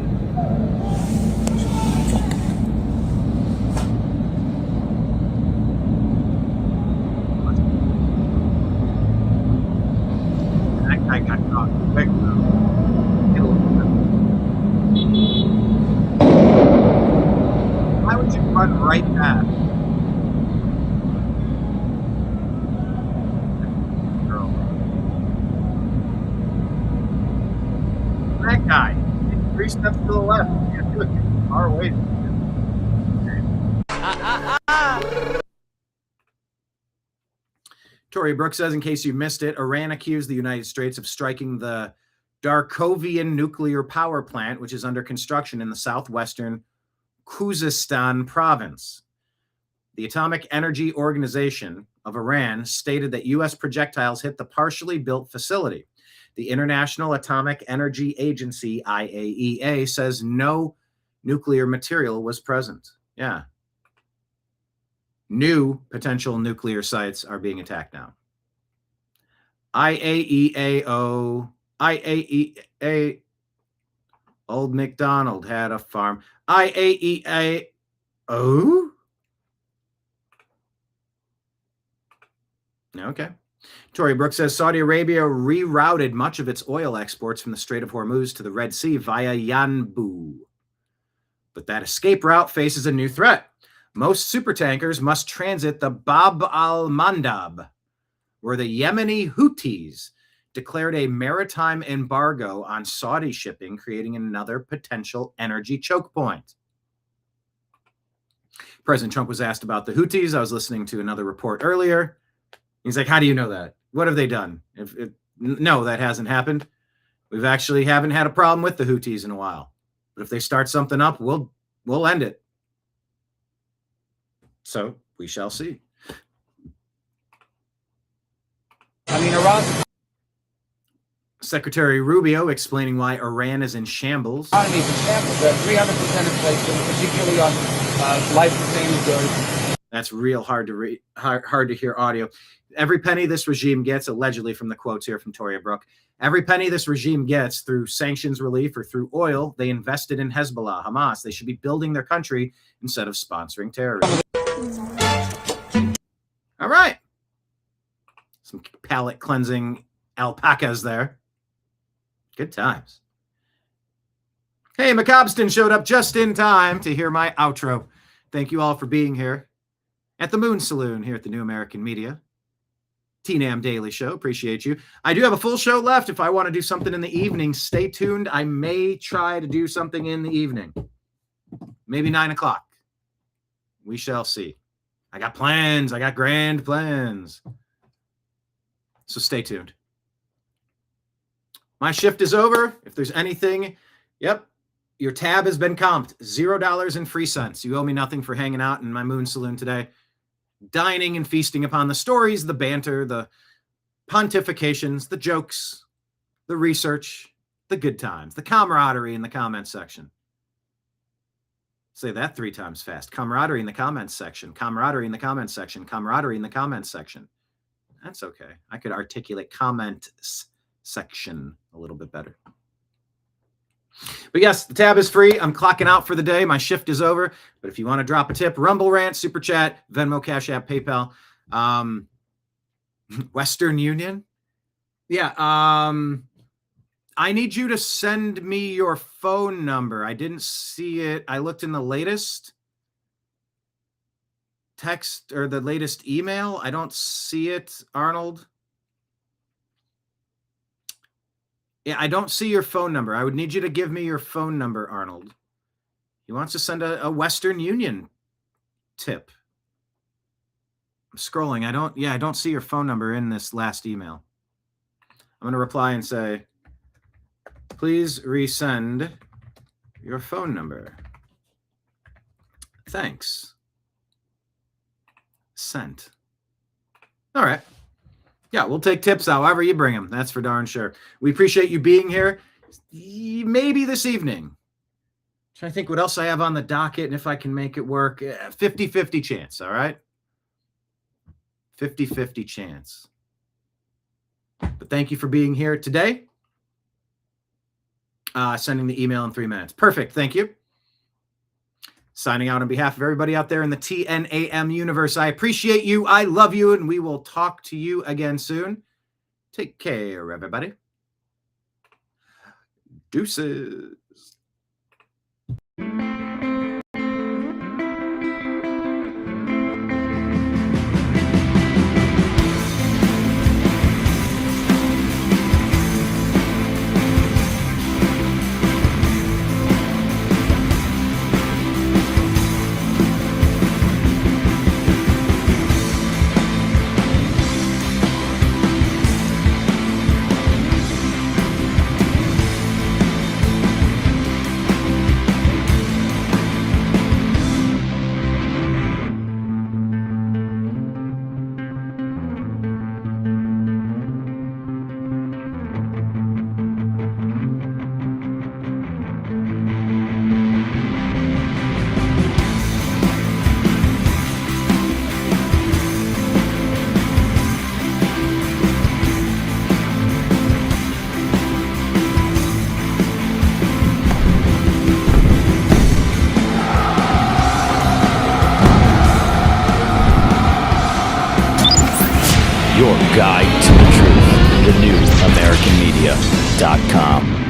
That guy got caught quick though. Why would you run right past? That guy, 3 steps to the left. You can't do it. You're far away. Tory Brooks says, in case you missed it, Iran accused the United States of striking the Darkovian nuclear power plant, which is under construction in the southwestern Khuzestan province. The Atomic Energy Organization of Iran stated that U.S. projectiles hit the partially built facility. The International Atomic Energy Agency, IAEA, says no nuclear material was present. Yeah. New potential nuclear sites are being attacked now. IAEA, Old MacDonald had a farm. IAEA, okay. Tory Brooks says Saudi Arabia rerouted much of its oil exports from the Strait of Hormuz to the Red Sea via Yanbu. But that escape route faces a new threat. Most supertankers must transit the Bab al-Mandab, where the Yemeni Houthis declared a maritime embargo on Saudi shipping, creating another potential energy choke point. President Trump was asked about the Houthis. I was listening to another report earlier. He's like, how do you know that? What have they done? No, that hasn't happened. We've actually haven't had a problem with the Houthis in a while. But if they start something up, we'll end it. So we shall see. I mean, Iran. Secretary Rubio explaining why Iran is in shambles. Economy is in shambles. 300% inflation, particularly on life-sustaining goods. That's real hard to read, hard to hear audio. Every penny this regime gets, allegedly from the quotes here from Toria Brooke, every penny this regime gets through sanctions relief or through oil, they invested in Hezbollah, Hamas. They should be building their country instead of sponsoring terrorism. All right. Some palate cleansing alpacas there. Good times. Hey, McCobston showed up just in time to hear my outro. Thank you all for being here at the Moon Saloon here at the New American Media. TNAM Daily Show. Appreciate you. I do have a full show left. If I want to do something in the evening, stay tuned. I may try to do something in the evening. Maybe 9 o'clock. We shall see. I got plans. I got grand plans. So stay tuned. My shift is over. If there's anything, yep, your tab has been comped. $0 and free cents. You owe me nothing for hanging out in my Moon Saloon today. Dining and feasting upon the stories, the banter, the pontifications, the jokes, the research, the good times, the camaraderie in the comments section. Say that 3 times fast. Camaraderie in the comments section. Camaraderie in the comments section. Camaraderie in the comments section. That's okay. I could articulate comment section a little bit better. But yes, the tab is free. I'm clocking out for the day. My shift is over. But if you want to drop a tip, Rumble Rant, Super Chat, Venmo, Cash App, PayPal, Western Union. Yeah. I need you to send me your phone number. I didn't see it. I looked in the latest text or the latest email. I don't see it, Arnold. Yeah, I don't see your phone number. I would need you to give me your phone number, Arnold. He wants to send a Western Union tip. I'm scrolling. I don't see your phone number in this last email. I'm going to reply and say, please resend your phone number. Thanks. Sent. All right. Yeah, we'll take tips however you bring them. That's for darn sure. We appreciate you being here. Maybe this evening. Trying to think what else I have on the docket and if I can make it work. 50-50 chance, all right? 50-50 chance. But thank you for being here today. Sending the email in 3 minutes. Perfect. Thank you. Signing out on behalf of everybody out there in the TNAM universe. I appreciate you. I love you. And we will talk to you again soon. Take care, everybody. Deuces. Your guide to the truth. TheNewAmericanMedia.com.